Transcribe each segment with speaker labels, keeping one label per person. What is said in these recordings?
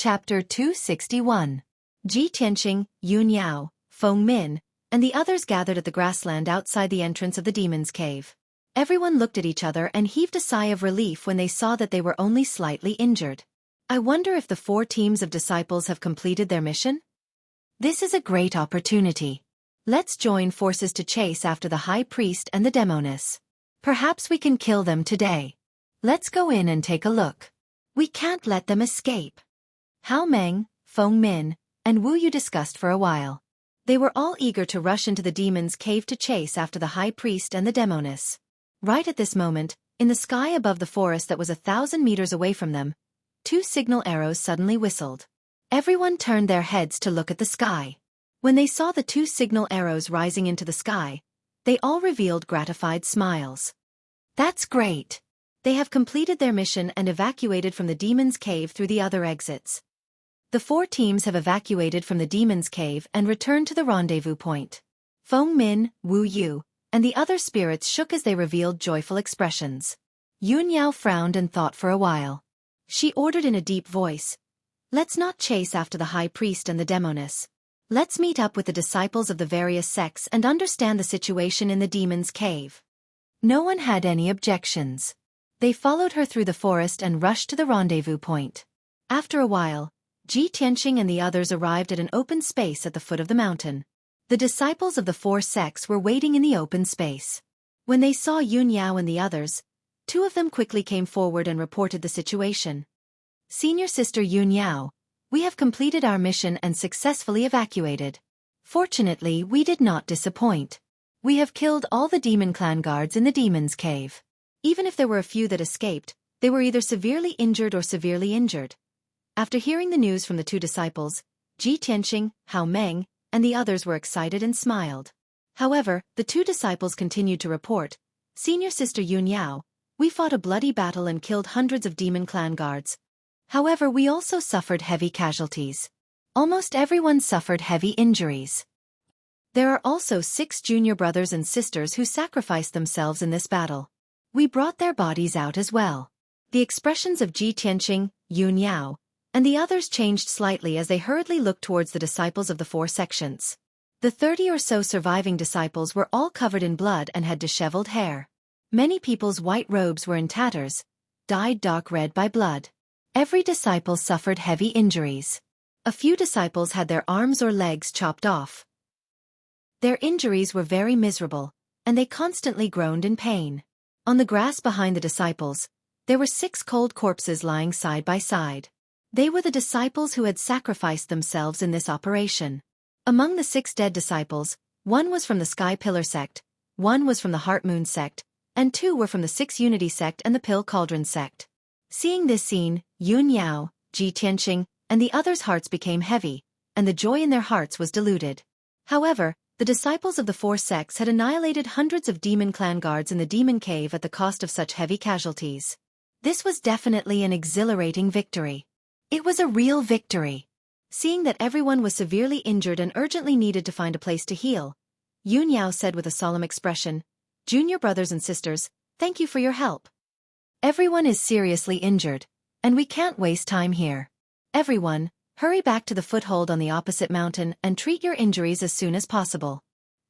Speaker 1: Chapter 261. Ji Tianqing, Yun Yao, Feng Min, and the others gathered at the grassland outside the entrance of the demon's cave. Everyone looked at each other and heaved a sigh of relief when they saw that they were only slightly injured. I wonder if the 4 teams of disciples have completed their mission? This is a great opportunity. Let's join forces to chase after the high priest and the demoness. Perhaps we can kill them today. Let's go in and take a look. We can't let them escape. Hao Meng, Feng Min, and Wu Yu discussed for a while. They were all eager to rush into the demon's cave to chase after the high priest and the demoness. Right at this moment, in the sky above the forest that was 1,000 meters away from them, 2 signal arrows suddenly whistled. Everyone turned their heads to look at the sky. When they saw the 2 signal arrows rising into the sky, they all revealed gratified smiles. That's great. They have completed their mission and evacuated from the demon's cave through the other exits. The 4 teams have evacuated from the demon's cave and returned to the rendezvous point. Feng Min, Wu Yu, and the other spirits shook as they revealed joyful expressions. Yun Yao frowned and thought for a while. She ordered in a deep voice, "Let's not chase after the high priest and the demoness. Let's meet up with the disciples of the various sects and understand the situation in the demon's cave." No one had any objections. They followed her through the forest and rushed to the rendezvous point. After a while, Ji Tianqing and the others arrived at an open space at the foot of the mountain. The disciples of the 4 sects were waiting in the open space. When they saw Yun Yao and the others, 2 of them quickly came forward and reported the situation. "Senior Sister Yun Yao, we have completed our mission and successfully evacuated. Fortunately, we did not disappoint. We have killed all the demon clan guards in the demon's cave. Even if there were a few that escaped, they were either severely injured or severely injured." After hearing the news from the 2 disciples, Ji Tianqing, Hao Meng, and the others were excited and smiled. However, the 2 disciples continued to report, "Senior Sister Yun Yao, we fought a bloody battle and killed hundreds of demon clan guards. However, we also suffered heavy casualties. Almost everyone suffered heavy injuries. There are also 6 junior brothers and sisters who sacrificed themselves in this battle. We brought their bodies out as well." The expressions of Ji Tianqing, Yun Yao, and the others changed slightly as they hurriedly looked towards the disciples of the 4 sections. The 30 or so surviving disciples were all covered in blood and had disheveled hair. Many people's white robes were in tatters, dyed dark red by blood. Every disciple suffered heavy injuries. A few disciples had their arms or legs chopped off. Their injuries were very miserable, and they constantly groaned in pain. On the grass behind the disciples, there were 6 cold corpses lying side by side. They were the disciples who had sacrificed themselves in this operation. Among the 6 dead disciples, 1 was from the Sky Pillar sect, 1 was from the Heart Moon sect, and 2 were from the 6 Unity sect and the Pill Cauldron sect. Seeing this scene, Yun Yao, Ji Tianqing, and the others' hearts became heavy, and the joy in their hearts was diluted. However, the disciples of the 4 sects had annihilated hundreds of demon clan guards in the demon cave at the cost of such heavy casualties. This was definitely an exhilarating victory. It was a real victory. Seeing that everyone was severely injured and urgently needed to find a place to heal, Yun Yao said with a solemn expression, "Junior brothers and sisters, thank you for your help. Everyone is seriously injured, and we can't waste time here. Everyone, hurry back to the foothold on the opposite mountain and treat your injuries as soon as possible.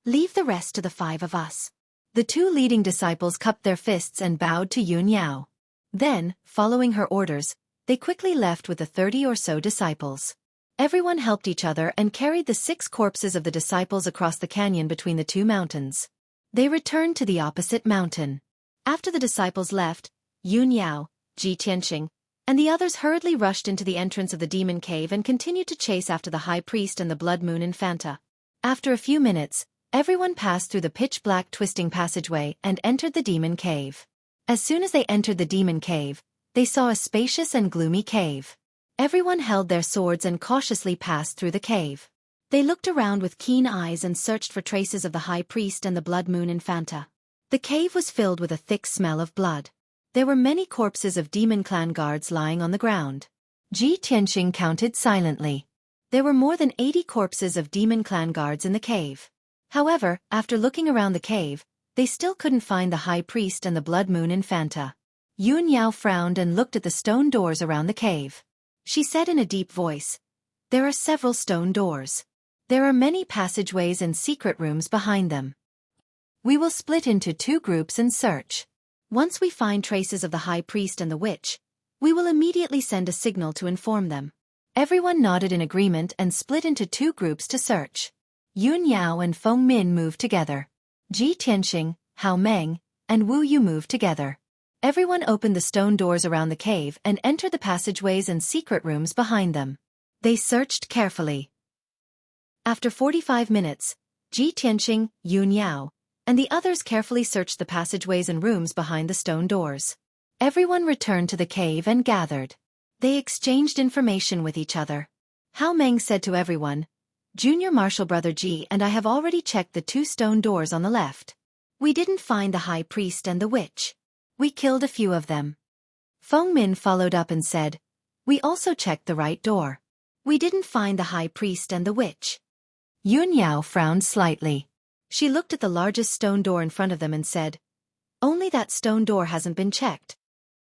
Speaker 1: Leave the rest to the 5 of us." The 2 leading disciples cupped their fists and bowed to Yun Yao. Then, following her orders, they quickly left with the 30 or so disciples. Everyone helped each other and carried the 6 corpses of the disciples across the canyon between the 2 mountains. They returned to the opposite mountain. After the disciples left, Yun Yao, Ji Tianqing, and the others hurriedly rushed into the entrance of the demon cave and continued to chase after the high priest and the blood moon infanta. After a few minutes, everyone passed through the pitch-black twisting passageway and entered the demon cave. As soon as they entered the demon cave, they saw a spacious and gloomy cave. Everyone held their swords and cautiously passed through the cave. They looked around with keen eyes and searched for traces of the high priest and the blood moon infanta. The cave was filled with a thick smell of blood. There were many corpses of demon clan guards lying on the ground. Ji Tianqing counted silently. There were more than 80 corpses of demon clan guards in the cave. However, after looking around the cave, they still couldn't find the high priest and the blood moon infanta. Yun Yao frowned and looked at the stone doors around the cave. She said in a deep voice, "There are several stone doors. There are many passageways and secret rooms behind them. We will split into 2 groups and search. Once we find traces of the high priest and the witch, we will immediately send a signal to inform them." Everyone nodded in agreement and split into 2 groups to search. Yun Yao and Feng Min moved together. Ji Tianxing, Hao Meng, and Wu Yu moved together. Everyone opened the stone doors around the cave and entered the passageways and secret rooms behind them. They searched carefully. After 45 minutes, Ji Tianxing, Yun Yao, and the others carefully searched the passageways and rooms behind the stone doors. Everyone returned to the cave and gathered. They exchanged information with each other. Hao Meng said to everyone, "Junior Marshal Brother Ji and I have already checked the 2 stone doors on the left. We didn't find the high priest and the witch. We killed a few of them." Feng Min followed up and said, "We also checked the right door. We didn't find the high priest and the witch." Yun Yao frowned slightly. She looked at the largest stone door in front of them and said, "Only that stone door hasn't been checked.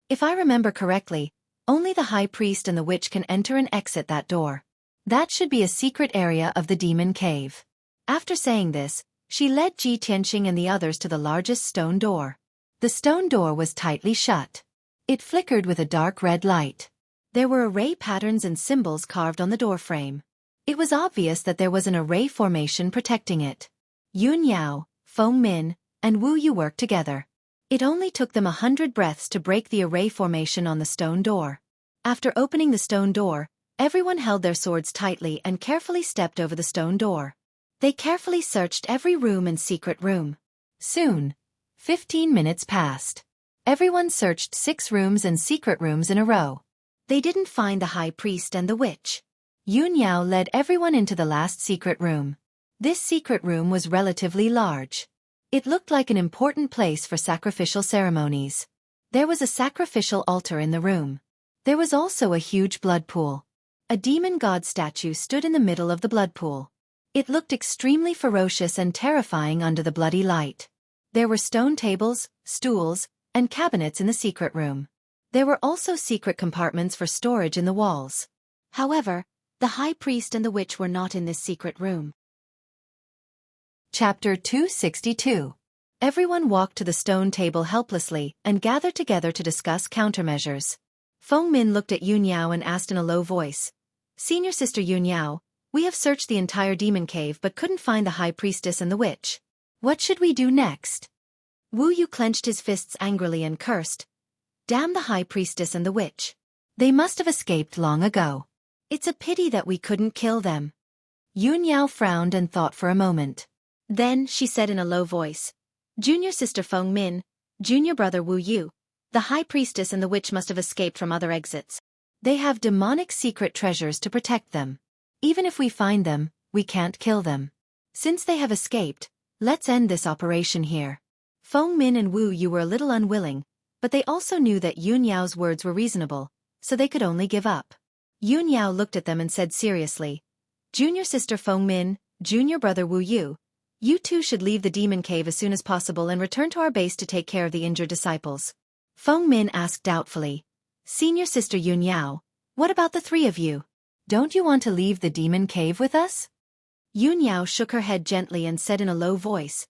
Speaker 1: If I remember correctly, only the high priest and the witch can enter and exit that door. That should be a secret area of the demon cave." After saying this, she led Ji Tianxing and the others to the largest stone door. The stone door was tightly shut. It flickered with a dark red light. There were array patterns and symbols carved on the doorframe. It was obvious that there was an array formation protecting it. Yun Yao, Feng Min, and Wu Yu worked together. It only took them 100 breaths to break the array formation on the stone door. After opening the stone door, everyone held their swords tightly and carefully stepped over the stone door. They carefully searched every room and secret room. Soon, 15 minutes passed. Everyone searched 6 rooms and secret rooms in a row. They didn't find the high priest and the witch. Yun Yao led everyone into the last secret room. This secret room was relatively large. It looked like an important place for sacrificial ceremonies. There was a sacrificial altar in the room. There was also a huge blood pool. A demon god statue stood in the middle of the blood pool. It looked extremely ferocious and terrifying under the bloody light. There were stone tables, stools, and cabinets in the secret room. There were also secret compartments for storage in the walls. However, the high priest and the witch were not in this secret room. Chapter 262. Everyone walked to the stone table helplessly and gathered together to discuss countermeasures. Feng Min looked at Yun Yao and asked in a low voice, "Senior Sister Yun Yao, we have searched the entire demon cave but couldn't find the high priestess and the witch. What should we do next?" Wu Yu clenched his fists angrily and cursed, "Damn the high priestess and the witch. They must have escaped long ago. It's a pity that we couldn't kill them." Yun Yao frowned and thought for a moment. Then she said in a low voice, "Junior Sister Feng Min, Junior Brother Wu Yu, the high priestess and the witch must have escaped from other exits. They have demonic secret treasures to protect them. Even if we find them, we can't kill them. Since they have escaped, let's end this operation here." Feng Min and Wu Yu were a little unwilling, but they also knew that Yun Yao's words were reasonable, so they could only give up. Yun Yao looked at them and said seriously, "Junior Sister Feng Min, Junior Brother Wu Yu, you two should leave the demon cave as soon as possible and return to our base to take care of the injured disciples." Feng Min asked doubtfully, "Senior Sister Yun Yao, what about the 3 of you? Don't you want to leave the demon cave with us?" Yun Yao shook her head gently and said in a low voice,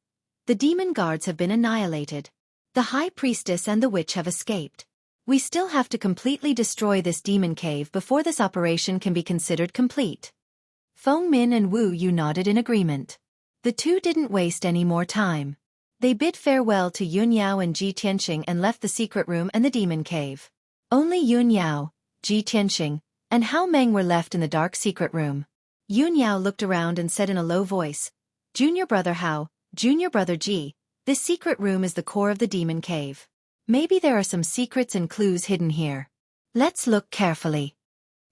Speaker 1: "The demon guards have been annihilated. The high priestess and the witch have escaped. We still have to completely destroy this demon cave before this operation can be considered complete." Feng Min and Wu Yu nodded in agreement. The 2 didn't waste any more time. They bid farewell to Yun Yao and Ji Tianxing and left the secret room and the demon cave. Only Yun Yao, Ji Tianxing, and Hao Meng were left in the dark secret room. Yun Yao looked around and said in a low voice, "Junior Brother Hao, Junior Brother Ji, this secret room is the core of the demon cave. Maybe there are some secrets and clues hidden here. Let's look carefully."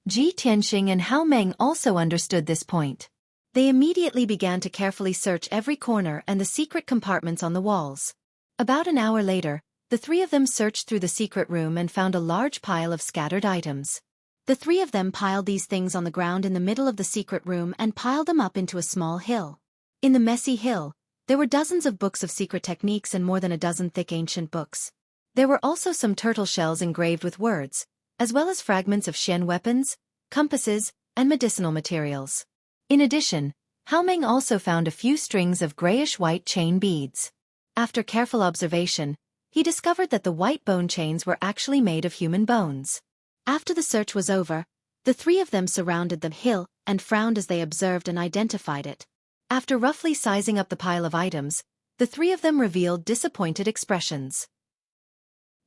Speaker 1: Ji Tianxing and Hao Meng also understood this point. They immediately began to carefully search every corner and the secret compartments on the walls. About an hour later, the 3 of them searched through the secret room and found a large pile of scattered items. The 3 of them piled these things on the ground in the middle of the secret room and piled them up into a small hill. In the messy hill, there were dozens of books of secret techniques and more than a dozen thick ancient books. There were also some turtle shells engraved with words, as well as fragments of Shen weapons, compasses, and medicinal materials. In addition, Hao Meng also found a few strings of grayish-white chain beads. After careful observation, he discovered that the white bone chains were actually made of human bones. After the search was over, the three of them surrounded the hill and frowned as they observed and identified it. After roughly sizing up the pile of items, the three of them revealed disappointed expressions.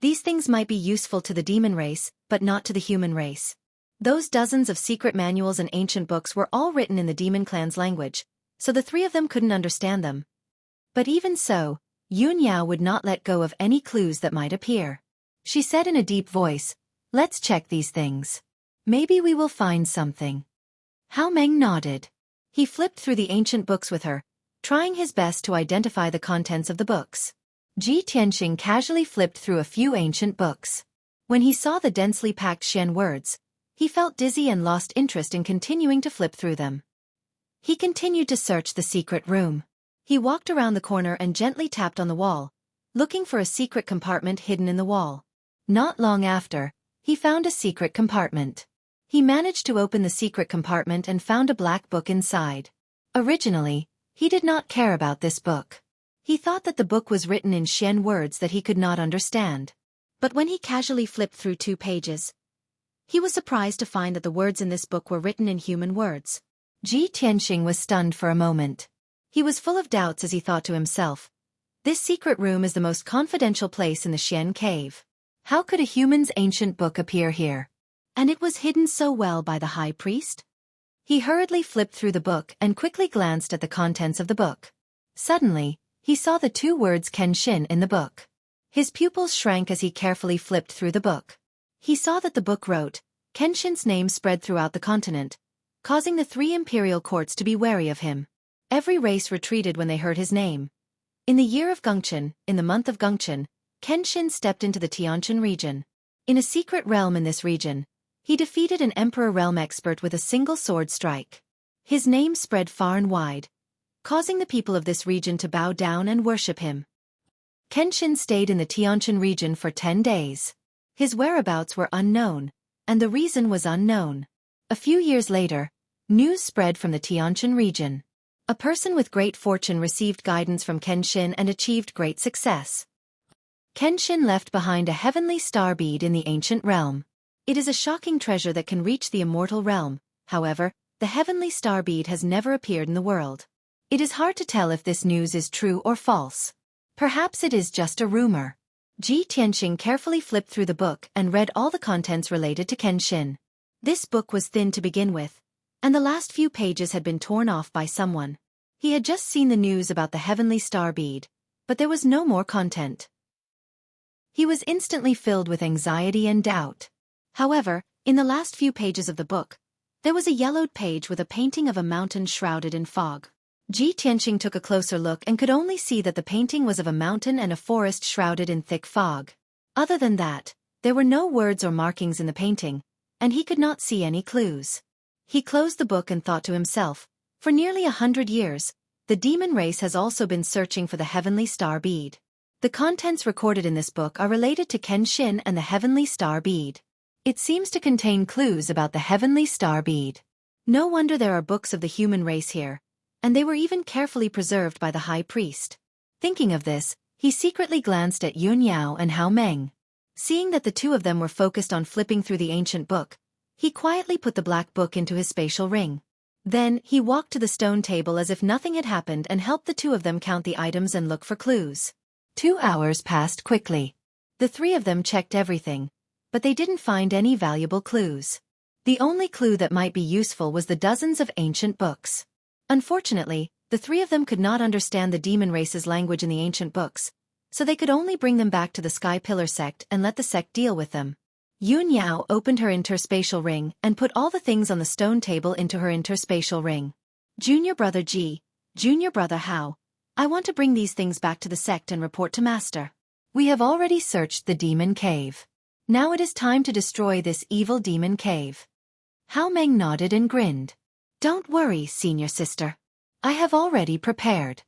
Speaker 1: These things might be useful to the demon race, but not to the human race. Those dozens of secret manuals and ancient books were all written in the demon clan's language, so the three of them couldn't understand them. But even so, Yun Yao would not let go of any clues that might appear. She said in a deep voice, "Let's check these things. Maybe we will find something." Hao Meng nodded. He flipped through the ancient books with her, trying his best to identify the contents of the books. Ji Tianxing casually flipped through a few ancient books. When he saw the densely packed Xian words, he felt dizzy and lost interest in continuing to flip through them. He continued to search the secret room. He walked around the corner and gently tapped on the wall, looking for a secret compartment hidden in the wall. Not long after, he found a secret compartment. He managed to open the secret compartment and found a black book inside. Originally, he did not care about this book. He thought that the book was written in Xian words that he could not understand. But when he casually flipped through 2 pages, he was surprised to find that the words in this book were written in human words. Ji Tianxing was stunned for a moment. He was full of doubts as he thought to himself, "This secret room is the most confidential place in the Xian cave. How could a human's ancient book appear here? And it was hidden so well by the high priest?" He hurriedly flipped through the book and quickly glanced at the contents of the book. Suddenly, he saw the 2 words Kenshin in the book. His pupils shrank as he carefully flipped through the book. He saw that the book wrote, Kenshin's name spread throughout the continent, causing the 3 imperial courts to be wary of him. Every race retreated when they heard his name. In the year of Gongchen, in the month of Gongchen, Kenshin stepped into the Tianquan region. In a secret realm in this region, he defeated an emperor realm expert with a single sword strike. His name spread far and wide, causing the people of this region to bow down and worship him. Kenshin stayed in the Tianquan region for 10 days. His whereabouts were unknown, and the reason was unknown. A few years later, news spread from the Tianquan region. A person with great fortune received guidance from Kenshin and achieved great success. Kenshin left behind a heavenly star bead in the ancient realm. It is a shocking treasure that can reach the immortal realm. However, the heavenly star bead has never appeared in the world. It is hard to tell if this news is true or false. Perhaps it is just a rumor. Ji Tianxing carefully flipped through the book and read all the contents related to Kenshin. This book was thin to begin with, and the last few pages had been torn off by someone. He had just seen the news about the heavenly star bead, but there was no more content. He was instantly filled with anxiety and doubt. However, in the last few pages of the book, there was a yellowed page with a painting of a mountain shrouded in fog. Ji Tianxing took a closer look and could only see that the painting was of a mountain and a forest shrouded in thick fog. Other than that, there were no words or markings in the painting, and he could not see any clues. He closed the book and thought to himself, for nearly 100 years, the demon race has also been searching for the heavenly star bead. The contents recorded in this book are related to Kenshin and the heavenly star bead. It seems to contain clues about the heavenly star bead. No wonder there are books of the human race here, and they were even carefully preserved by the high priest. Thinking of this, he secretly glanced at Yun Yao and Hao Meng. Seeing that the 2 of them were focused on flipping through the ancient book, he quietly put the black book into his spatial ring. Then, he walked to the stone table as if nothing had happened and helped the 2 of them count the items and look for clues. 2 hours passed quickly. The 3 of them checked everything, but they didn't find any valuable clues. The only clue that might be useful was the dozens of ancient books. Unfortunately, the 3 of them could not understand the demon race's language in the ancient books, so they could only bring them back to the Sky Pillar sect and let the sect deal with them. Yun Yao opened her interspatial ring and put all the things on the stone table into her interspatial ring. Junior brother Ji, junior brother Hao, I want to bring these things back to the sect and report to Master. We have already searched the demon cave. Now it is time to destroy this evil demon cave. Hao Meng nodded and grinned. Don't worry, senior sister. I have already prepared.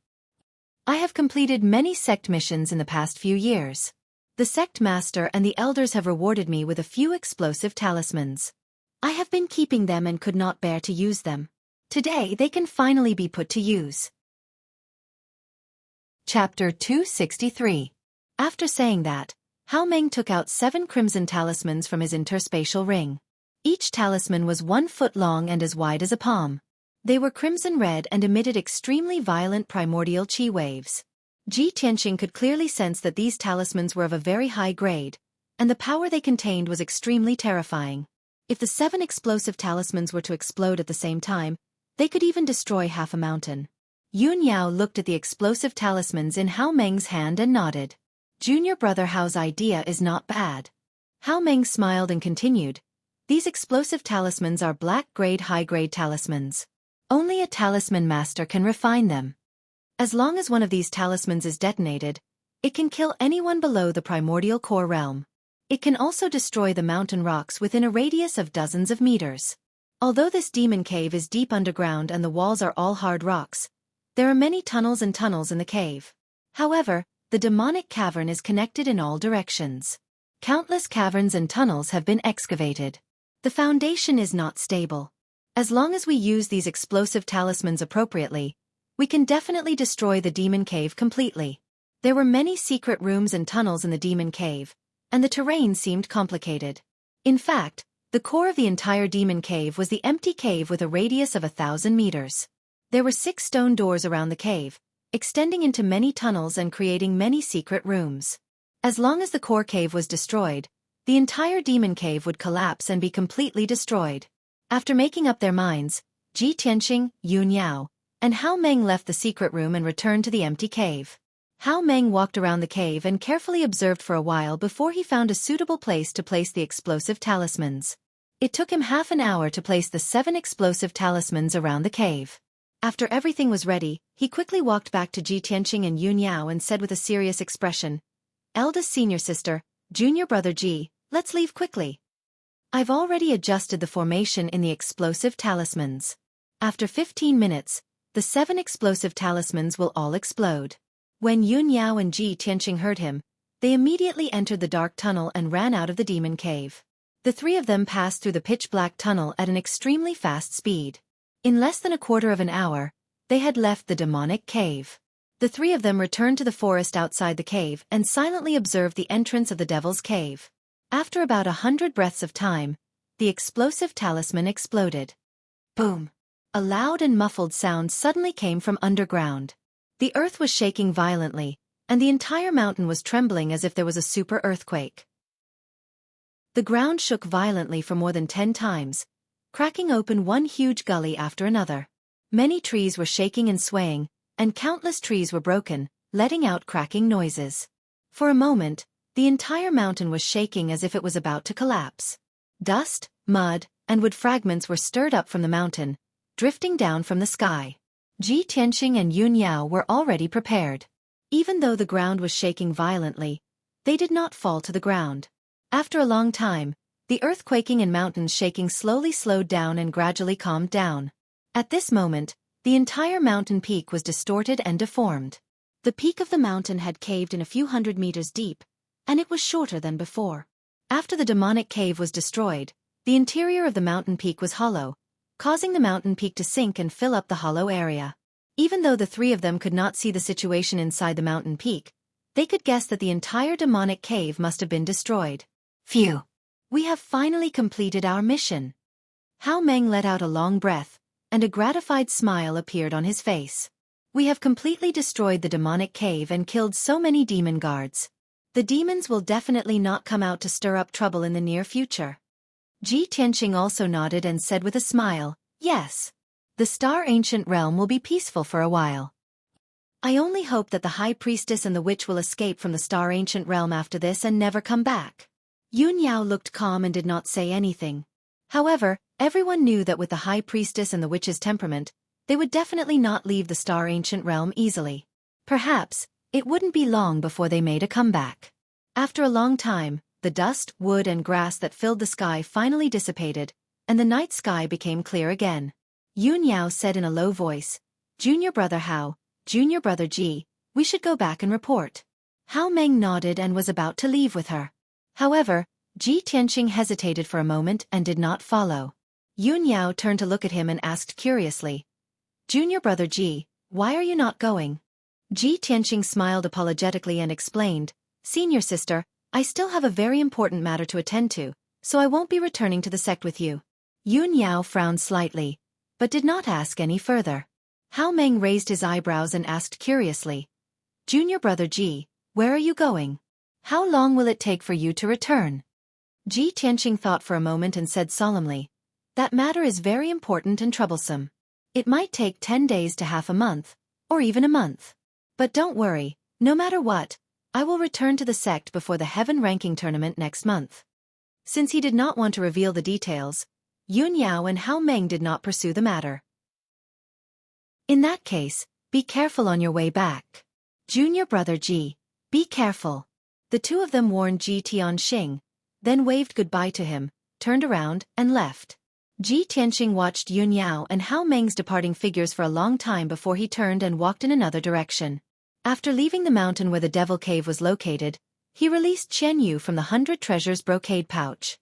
Speaker 1: I have completed many sect missions in the past few years. The sect master and the elders have rewarded me with a few explosive talismans. I have been keeping them and could not bear to use them. Today they can finally be put to use. Chapter 263. After saying that, Hao Meng took out 7 crimson talismans from his interspatial ring. Each talisman was 1 foot long and as wide as a palm. They were crimson red and emitted extremely violent primordial chi waves. Ji Tianqing could clearly sense that these talismans were of a very high grade, and the power they contained was extremely terrifying. If the 7 explosive talismans were to explode at the same time, they could even destroy half a mountain. Yun Yao looked at the explosive talismans in Hao Meng's hand and nodded. Junior brother Hao's idea is not bad. Hao Meng smiled and continued, these explosive talismans are black-grade high-grade talismans. Only a talisman master can refine them. As long as one of these talismans is detonated, it can kill anyone below the primordial core realm. It can also destroy the mountain rocks within a radius of dozens of meters. Although this demon cave is deep underground and the walls are all hard rocks, there are many tunnels and tunnels in the cave. However, the demonic cavern is connected in all directions. Countless caverns and tunnels have been excavated. The foundation is not stable. As long as we use these explosive talismans appropriately, we can definitely destroy the demon cave completely. There were many secret rooms and tunnels in the demon cave, and the terrain seemed complicated. In fact, the core of the entire demon cave was the empty cave with a radius of 1,000 meters. There were 6 stone doors around the cave, extending into many tunnels and creating many secret rooms. As long as the core cave was destroyed, the entire demon cave would collapse and be completely destroyed. After making up their minds, Ji Tianqing, Yun Yao, and Hao Meng left the secret room and returned to the empty cave. Hao Meng walked around the cave and carefully observed for a while before he found a suitable place to place the explosive talismans. It took him half an hour to place the 7 explosive talismans around the cave. After everything was ready, he quickly walked back to Ji Tianqing and Yun Yao and said with a serious expression, eldest senior sister, junior brother Ji, let's leave quickly. I've already adjusted the formation in the explosive talismans. After 15 minutes, the 7 explosive talismans will all explode. When Yun Yao and Ji Tianqing heard him, they immediately entered the dark tunnel and ran out of the demon cave. The 3 of them passed through the pitch-black tunnel at an extremely fast speed. In less than a quarter of an hour, they had left the demonic cave. The 3 of them returned to the forest outside the cave and silently observed the entrance of the devil's cave. After about 100 breaths of time, the explosive talisman exploded. Boom! A loud and muffled sound suddenly came from underground. The earth was shaking violently, and the entire mountain was trembling as if there was a super earthquake. The ground shook violently for more than 10 times, cracking open one huge gully after another. Many trees were shaking and swaying, and countless trees were broken, letting out cracking noises. For a moment, the entire mountain was shaking as if it was about to collapse. Dust, mud, and wood fragments were stirred up from the mountain, drifting down from the sky. Ji Tianqing and Yun Yao were already prepared. Even though the ground was shaking violently, they did not fall to the ground. After a long time, the earthquaking and mountains shaking slowly slowed down and gradually calmed down. At this moment, the entire mountain peak was distorted and deformed. The peak of the mountain had caved in a few hundred meters deep, and it was shorter than before. After the demonic cave was destroyed, the interior of the mountain peak was hollow, causing the mountain peak to sink and fill up the hollow area. Even though the 3 of them could not see the situation inside the mountain peak, they could guess that the entire demonic cave must have been destroyed. Phew! We have finally completed our mission. Hao Meng let out a long breath, and a gratified smile appeared on his face. We have completely destroyed the demonic cave and killed so many demon guards. The demons will definitely not come out to stir up trouble in the near future. Ji Tianqing also nodded and said with a smile, yes. The Star Ancient Realm will be peaceful for a while. I only hope that the High Priestess and the Witch will escape from the Star Ancient Realm after this and never come back. Yun Yao looked calm and did not say anything. However, everyone knew that with the High Priestess and the Witch's temperament, they would definitely not leave the Star Ancient Realm easily. Perhaps, it wouldn't be long before they made a comeback. After a long time, the dust, wood and grass that filled the sky finally dissipated, and the night sky became clear again. Yun Yao said in a low voice, Junior brother Hao, Junior brother Ji, we should go back and report. Hao Meng nodded and was about to leave with her. However, Ji Tianqing hesitated for a moment and did not follow. Yun Yao turned to look at him and asked curiously, "Junior brother Ji, why are you not going?" Ji Tianqing smiled apologetically and explained, "Senior sister, I still have a very important matter to attend to, so I won't be returning to the sect with you." Yun Yao frowned slightly, but did not ask any further. Hao Meng raised his eyebrows and asked curiously, "Junior brother Ji, where are you going? How long will it take for you to return?" Ji Tianqing thought for a moment and said solemnly, "That matter is very important and troublesome. It might take 10 days to half a month, or even a month. But don't worry, no matter what, I will return to the sect before the Heaven Ranking Tournament next month." Since he did not want to reveal the details, Yun Yao and Hao Meng did not pursue the matter. "In that case, be careful on your way back. Junior brother Ji, be careful." The two of them warned Ji Tianxing, then waved goodbye to him, turned around, and left. Ji Tianxing watched Yun Yao and Hao Meng's departing figures for a long time before he turned and walked in another direction. After leaving the mountain where the Devil Cave was located, he released Qian Yu from the 100 Treasures brocade pouch.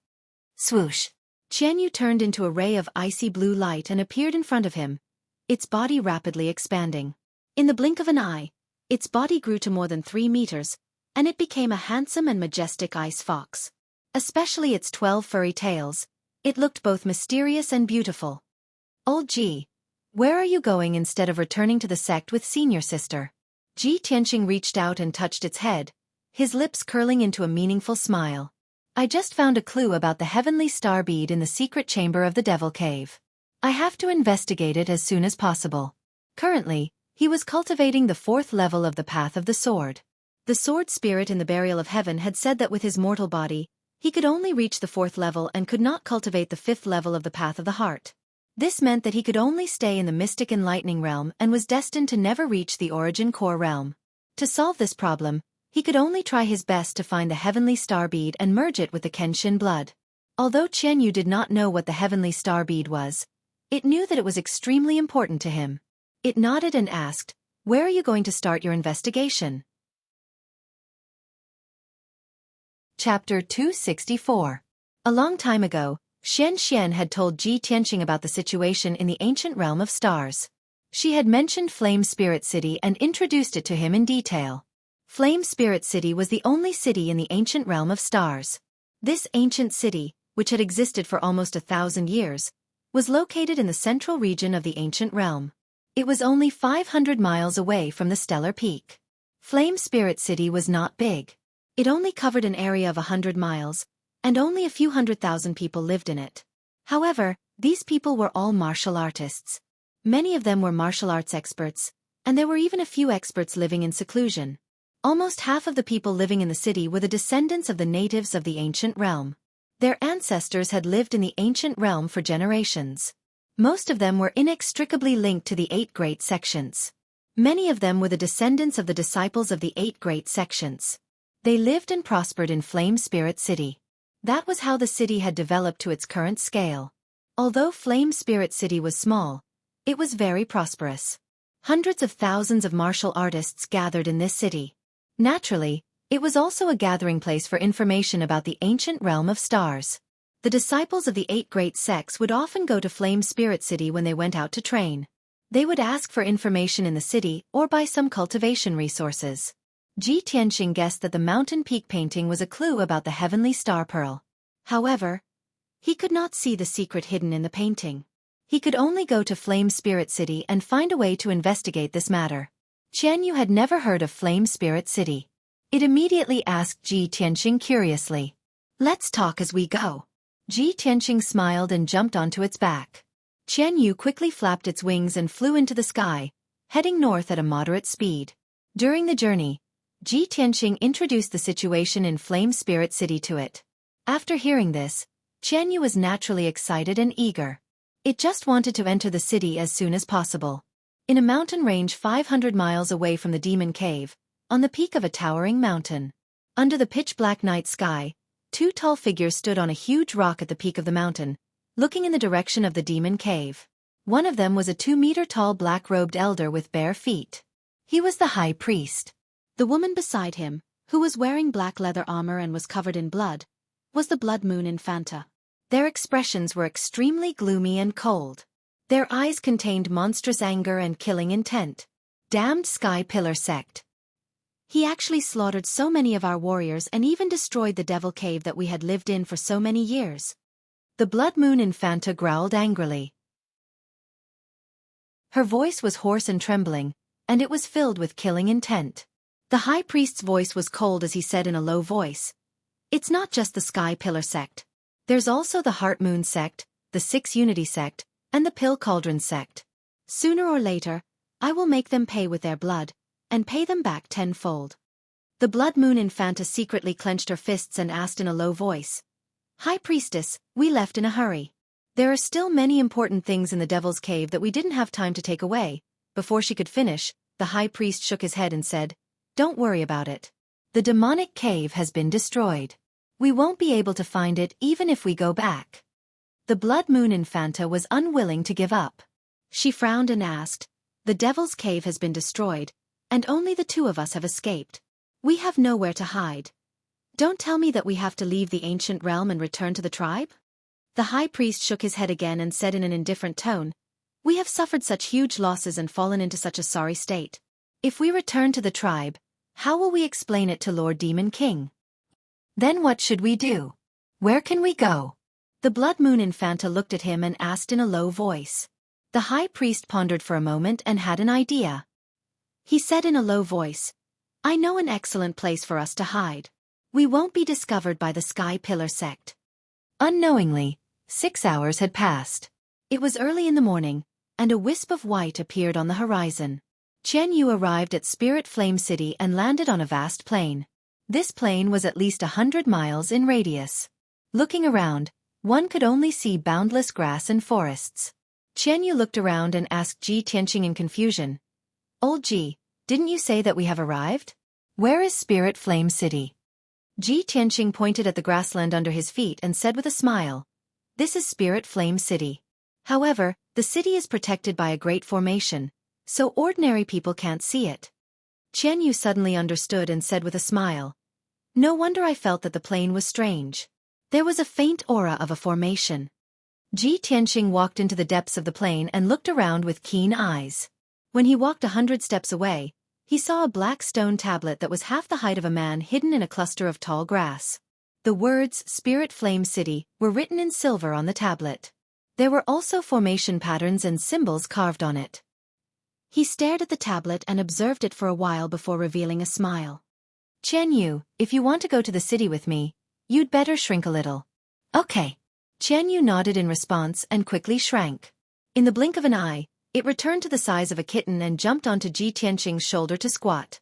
Speaker 1: Swoosh! Qian Yu turned into a ray of icy blue light and appeared in front of him, its body rapidly expanding. In the blink of an eye, its body grew to more than 3 meters, and it became a handsome and majestic ice fox. Especially its 12 furry tails, it looked both mysterious and beautiful. "Old Ji, where are you going instead of returning to the sect with senior sister?" Ji Tianxing reached out and touched its head, his lips curling into a meaningful smile. "I just found a clue about the heavenly star bead in the secret chamber of the Devil Cave. I have to investigate it as soon as possible." Currently, he was cultivating the 4th level of the Path of the Sword. The sword spirit in the Burial of Heaven had said that with his mortal body, he could only reach the 4th level and could not cultivate the 5th level of the Path of the Heart. This meant that he could only stay in the Mystic Enlightening realm and was destined to never reach the Origin Core realm. To solve this problem, he could only try his best to find the Heavenly Star Bead and merge it with the Kenshin blood. Although Qian Yu did not know what the Heavenly Star Bead was, it knew that it was extremely important to him. It nodded and asked, "Where are you going to start your investigation?" Chapter 264. A long time ago, Xian Xian had told Ji Tianxing about the situation in the ancient realm of stars. She had mentioned Flame Spirit City and introduced it to him in detail. Flame Spirit City was the only city in the ancient realm of stars. This ancient city, which had existed for almost 1,000 years, was located in the central region of the ancient realm. It was only 500 miles away from the stellar peak. Flame Spirit City was not big. It only covered an area of 100 miles, and only a few 100,000 people lived in it. However, these people were all martial artists. Many of them were martial arts experts, and there were even a few experts living in seclusion. Almost half of the people living in the city were the descendants of the natives of the ancient realm. Their ancestors had lived in the ancient realm for generations. Most of them were inextricably linked to the 8 great sections. Many of them were the descendants of the disciples of the 8 great sections. They lived and prospered in Flame Spirit City. That was how the city had developed to its current scale. Although Flame Spirit City was small, it was very prosperous. Hundreds of thousands of martial artists gathered in this city. Naturally, it was also a gathering place for information about the ancient realm of stars. The disciples of the 8 great sects would often go to Flame Spirit City when they went out to train. They would ask for information in the city or buy some cultivation resources. Ji Tianxing guessed that the mountain peak painting was a clue about the heavenly star pearl. However, he could not see the secret hidden in the painting. He could only go to Flame Spirit City and find a way to investigate this matter. Qian Yu had never heard of Flame Spirit City. It immediately asked Ji Tianxing curiously, "Let's talk as we go." Ji Tianxing smiled and jumped onto its back. Qian Yu quickly flapped its wings and flew into the sky, heading north at a moderate speed. During the journey, Ji Tianxing introduced the situation in Flame Spirit City to it. After hearing this, Qian Yu was naturally excited and eager. It just wanted to enter the city as soon as possible. In a mountain range 500 miles away from the Demon Cave, on the peak of a towering mountain, under the pitch-black night sky, 2 tall figures stood on a huge rock at the peak of the mountain, looking in the direction of the Demon Cave. One of them was a 2-meter-tall black-robed elder with bare feet. He was the high priest. The woman beside him, who was wearing black leather armor and was covered in blood, was the Blood Moon Infanta. Their expressions were extremely gloomy and cold. Their eyes contained monstrous anger and killing intent. Damned Sky Pillar sect. He actually slaughtered so many of our warriors and even destroyed the devil cave that we had lived in for so many years. The Blood Moon Infanta growled angrily. Her voice was hoarse and trembling, and it was filled with killing intent. The high priest's voice was cold as he said in a low voice, "It's not just the Sky Pillar sect. There's also the Heart Moon sect, the Six Unity sect, and the Pill Cauldron sect. Sooner or later, I will make them pay with their blood, and pay them back tenfold." The Blood Moon Infanta secretly clenched her fists and asked in a low voice, "High Priestess, we left in a hurry. There are still many important things in the Devil's Cave that we didn't have time to take away." Before she could finish, the High Priest shook his head and said, "Don't worry about it. The demonic cave has been destroyed. We won't be able to find it even if we go back." The Blood Moon Infanta was unwilling to give up. She frowned and asked, "The Devil's Cave has been destroyed, and only the two of us have escaped. We have nowhere to hide. Don't tell me that we have to leave the ancient realm and return to the tribe?" The High Priest shook his head again and said in an indifferent tone, "We have suffered such huge losses and fallen into such a sorry state. If we return to the tribe, how will we explain it to Lord Demon King? Then what should we do? Where can we go?" The Blood Moon Infanta looked at him and asked in a low voice. The High Priest pondered for a moment and had an idea. He said in a low voice, "I know an excellent place for us to hide. We won't be discovered by the Sky Pillar sect." Unknowingly, 6 hours had passed. It was early in the morning, and a wisp of white appeared on the horizon. Chen Yu arrived at Spirit Flame City and landed on a vast plain. This plain was at least 100 miles in radius. Looking around, one could only see boundless grass and forests. Chen Yu looked around and asked Ji Tianqing in confusion, "Old Ji, didn't you say that we have arrived? Where is Spirit Flame City?" Ji Tianqing pointed at the grassland under his feet and said with a smile, "This is Spirit Flame City. However, the city is protected by a great formation, so ordinary people can't see it." Chen Yu suddenly understood and said with a smile, "No wonder I felt that the plain was strange. There was a faint aura of a formation." Ji Tianqing walked into the depths of the plain and looked around with keen eyes. When he walked 100 steps away, he saw a black stone tablet that was half the height of a man hidden in a cluster of tall grass. The words Spirit Flame City were written in silver on the tablet. There were also formation patterns and symbols carved on it. He stared at the tablet and observed it for a while before revealing a smile. "Chen Yu, if you want to go to the city with me, you'd better shrink a little." "Okay." Chen Yu nodded in response and quickly shrank. In the blink of an eye, it returned to the size of a kitten and jumped onto Ji Tianqing's shoulder to squat.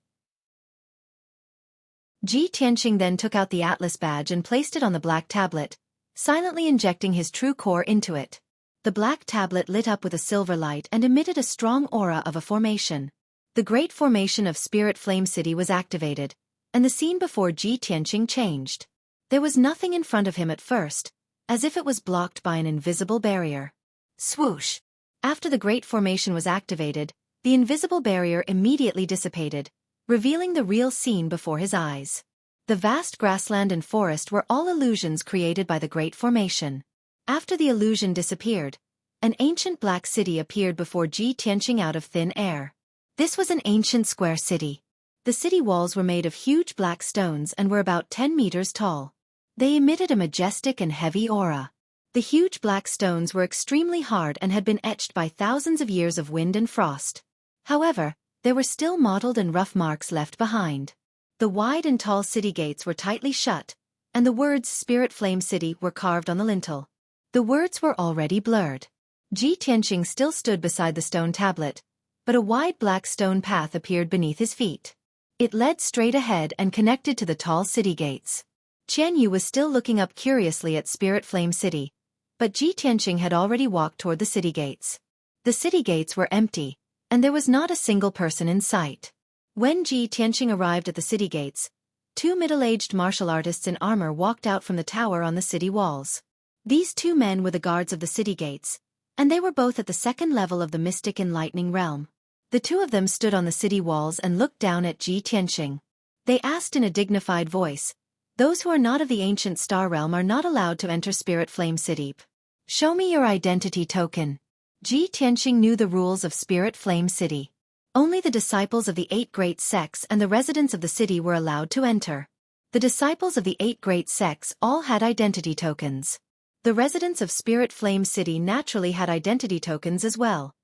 Speaker 1: Ji Tianqing then took out the Atlas badge and placed it on the black tablet, silently injecting his true core into it. The black tablet lit up with a silver light and emitted a strong aura of a formation. The great formation of Spirit Flame City was activated, and the scene before Ji Tianqing changed. There was nothing in front of him at first, as if it was blocked by an invisible barrier. Swoosh! After the great formation was activated, the invisible barrier immediately dissipated, revealing the real scene before his eyes. The vast grassland and forest were all illusions created by the great formation. After the illusion disappeared, an ancient black city appeared before Ji Tianqing out of thin air. This was an ancient square city. The city walls were made of huge black stones and were about 10 meters tall. They emitted a majestic and heavy aura. The huge black stones were extremely hard and had been etched by thousands of years of wind and frost. However, there were still mottled and rough marks left behind. The wide and tall city gates were tightly shut, and the words Spirit Flame City were carved on the lintel. The words were already blurred. Ji Tianqing still stood beside the stone tablet, but a wide black stone path appeared beneath his feet. It led straight ahead and connected to the tall city gates. Chen Yu was still looking up curiously at Spirit Flame City, but Ji Tianqing had already walked toward the city gates. The city gates were empty, and there was not a single person in sight. When Ji Tianqing arrived at the city gates, 2 middle-aged martial artists in armor walked out from the tower on the city walls. These 2 men were the guards of the city gates, and they were both at the second level of the mystic enlightening realm. The 2 of them stood on the city walls and looked down at Ji Tianqing. They asked in a dignified voice, Those who are not of the ancient star realm are not allowed to enter Spirit Flame City. Show me your identity token. Ji Tianqing knew the rules of Spirit Flame City. Only the disciples of the 8 great sects and the residents of the city were allowed to enter. The disciples of the 8 great sects all had identity tokens. The residents of Spirit Flame City naturally had identity tokens as well.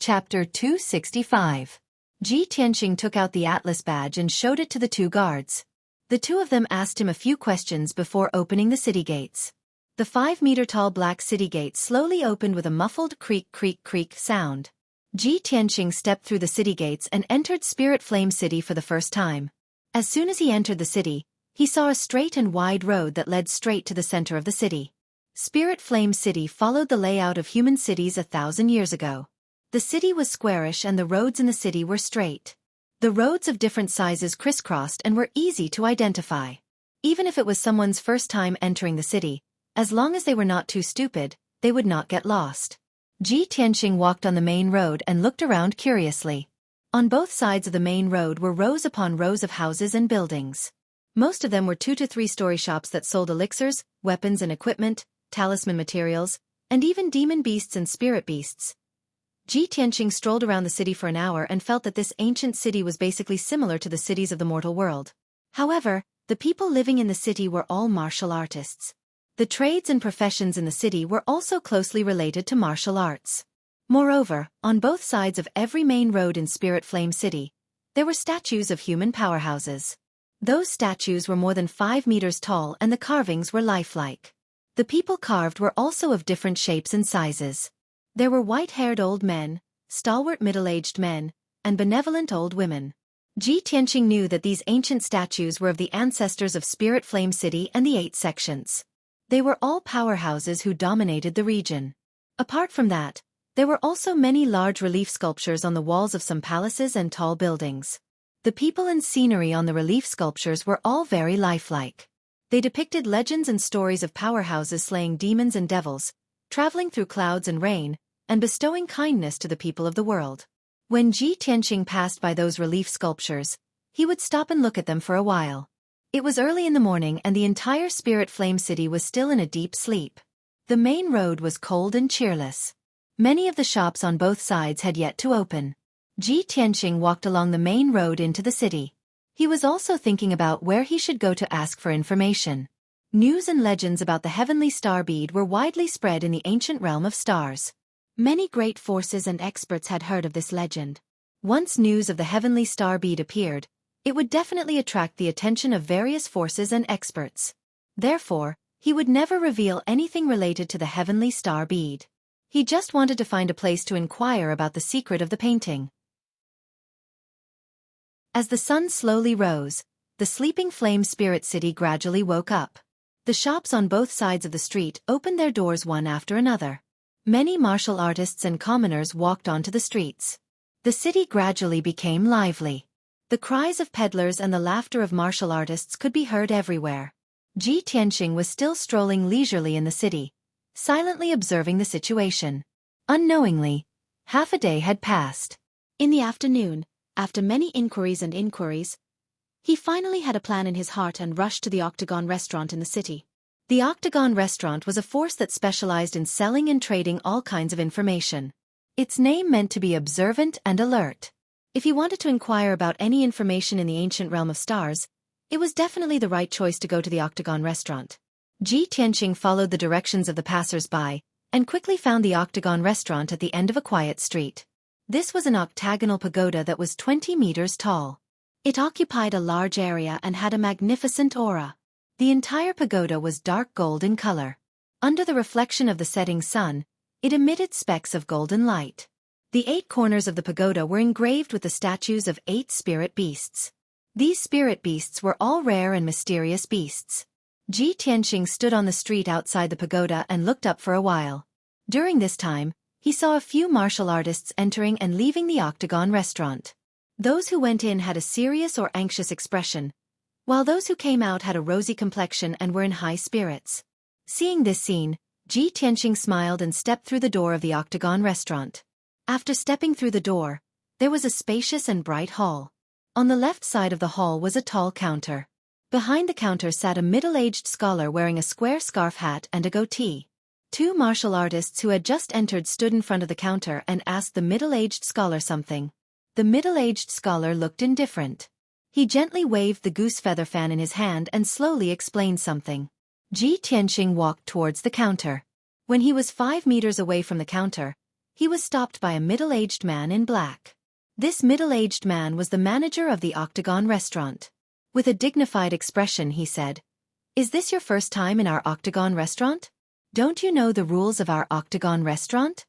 Speaker 1: Chapter 265. Ji Tianqing took out the Atlas badge and showed it to the 2 guards. The 2 of them asked him a few questions before opening the city gates. The 5-meter-tall black city gate slowly opened with a muffled creak creak creak sound. Ji Tianqing stepped through the city gates and entered Spirit Flame City for the first time. As soon as he entered the city, he saw a straight and wide road that led straight to the center of the city. Spirit Flame City followed the layout of human cities 1,000 years ago. The city was squarish and the roads in the city were straight. The roads of different sizes crisscrossed and were easy to identify. Even if it was someone's first time entering the city, as long as they were not too stupid, they would not get lost. Ji Tianqing walked on the main road and looked around curiously. On both sides of the main road were rows upon rows of houses and buildings. Most of them were 2 to 3-story shops that sold elixirs, weapons and equipment, talisman materials, and even demon beasts and spirit beasts. Ji Tianqing strolled around the city for an hour and felt that this ancient city was basically similar to the cities of the mortal world. However, the people living in the city were all martial artists. The trades and professions in the city were also closely related to martial arts. Moreover, on both sides of every main road in Spirit Flame City, there were statues of human powerhouses. Those statues were more than 5 meters tall and the carvings were lifelike. The people carved were also of different shapes and sizes. There were white-haired old men, stalwart middle-aged men, and benevolent old women. Ji Tianqing knew that these ancient statues were of the ancestors of Spirit Flame City and the 8 sections. They were all powerhouses who dominated the region. Apart from that, there were also many large relief sculptures on the walls of some palaces and tall buildings. The people and scenery on the relief sculptures were all very lifelike. They depicted legends and stories of powerhouses slaying demons and devils, traveling through clouds and rain, and bestowing kindness to the people of the world. When Ji Tianqing passed by those relief sculptures, he would stop and look at them for a while. It was early in the morning and the entire Spirit Flame City was still in a deep sleep. The main road was cold and cheerless. Many of the shops on both sides had yet to open. Ji Tianqing walked along the main road into the city. He was also thinking about where he should go to ask for information. News and legends about the heavenly star bead were widely spread in the ancient realm of stars. Many great forces and experts had heard of this legend. Once news of the heavenly star bead appeared, it would definitely attract the attention of various forces and experts. Therefore, he would never reveal anything related to the heavenly star bead. He just wanted to find a place to inquire about the secret of the painting. As the sun slowly rose, the sleeping flame spirit city gradually woke up. The shops on both sides of the street opened their doors one after another. Many martial artists and commoners walked onto the streets. The city gradually became lively. The cries of peddlers and the laughter of martial artists could be heard everywhere. Ji Tianqing was still strolling leisurely in the city, silently observing the situation. Unknowingly, half a day had passed. In the afternoon, after many inquiries, he finally had a plan in his heart and rushed to the Octagon restaurant in the city. The Octagon restaurant was a force that specialized in selling and trading all kinds of information. Its name meant to be observant and alert. If he wanted to inquire about any information in the ancient realm of stars, it was definitely the right choice to go to the Octagon restaurant. Ji Tianqing followed the directions of the passers-by, and quickly found the Octagon restaurant at the end of a quiet street. This was an octagonal pagoda that was 20 meters tall. It occupied a large area and had a magnificent aura. The entire pagoda was dark gold in color. Under the reflection of the setting sun, it emitted specks of golden light. The 8 corners of the pagoda were engraved with the statues of 8 spirit beasts. These spirit beasts were all rare and mysterious beasts. Ji Tianqing stood on the street outside the pagoda and looked up for a while. During this time, he saw a few martial artists entering and leaving the Octagon restaurant. Those who went in had a serious or anxious expression, while those who came out had a rosy complexion and were in high spirits. Seeing this scene, Ji Tianqing smiled and stepped through the door of the Octagon restaurant. After stepping through the door, there was a spacious and bright hall. On the left side of the hall was a tall counter. Behind the counter sat a middle-aged scholar wearing a square scarf hat and a goatee. Two martial artists who had just entered stood in front of the counter and asked the middle-aged scholar something. The middle-aged scholar looked indifferent. He gently waved the goose feather fan in his hand and slowly explained something. Ji Tianqing walked towards the counter. When he was 5 meters away from the counter, he was stopped by a middle-aged man in black. This middle-aged man was the manager of the Octagon restaurant. With a dignified expression he said, "Is this your first time in our Octagon restaurant? Don't you know the rules of our Octagon restaurant?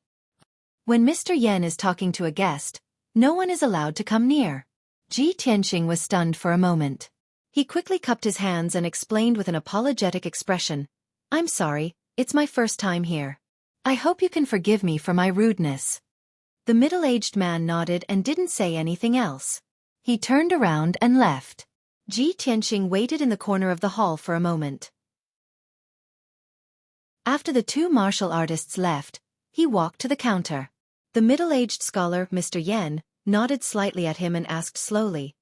Speaker 1: When Mr. Yen is talking to a guest, no one is allowed to come near." Ji Tianqing was stunned for a moment. He quickly cupped his hands and explained with an apologetic expression, "I'm sorry, it's my first time here. I hope you can forgive me for my rudeness." The middle-aged man nodded and didn't say anything else. He turned around and left. Ji Tianqing waited in the corner of the hall for a moment. After the two martial artists left, he walked to the counter. The middle-aged scholar, Mr. Yen, nodded slightly at him and asked slowly,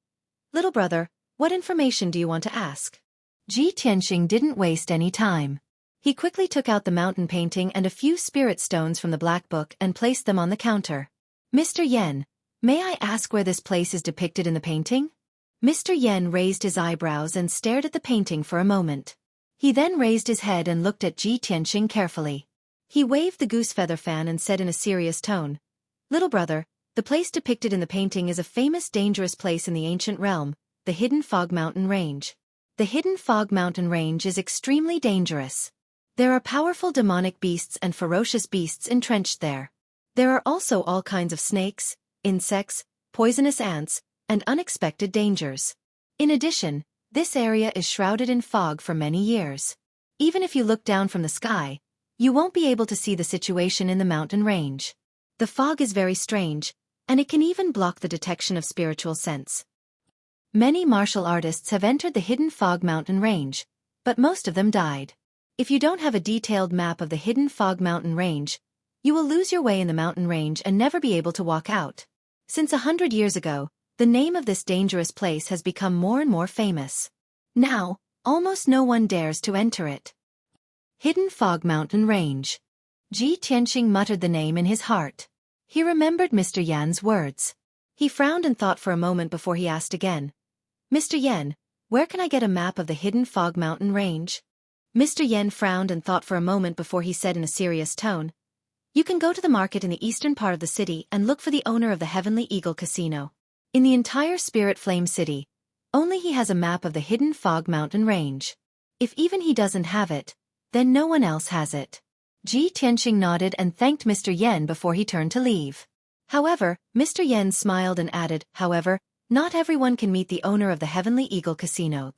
Speaker 1: "Little brother, what information do you want to ask?" Ji Tianqing didn't waste any time. He quickly took out the mountain painting and a few spirit stones from the black book and placed them on the counter. "Mr. Yen, may I ask where this place is depicted in the painting?" Mr. Yen raised his eyebrows and stared at the painting for a moment. He then raised his head and looked at Ji Tianqing carefully. He waved the goose feather fan and said in a serious tone, "Little brother, the place depicted in the painting is a famous dangerous place in the ancient realm, the Hidden Fog Mountain Range. The Hidden Fog Mountain Range is extremely dangerous. There are powerful demonic beasts and ferocious beasts entrenched there. There are also all kinds of snakes, insects, poisonous ants, and unexpected dangers. In addition, this area is shrouded in fog for many years. Even if you look down from the sky, you won't be able to see the situation in the mountain range. The fog is very strange, and it can even block the detection of spiritual sense. Many martial artists have entered the Hidden Fog Mountain Range, but most of them died. If you don't have a detailed map of the Hidden Fog Mountain Range, you will lose your way in the mountain range and never be able to walk out. Since 100 years ago, the name of this dangerous place has become more and more famous. Now, almost no one dares to enter it." Hidden Fog Mountain Range. Ji Tianqing muttered the name in his heart. He remembered Mr. Yan's words. He frowned and thought for a moment before he asked again, "Mr. Yen, where can I get a map of the Hidden Fog Mountain Range?" Mr. Yen frowned and thought for a moment before he said in a serious tone, "You can go to the market in the eastern part of the city and look for the owner of the Heavenly Eagle Casino. In the entire Spirit Flame City, only he has a map of the Hidden Fog Mountain Range. If even he doesn't have it, then no one else has it." Ji Tianqing nodded and thanked Mr. Yen before he turned to leave. However, Mr. Yen smiled and added, "However, not everyone can meet the owner of the Heavenly Eagle Casino."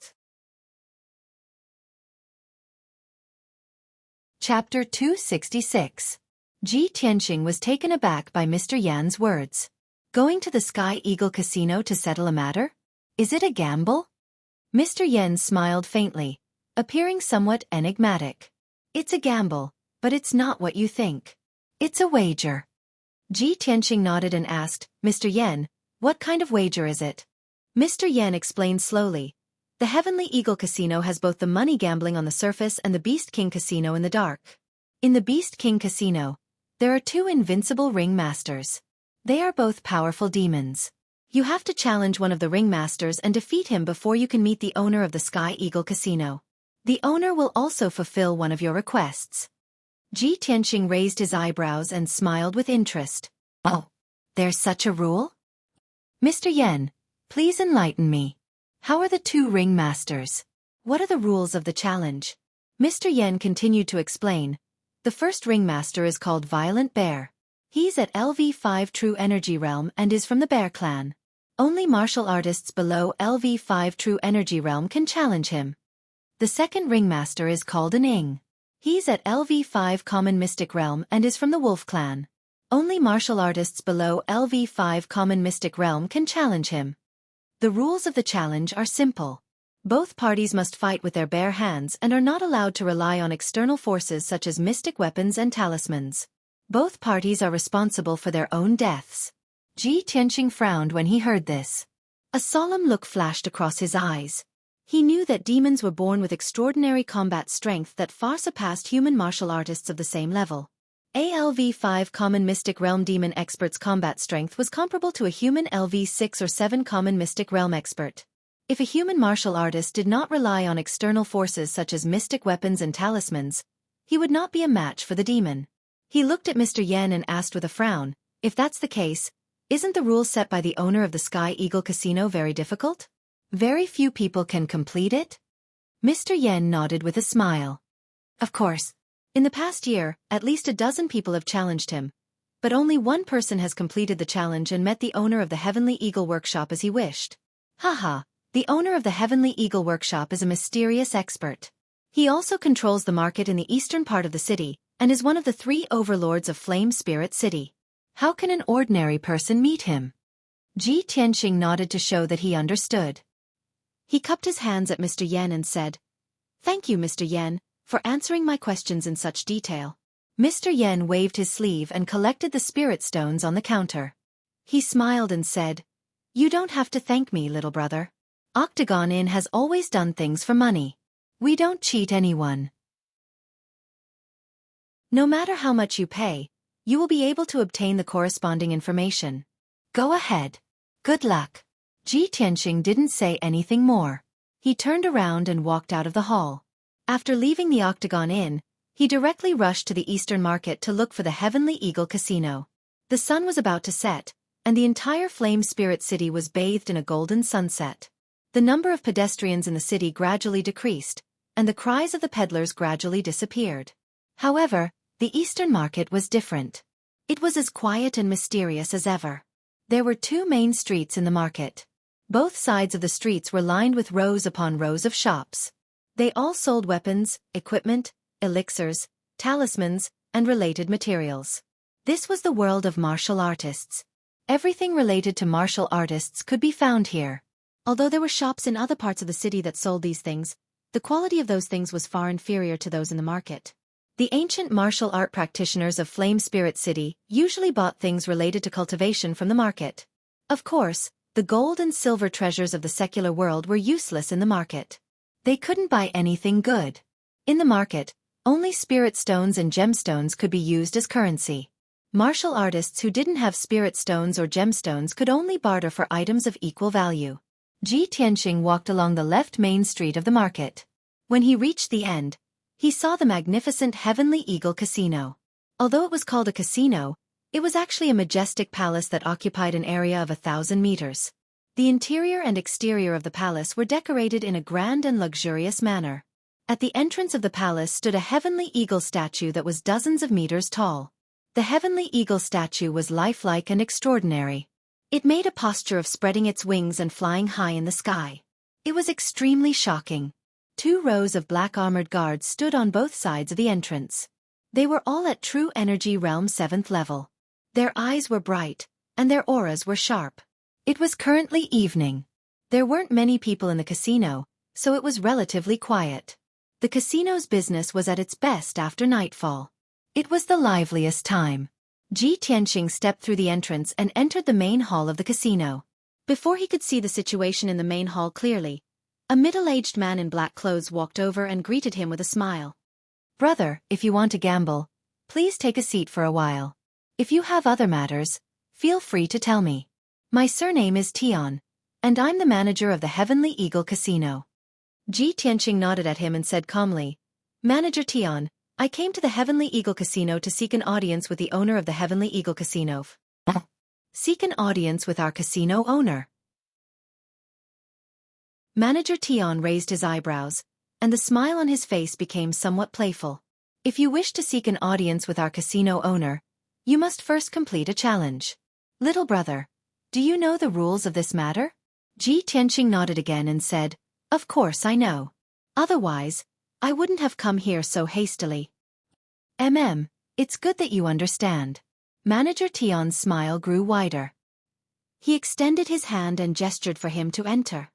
Speaker 1: Chapter 266. Ji Tianqing was taken aback by Mr. Yan's words. Going to the Sky Eagle Casino to settle a matter? Is it a gamble? Mr. Yen smiled faintly, appearing somewhat enigmatic. "It's a gamble, but it's not what you think. It's a wager." Ji Tianqing nodded and asked, "Mr. Yen, what kind of wager is it?" Mr. Yen explained slowly, "The Heavenly Eagle Casino has both the money gambling on the surface and the Beast King Casino in the dark. In the Beast King Casino, there are two invincible ring masters. They are both powerful demons. You have to challenge one of the ringmasters and defeat him before you can meet the owner of the Sky Eagle Casino. The owner will also fulfill one of your requests." Ji Tianqing raised his eyebrows and smiled with interest. "Oh, there's such a rule? Mr. Yen, please enlighten me. How are the two ringmasters? What are the rules of the challenge?" Mr. Yen continued to explain. "The first ringmaster is called Violent Bear. He's at LV5 True Energy Realm and is from the Bear Clan. Only martial artists below LV5 True Energy Realm can challenge him. The second ringmaster is called an Ing. He's at LV5 Common Mystic Realm and is from the Wolf Clan. Only martial artists below LV5 Common Mystic Realm can challenge him. The rules of the challenge are simple. Both parties must fight with their bare hands and are not allowed to rely on external forces such as mystic weapons and talismans. Both parties are responsible for their own deaths." Ji Tianqing frowned when he heard this. A solemn look flashed across his eyes. He knew that demons were born with extraordinary combat strength that far surpassed human martial artists of the same level. ALV-5 Common Mystic Realm Demon Expert's combat strength was comparable to a human LV-6 or 7 Common Mystic Realm Expert. If a human martial artist did not rely on external forces such as mystic weapons and talismans, he would not be a match for the demon. He looked at Mr. Yen and asked with a frown, "If that's the case, isn't the rule set by the owner of the Sky Eagle Casino very difficult? Very few people can complete it?" Mr. Yen nodded with a smile. "Of course. In the past year, at least a dozen people have challenged him, but only one person has completed the challenge and met the owner of the Heavenly Eagle Workshop as he wished. Haha, the owner of the Heavenly Eagle Workshop is a mysterious expert. He also controls the market in the eastern part of the city, and is one of the 3 overlords of Flame Spirit City. How can an ordinary person meet him?" Ji Tianxing nodded to show that he understood. He cupped his hands at Mr. Yen and said, "Thank you, Mr. Yen, for answering my questions in such detail." Mr. Yen waved his sleeve and collected the spirit stones on the counter. He smiled and said, "You don't have to thank me, little brother. Octagon Inn has always done things for money. We don't cheat anyone. No matter how much you pay, you will be able to obtain the corresponding information. Go ahead. Good luck." Ji Tianxing didn't say anything more. He turned around and walked out of the hall. After leaving the Octagon Inn, he directly rushed to the Eastern Market to look for the Heavenly Eagle Casino. The sun was about to set, and the entire Flame Spirit City was bathed in a golden sunset. The number of pedestrians in the city gradually decreased, and the cries of the peddlers gradually disappeared. However, the Eastern Market was different. It was as quiet and mysterious as ever. There were 2 main streets in the market. Both sides of the streets were lined with rows upon rows of shops. They all sold weapons, equipment, elixirs, talismans, and related materials. This was the world of martial artists. Everything related to martial artists could be found here. Although there were shops in other parts of the city that sold these things, the quality of those things was far inferior to those in the market. The ancient martial art practitioners of Flame Spirit City usually bought things related to cultivation from the market. Of course, the gold and silver treasures of the secular world were useless in the market. They couldn't buy anything good. In the market, only spirit stones and gemstones could be used as currency. Martial artists who didn't have spirit stones or gemstones could only barter for items of equal value. Ji Tianxing walked along the left main street of the market. When he reached the end, he saw the magnificent Heavenly Eagle Casino. Although it was called a casino, it was actually a majestic palace that occupied an area of 1,000 meters. The interior and exterior of the palace were decorated in a grand and luxurious manner. At the entrance of the palace stood a Heavenly Eagle statue that was dozens of meters tall. The Heavenly Eagle statue was lifelike and extraordinary. It made a posture of spreading its wings and flying high in the sky. It was extremely shocking. 2 rows of black armored guards stood on both sides of the entrance. They were all at True Energy Realm 7th level. Their eyes were bright, and their auras were sharp. It was currently evening. There weren't many people in the casino, so it was relatively quiet. The casino's business was at its best after nightfall. It was the liveliest time. Ji Tianxing stepped through the entrance and entered the main hall of the casino. Before he could see the situation in the main hall clearly, a middle-aged man in black clothes walked over and greeted him with a smile. "Brother, if you want to gamble, please take a seat for a while. If you have other matters, feel free to tell me. My surname is Tian, and I'm the manager of the Heavenly Eagle Casino." Ji Tianxing nodded at him and said calmly, "Manager Tian, I came to the Heavenly Eagle Casino to seek an audience with the owner of the Heavenly Eagle Casino." "Seek an audience with our casino owner?" Manager Tian raised his eyebrows, and the smile on his face became somewhat playful. "If you wish to seek an audience with our casino owner, you must first complete a challenge. Little brother, do you know the rules of this matter?" Ji Tianxing nodded again and said, "Of course I know. Otherwise, I wouldn't have come here so hastily." It's good that you understand." Manager Tian's smile grew wider. He extended his hand and gestured for him to enter.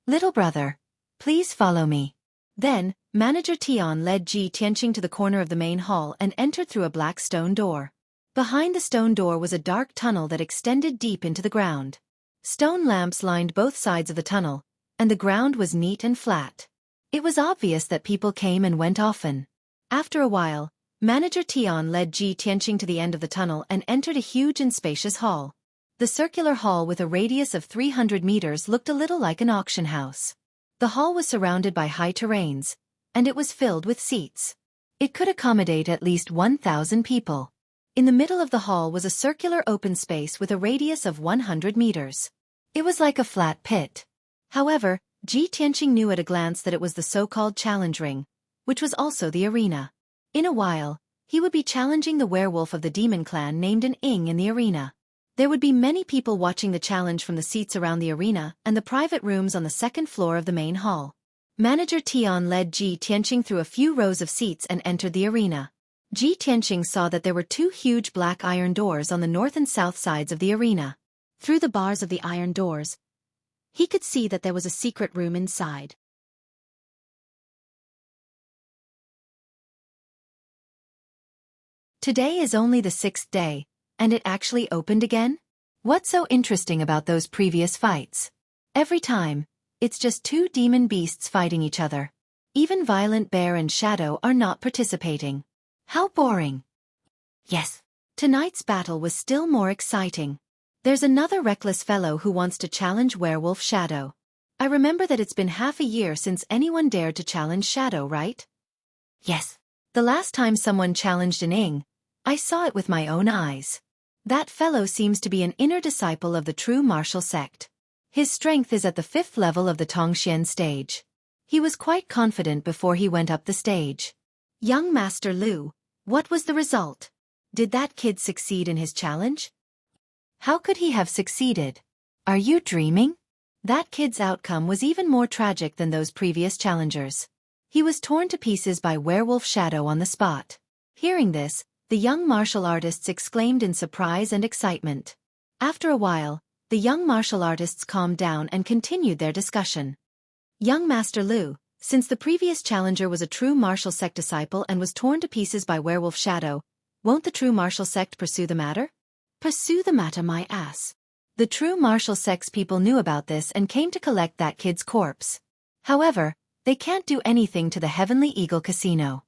Speaker 1: "Little brother, please follow me." Then, Manager Tian led Ji Tianxing to the corner of the main hall and entered through a black stone door. Behind the stone door was a dark tunnel that extended deep into the ground. Stone lamps lined both sides of the tunnel, and the ground was neat and flat. It was obvious that people came and went often. After a while, Manager Tian led Ji Tianqing to the end of the tunnel and entered a huge and spacious hall. The circular hall with a radius of 300 meters looked a little like an auction house. The hall was surrounded by high terrains, and it was filled with seats. It could accommodate at least 1,000 people. In the middle of the hall was a circular open space with a radius of 100 meters. It was like a flat pit. However, Ji Tianqing knew at a glance that it was the so-called challenge ring, which was also the arena. In a while, he would be challenging the werewolf of the demon clan named an Ing in the arena. There would be many people watching the challenge from the seats around the arena and the private rooms on the second floor of the main hall. Manager Tian led Ji Tianqing through a few rows of seats and entered the arena. Ji Tianqing saw that there were two huge black iron doors on the north and south sides of the arena. Through the bars of the iron doors, he could see that there was a secret room inside. Today is only the 6th day, and it actually opened again? What's so interesting about those previous fights? Every time, it's just two demon beasts fighting each other. Even Violent Bear and Shadow are not participating. How boring. Yes, tonight's battle was still more exciting. There's another reckless fellow who wants to challenge Werewolf Shadow. I remember that it's been half a year since anyone dared to challenge Shadow, right? Yes. The last time someone challenged an Ing, I saw it with my own eyes. That fellow seems to be an inner disciple of the true martial sect. His strength is at the 5th level of the Tongxian stage. He was quite confident before he went up the stage. Young Master Lu, what was the result? Did that kid succeed in his challenge? How could he have succeeded? Are you dreaming? That kid's outcome was even more tragic than those previous challengers. He was torn to pieces by Werewolf Shadow on the spot. Hearing this, the young martial artists exclaimed in surprise and excitement. After a while, the young martial artists calmed down and continued their discussion. Young Master Lu, since the previous challenger was a true martial sect disciple and was torn to pieces by Werewolf Shadow, won't the true martial sect pursue the matter? Pursue the matter, my ass. The true martial sect's people knew about this and came to collect that kid's corpse. However, they can't do anything to the Heavenly Eagle Casino.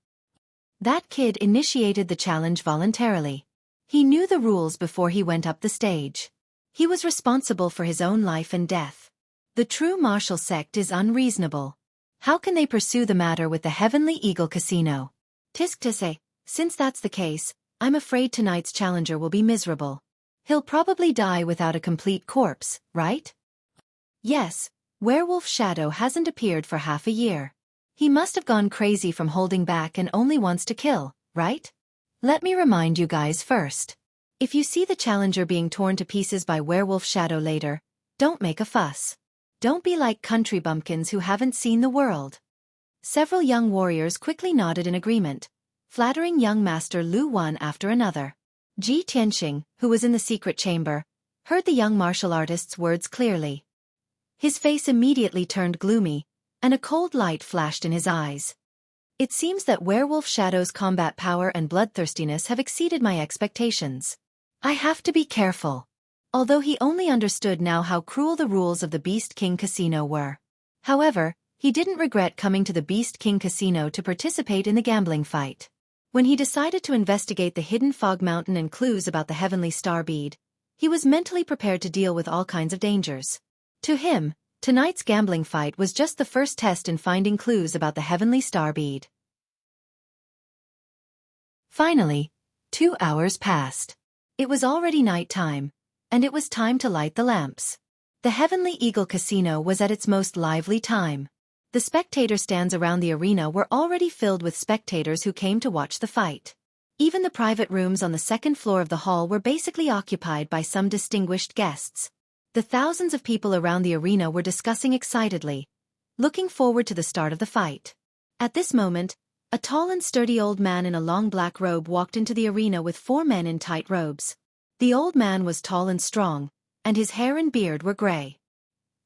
Speaker 1: That kid initiated the challenge voluntarily. He knew the rules before he went up the stage. He was responsible for his own life and death. The true martial sect is unreasonable. How can they pursue the matter with the Heavenly Eagle Casino? Tisk to say, since that's the case, I'm afraid tonight's challenger will be miserable. He'll probably die without a complete corpse, right? Yes, Werewolf Shadow hasn't appeared for half a year. He must have gone crazy from holding back and only wants to kill, right? Let me remind you guys first. If you see the challenger being torn to pieces by Werewolf Shadow later, don't make a fuss. Don't be like country bumpkins who haven't seen the world. Several young warriors quickly nodded in agreement, flattering young Master Lu one after another. Ji Tianqing, who was in the secret chamber, heard the young martial artist's words clearly. His face immediately turned gloomy, and a cold light flashed in his eyes. It seems that Werewolf Shadow's combat power and bloodthirstiness have exceeded my expectations. I have to be careful. Although he only understood now how cruel the rules of the Beast King Casino were. However, he didn't regret coming to the Beast King Casino to participate in the gambling fight. When he decided to investigate the hidden fog mountain and clues about the heavenly star bead, he was mentally prepared to deal with all kinds of dangers. To him, tonight's gambling fight was just the first test in finding clues about the heavenly star bead. Finally, 2 hours passed. It was already night time, and it was time to light the lamps. The Heavenly Eagle Casino was at its most lively time. The spectator stands around the arena were already filled with spectators who came to watch the fight. Even the private rooms on the second floor of the hall were basically occupied by some distinguished guests. The thousands of people around the arena were discussing excitedly, looking forward to the start of the fight. At this moment, a tall and sturdy old man in a long black robe walked into the arena with 4 men in tight robes. The old man was tall and strong, and his hair and beard were gray.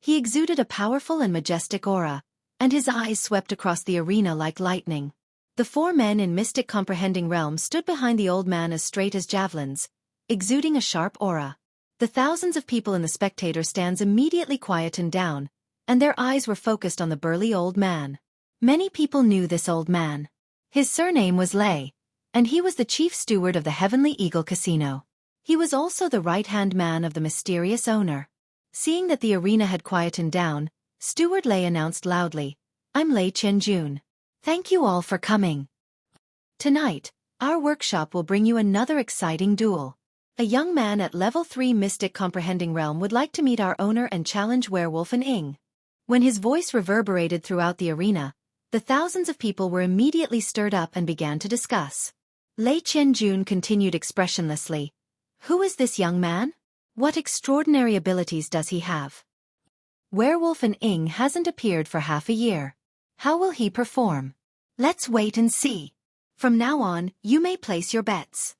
Speaker 1: He exuded a powerful and majestic aura, and his eyes swept across the arena like lightning. The 4 men in mystic comprehending realm stood behind the old man as straight as javelins, exuding a sharp aura. The thousands of people in the spectator stands immediately quietened down, and their eyes were focused on the burly old man. Many people knew this old man. His surname was Lei, and he was the chief steward of the Heavenly Eagle Casino. He was also the right-hand man of the mysterious owner. Seeing that the arena had quietened down, Steward Lei announced loudly, "I'm Lei Qianjun. Thank you all for coming. Tonight, our workshop will bring you another exciting duel. A young man at level 3 Mystic Comprehending Realm would like to meet our owner and challenge Werewolf and Ing." When his voice reverberated throughout the arena, the thousands of people were immediately stirred up and began to discuss. Lei Qianjun continued expressionlessly, "Who is this young man? What extraordinary abilities does he have? Werewolf and Ing hasn't appeared for half a year. How will he perform? Let's wait and see. From now on, you may place your bets."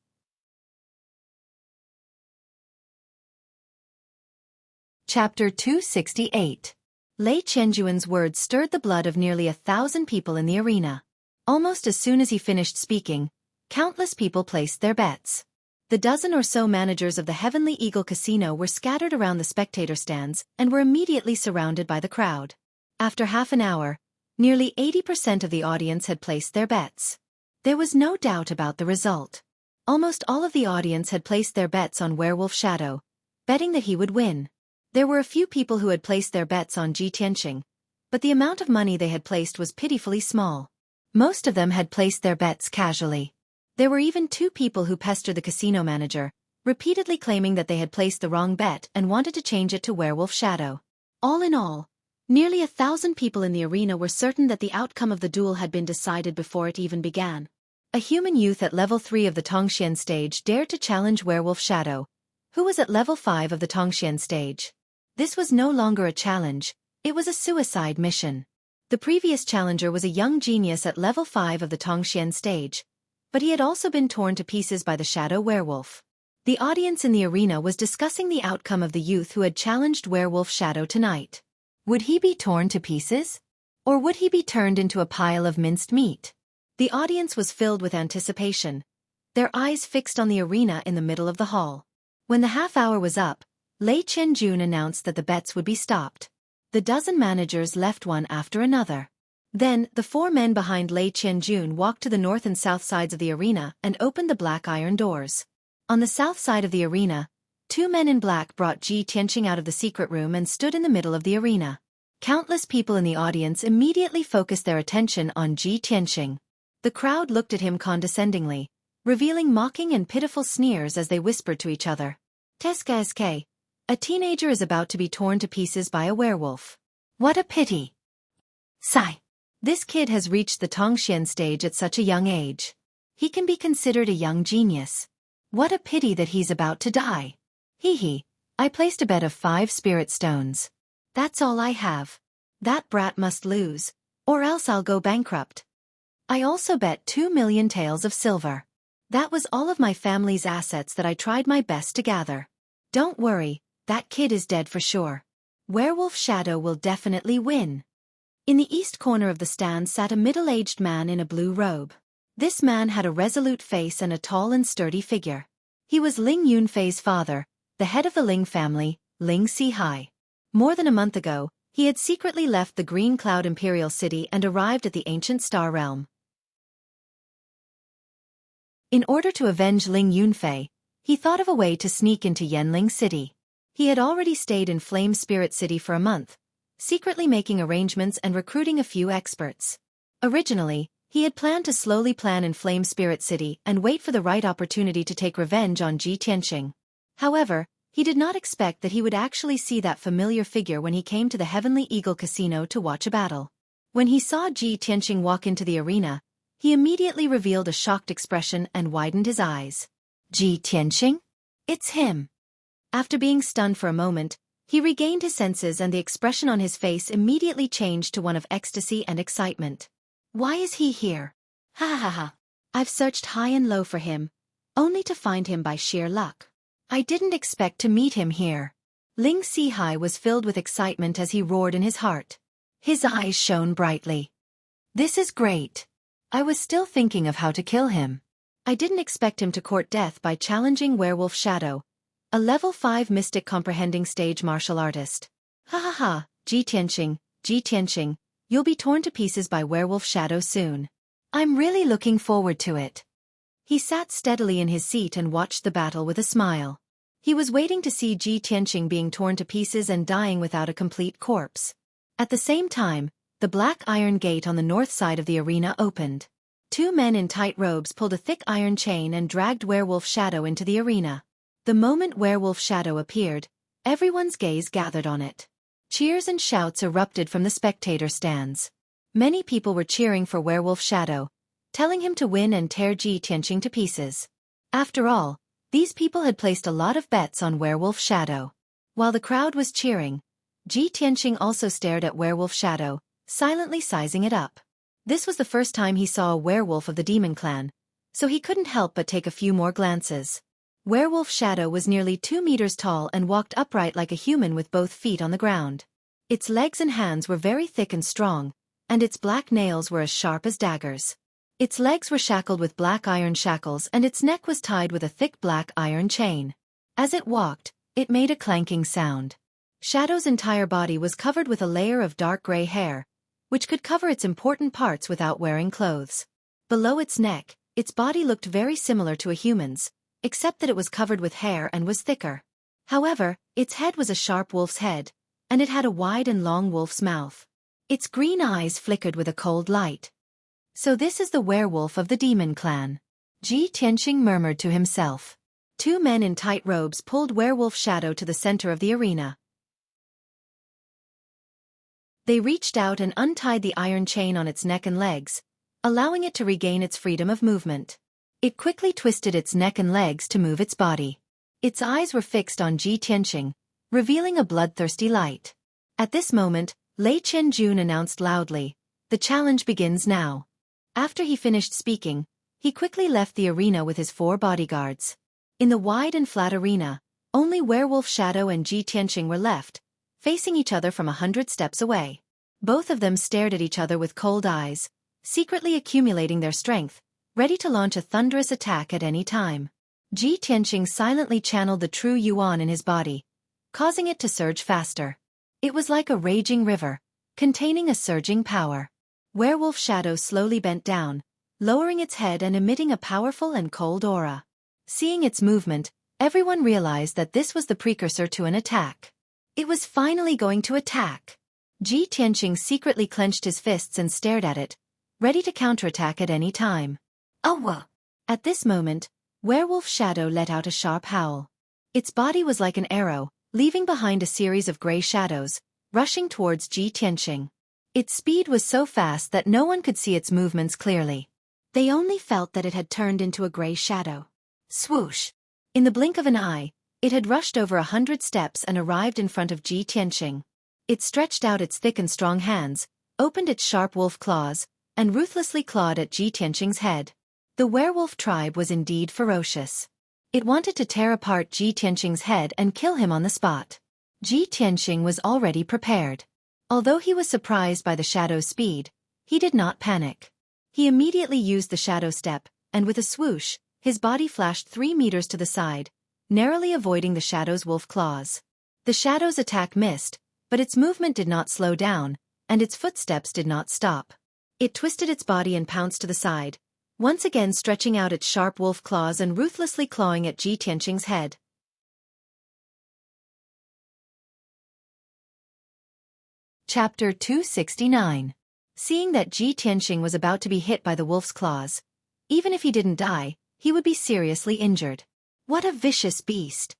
Speaker 1: Chapter 268. Lei Qianjun's words stirred the blood of nearly 1,000 people in the arena. Almost as soon as he finished speaking, countless people placed their bets. The dozen or so managers of the Heavenly Eagle Casino were scattered around the spectator stands and were immediately surrounded by the crowd. After half an hour, nearly 80% of the audience had placed their bets. There was no doubt about the result. Almost all of the audience had placed their bets on Werewolf Shadow, betting that he would win. There were a few people who had placed their bets on Ji Tianqing, but the amount of money they had placed was pitifully small. Most of them had placed their bets casually. There were even 2 people who pestered the casino manager, repeatedly claiming that they had placed the wrong bet and wanted to change it to Werewolf Shadow. All in all, nearly 1,000 people in the arena were certain that the outcome of the duel had been decided before it even began. A human youth at level 3 of the Tongxian stage dared to challenge Werewolf Shadow, who was at level 5 of the Tongxian stage. This was no longer a challenge, it was a suicide mission. The previous challenger was a young genius at level 5 of the Tongxian stage, but he had also been torn to pieces by the Shadow Werewolf. The audience in the arena was discussing the outcome of the youth who had challenged Werewolf Shadow tonight. Would he be torn to pieces? Or would he be turned into a pile of minced meat? The audience was filled with anticipation, their eyes fixed on the arena in the middle of the hall. When the half hour was up, Lei Qianjun announced that the bets would be stopped. The dozen managers left one after another. Then, the 4 men behind Lei Qianjun walked to the north and south sides of the arena and opened the black iron doors. On the south side of the arena, 2 men in black brought Ji Tianqing out of the secret room and stood in the middle of the arena. Countless people in the audience immediately focused their attention on Ji Tianqing. The crowd looked at him condescendingly, revealing mocking and pitiful sneers as they whispered to each other. "Teska. A teenager is about to be torn to pieces by a werewolf. What a pity. Sigh. This kid has reached the Tongxian stage at such a young age. He can be considered a young genius. What a pity that he's about to die. Hee. I placed a bet of 5 spirit stones. That's all I have. That brat must lose, or else I'll go bankrupt. I also bet 2 million taels of silver. That was all of my family's assets that I tried my best to gather. Don't worry, that kid is dead for sure. Werewolf Shadow will definitely win." In the east corner of the stand sat a middle-aged man in a blue robe. This man had a resolute face and a tall and sturdy figure. He was Ling Yunfei's father, the head of the Ling family, Ling Sihai. More than a month ago, he had secretly left the Green Cloud Imperial City and arrived at the ancient Star Realm. In order to avenge Ling Yunfei, he thought of a way to sneak into Yanling City. He had already stayed in Flame Spirit City for a month, secretly making arrangements and recruiting a few experts. Originally, he had planned to slowly plan in Flame Spirit City and wait for the right opportunity to take revenge on Ji Tianqing. However, he did not expect that he would actually see that familiar figure when he came to the Heavenly Eagle Casino to watch a battle. When he saw Ji Tianqing walk into the arena, he immediately revealed a shocked expression and widened his eyes. Ji Tianqing? It's him. After being stunned for a moment, he regained his senses and the expression on his face immediately changed to one of ecstasy and excitement. Why is he here? Ha. I've searched high and low for him, only to find him by sheer luck. I didn't expect to meet him here. Ling Sihai was filled with excitement as he roared in his heart. His eyes shone brightly. This is great. I was still thinking of how to kill him. I didn't expect him to court death by challenging Werewolf Shadow, A level 5 mystic comprehending stage martial artist. Ha ha ha, Ji Tianqing, you'll be torn to pieces by werewolf shadow soon. I'm really looking forward to it. He sat steadily in his seat and watched the battle with a smile. He was waiting to see Ji Tianqing being torn to pieces and dying without a complete corpse. At the same time, the black iron gate on the north side of the arena opened. Two men in tight robes pulled a thick iron chain and dragged Werewolf Shadow into the arena. The moment Werewolf Shadow appeared, everyone's gaze gathered on it. Cheers and shouts erupted from the spectator stands. Many people were cheering for Werewolf Shadow, telling him to win and tear Ji Tianqing to pieces. After all, these people had placed a lot of bets on Werewolf Shadow. While the crowd was cheering, Ji Tianqing also stared at Werewolf Shadow, silently sizing it up. This was the first time he saw a werewolf of the demon clan, so he couldn't help but take a few more glances. Werewolf Shadow was nearly 2 meters tall and walked upright like a human with both feet on the ground. Its legs and hands were very thick and strong, and its black nails were as sharp as daggers. Its legs were shackled with black iron shackles and its neck was tied with a thick black iron chain. As it walked, it made a clanking sound. Shadow's entire body was covered with a layer of dark gray hair, which could cover its important parts without wearing clothes. Below its neck, its body looked very similar to a human's, except that it was covered with hair and was thicker. However, its head was a sharp wolf's head, and it had a wide and long wolf's mouth. Its green eyes flickered with a cold light. So this is the werewolf of the demon clan. Ji Tianqing murmured to himself. Two men in tight robes pulled Werewolf Shadow to the center of the arena. They reached out and untied the iron chain on its neck and legs, allowing it to regain its freedom of movement. It quickly twisted its neck and legs to move its body. Its eyes were fixed on Ji Tianqing, revealing a bloodthirsty light. At this moment, Lei Qianjun announced loudly, "The challenge begins now." After he finished speaking, he quickly left the arena with his 4 bodyguards. In the wide and flat arena, only Werewolf Shadow and Ji Tianqing were left, facing each other from 100 steps away. Both of them stared at each other with cold eyes, secretly accumulating their strength, ready to launch a thunderous attack at any time. Ji Tianqing silently channeled the true yuan in his body, causing it to surge faster. It was like a raging river, containing a surging power. Werewolf Shadow slowly bent down, lowering its head and emitting a powerful and cold aura. Seeing its movement, everyone realized that this was the precursor to an attack. It was finally going to attack. Ji Tianqing secretly clenched his fists and stared at it, ready to counterattack at any time. "Awa!" At this moment, Werewolf Shadow let out a sharp howl. Its body was like an arrow, leaving behind a series of gray shadows, rushing towards Ji Tianqing. Its speed was so fast that no one could see its movements clearly. They only felt that it had turned into a gray shadow. Swoosh! In the blink of an eye, it had rushed over 100 steps and arrived in front of Ji Tianqing. It stretched out its thick and strong hands, opened its sharp wolf claws, and ruthlessly clawed at Ji Tianqing's head. The werewolf tribe was indeed ferocious. It wanted to tear apart Ji Tianqing's head and kill him on the spot. Ji Tianqing was already prepared. Although he was surprised by the shadow's speed, he did not panic. He immediately used the shadow step, and with a swoosh, his body flashed 3 meters to the side, narrowly avoiding the shadow's wolf claws. The shadow's attack missed, but its movement did not slow down, and its footsteps did not stop. It twisted its body and pounced to the side, once again stretching out its sharp wolf claws and ruthlessly clawing at Ji Tianqing's head. Chapter 269. Seeing that Ji Tianqing was about to be hit by the wolf's claws, even if he didn't die, he would be seriously injured. What a vicious beast!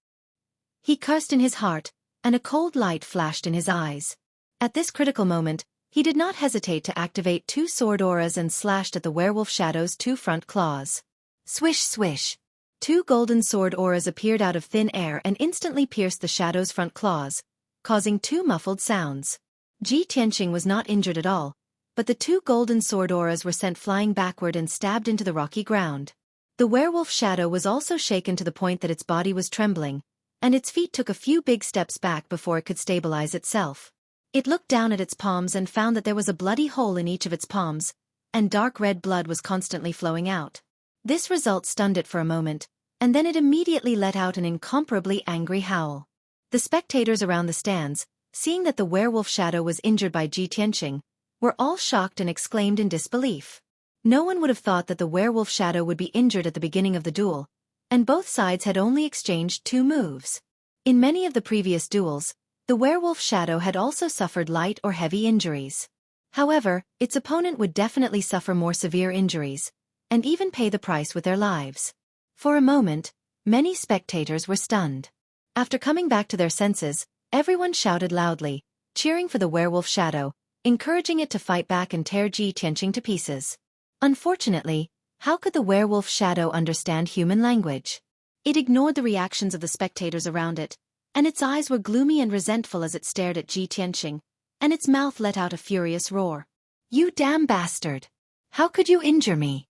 Speaker 1: He cursed in his heart, and a cold light flashed in his eyes. At this critical moment, he did not hesitate to activate 2 sword auras and slashed at the werewolf shadow's 2 front claws. Swish swish! 2 golden sword auras appeared out of thin air and instantly pierced the shadow's front claws, causing 2 muffled sounds. Ji Tianqing was not injured at all, but the 2 golden sword auras were sent flying backward and stabbed into the rocky ground. The werewolf shadow was also shaken to the point that its body was trembling, and its feet took a few big steps back before it could stabilize itself. It looked down at its palms and found that there was a bloody hole in each of its palms, and dark red blood was constantly flowing out. This result stunned it for a moment, and then it immediately let out an incomparably angry howl. The spectators around the stands, seeing that the werewolf shadow was injured by Ji Tianqing, were all shocked and exclaimed in disbelief. No one would have thought that the werewolf shadow would be injured at the beginning of the duel, and both sides had only exchanged 2 moves. In many of the previous duels, the werewolf shadow had also suffered light or heavy injuries. However, its opponent would definitely suffer more severe injuries, and even pay the price with their lives. For a moment, many spectators were stunned. After coming back to their senses, everyone shouted loudly, cheering for the werewolf shadow, encouraging it to fight back and tear Ji Tianqing to pieces. Unfortunately, how could the werewolf shadow understand human language? It ignored the reactions of the spectators around it, and its eyes were gloomy and resentful as it stared at Ji Tianqing, and its mouth let out a furious roar. "You damn bastard! How could you injure me?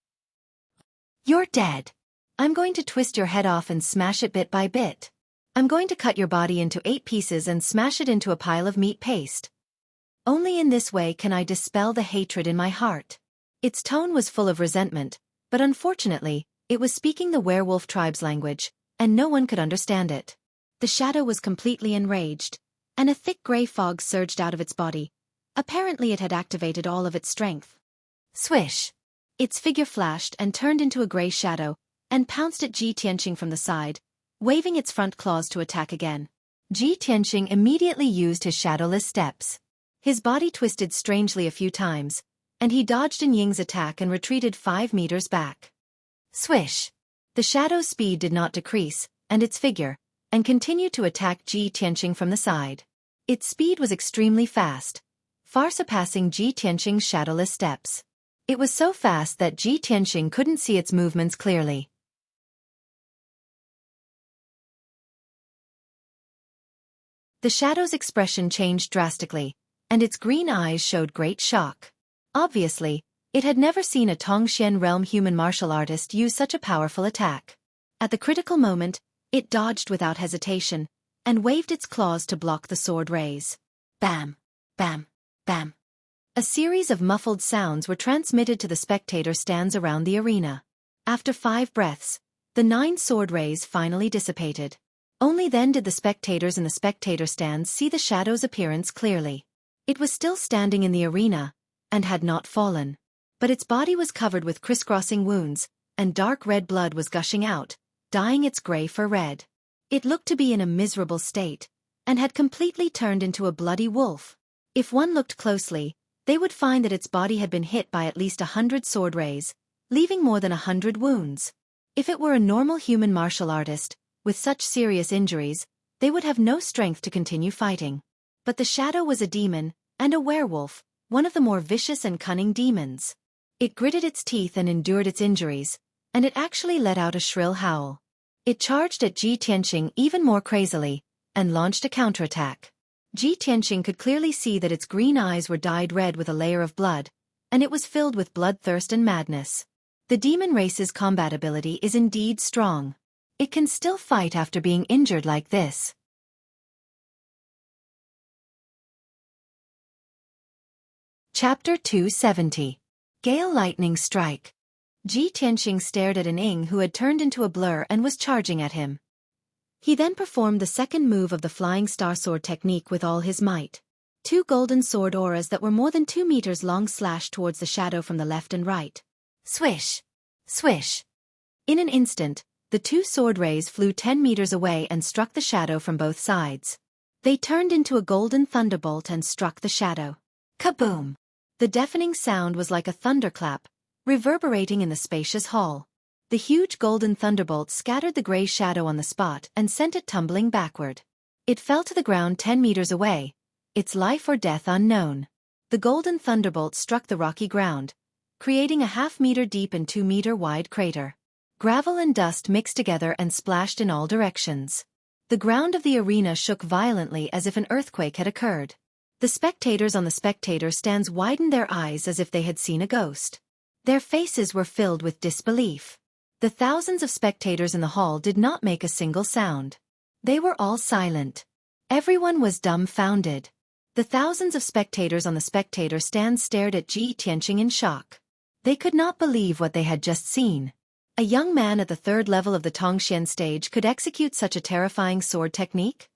Speaker 1: You're dead. I'm going to twist your head off and smash it bit by bit. I'm going to cut your body into 8 pieces and smash it into a pile of meat paste. Only in this way can I dispel the hatred in my heart." Its tone was full of resentment, but unfortunately, it was speaking the werewolf tribe's language, and no one could understand it. The shadow was completely enraged, and a thick gray fog surged out of its body. Apparently it had activated all of its strength. Swish! Its figure flashed and turned into a gray shadow, and pounced at Ji Tianqing from the side, waving its front claws to attack again. Ji Tianqing immediately used his shadowless steps. His body twisted strangely a few times, and he dodged in Ying's attack and retreated 5 meters back. Swish! The shadow's speed did not decrease, and its figure, and continued to attack Ji Tianqing from the side. Its speed was extremely fast, far surpassing Ji Tianqing's shadowless steps. It was so fast that Ji Tianqing couldn't see its movements clearly. The shadow's expression changed drastically, and its green eyes showed great shock. Obviously, it had never seen a Tongxian realm human martial artist use such a powerful attack. At the critical moment, it dodged without hesitation, and waved its claws to block the sword rays. Bam! Bam! Bam! A series of muffled sounds were transmitted to the spectator stands around the arena. After 5 breaths, the 9 sword rays finally dissipated. Only then did the spectators in the spectator stands see the shadow's appearance clearly. It was still standing in the arena, and had not fallen. But its body was covered with crisscrossing wounds, and dark red blood was gushing out, dyeing its gray fur red. It looked to be in a miserable state, and had completely turned into a bloody wolf. If one looked closely, they would find that its body had been hit by at least 100 sword rays, leaving more than 100 wounds. If it were a normal human martial artist, with such serious injuries, they would have no strength to continue fighting. But the shadow was a demon, and a werewolf, one of the more vicious and cunning demons. It gritted its teeth and endured its injuries, and it actually let out a shrill howl. It charged at Ji Tianqing even more crazily, and launched a counterattack. Ji Tianqing could clearly see that its green eyes were dyed red with a layer of blood, and it was filled with bloodthirst and madness. The demon race's combat ability is indeed strong. It can still fight after being injured like this. Chapter 270. Gale Lightning Strike. Ji Tianqing stared at an Ing who had turned into a blur and was charging at him. He then performed the second move of the Flying Star Sword technique with all his might. 2 golden sword auras that were more than 2 meters long slashed towards the shadow from the left and right. Swish! Swish! In an instant, the 2 sword rays flew 10 meters away and struck the shadow from both sides. They turned into a golden thunderbolt and struck the shadow. Kaboom! The deafening sound was like a thunderclap, reverberating in the spacious hall. The huge golden thunderbolt scattered the gray shadow on the spot and sent it tumbling backward. It fell to the ground 10 meters away, its life or death unknown. The golden thunderbolt struck the rocky ground, creating a half-meter deep and 2-meter wide crater. Gravel and dust mixed together and splashed in all directions. The ground of the arena shook violently as if an earthquake had occurred. The spectators on the spectator stands widened their eyes as if they had seen a ghost. Their faces were filled with disbelief. The thousands of spectators in the hall did not make a single sound. They were all silent. Everyone was dumbfounded. The thousands of spectators on the spectator stand stared at Ji Tianqing in shock. They could not believe what they had just seen. A young man at the third level of the Tongxian stage could execute such a terrifying sword technique?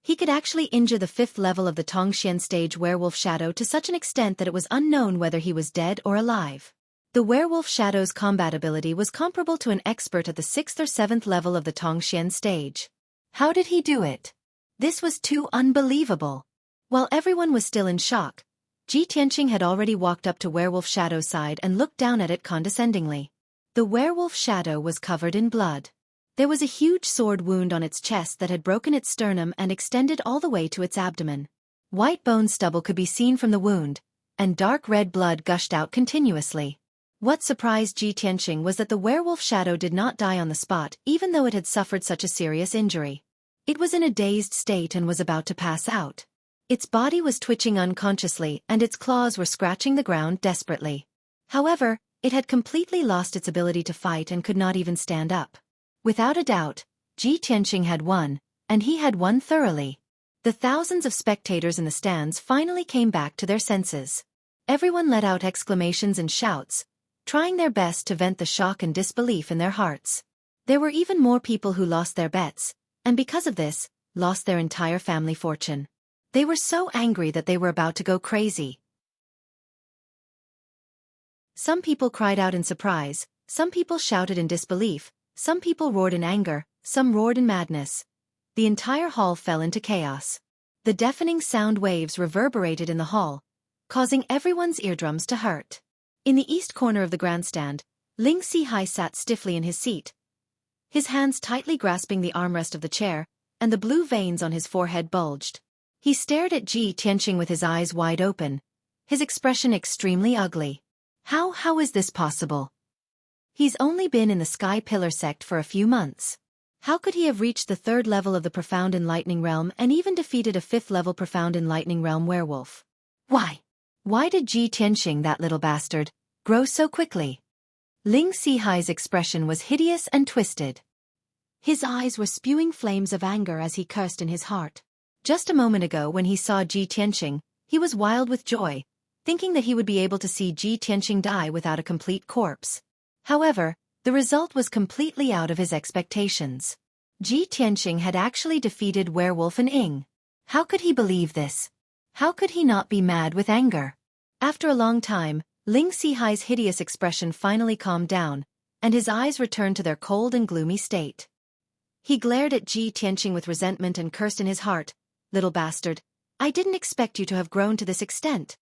Speaker 1: He could actually injure the fifth level of the Tongxian stage werewolf shadow to such an extent that it was unknown whether he was dead or alive. The werewolf shadow's combat ability was comparable to an expert at the sixth or seventh level of the Tongxian stage. How did he do it? This was too unbelievable. While everyone was still in shock, Ji Tianqing had already walked up to werewolf shadow's side and looked down at it condescendingly. The werewolf shadow was covered in blood. There was a huge sword wound on its chest that had broken its sternum and extended all the way to its abdomen. White bone stubble could be seen from the wound, and dark red blood gushed out continuously. What surprised Ji Tianqing was that the werewolf shadow did not die on the spot even though it had suffered such a serious injury. It was in a dazed state and was about to pass out. Its body was twitching unconsciously and its claws were scratching the ground desperately. However, it had completely lost its ability to fight and could not even stand up. Without a doubt, Ji Tianqing had won, and he had won thoroughly. The thousands of spectators in the stands finally came back to their senses. Everyone let out exclamations and shouts, trying their best to vent the shock and disbelief in their hearts. There were even more people who lost their bets, and because of this, lost their entire family fortune. They were so angry that they were about to go crazy. Some people cried out in surprise, some people shouted in disbelief, some people roared in anger, some roared in madness. The entire hall fell into chaos. The deafening sound waves reverberated in the hall, causing everyone's eardrums to hurt. In the east corner of the grandstand, Ling Sihai sat stiffly in his seat, his hands tightly grasping the armrest of the chair, and the blue veins on his forehead bulged. He stared at Ji Tianqing with his eyes wide open, his expression extremely ugly. How is this possible? He's only been in the Sky Pillar sect for a few months. How could he have reached the third level of the Profound Enlightening Realm and even defeated a fifth level Profound Enlightening Realm werewolf? Why did Ji Tianqing, that little bastard, grow so quickly? Ling Sihai's expression was hideous and twisted. His eyes were spewing flames of anger as he cursed in his heart. Just a moment ago when he saw Ji Tianqing, he was wild with joy, thinking that he would be able to see Ji Tianqing die without a complete corpse. However, the result was completely out of his expectations. Ji Tianqing had actually defeated Werewolf and Ing. How could he believe this? How could he not be mad with anger? After a long time, Ling Sihai's hideous expression finally calmed down, and his eyes returned to their cold and gloomy state. He glared at Ji Tianqing with resentment and cursed in his heart, "Little bastard, I didn't expect you to have grown to this extent.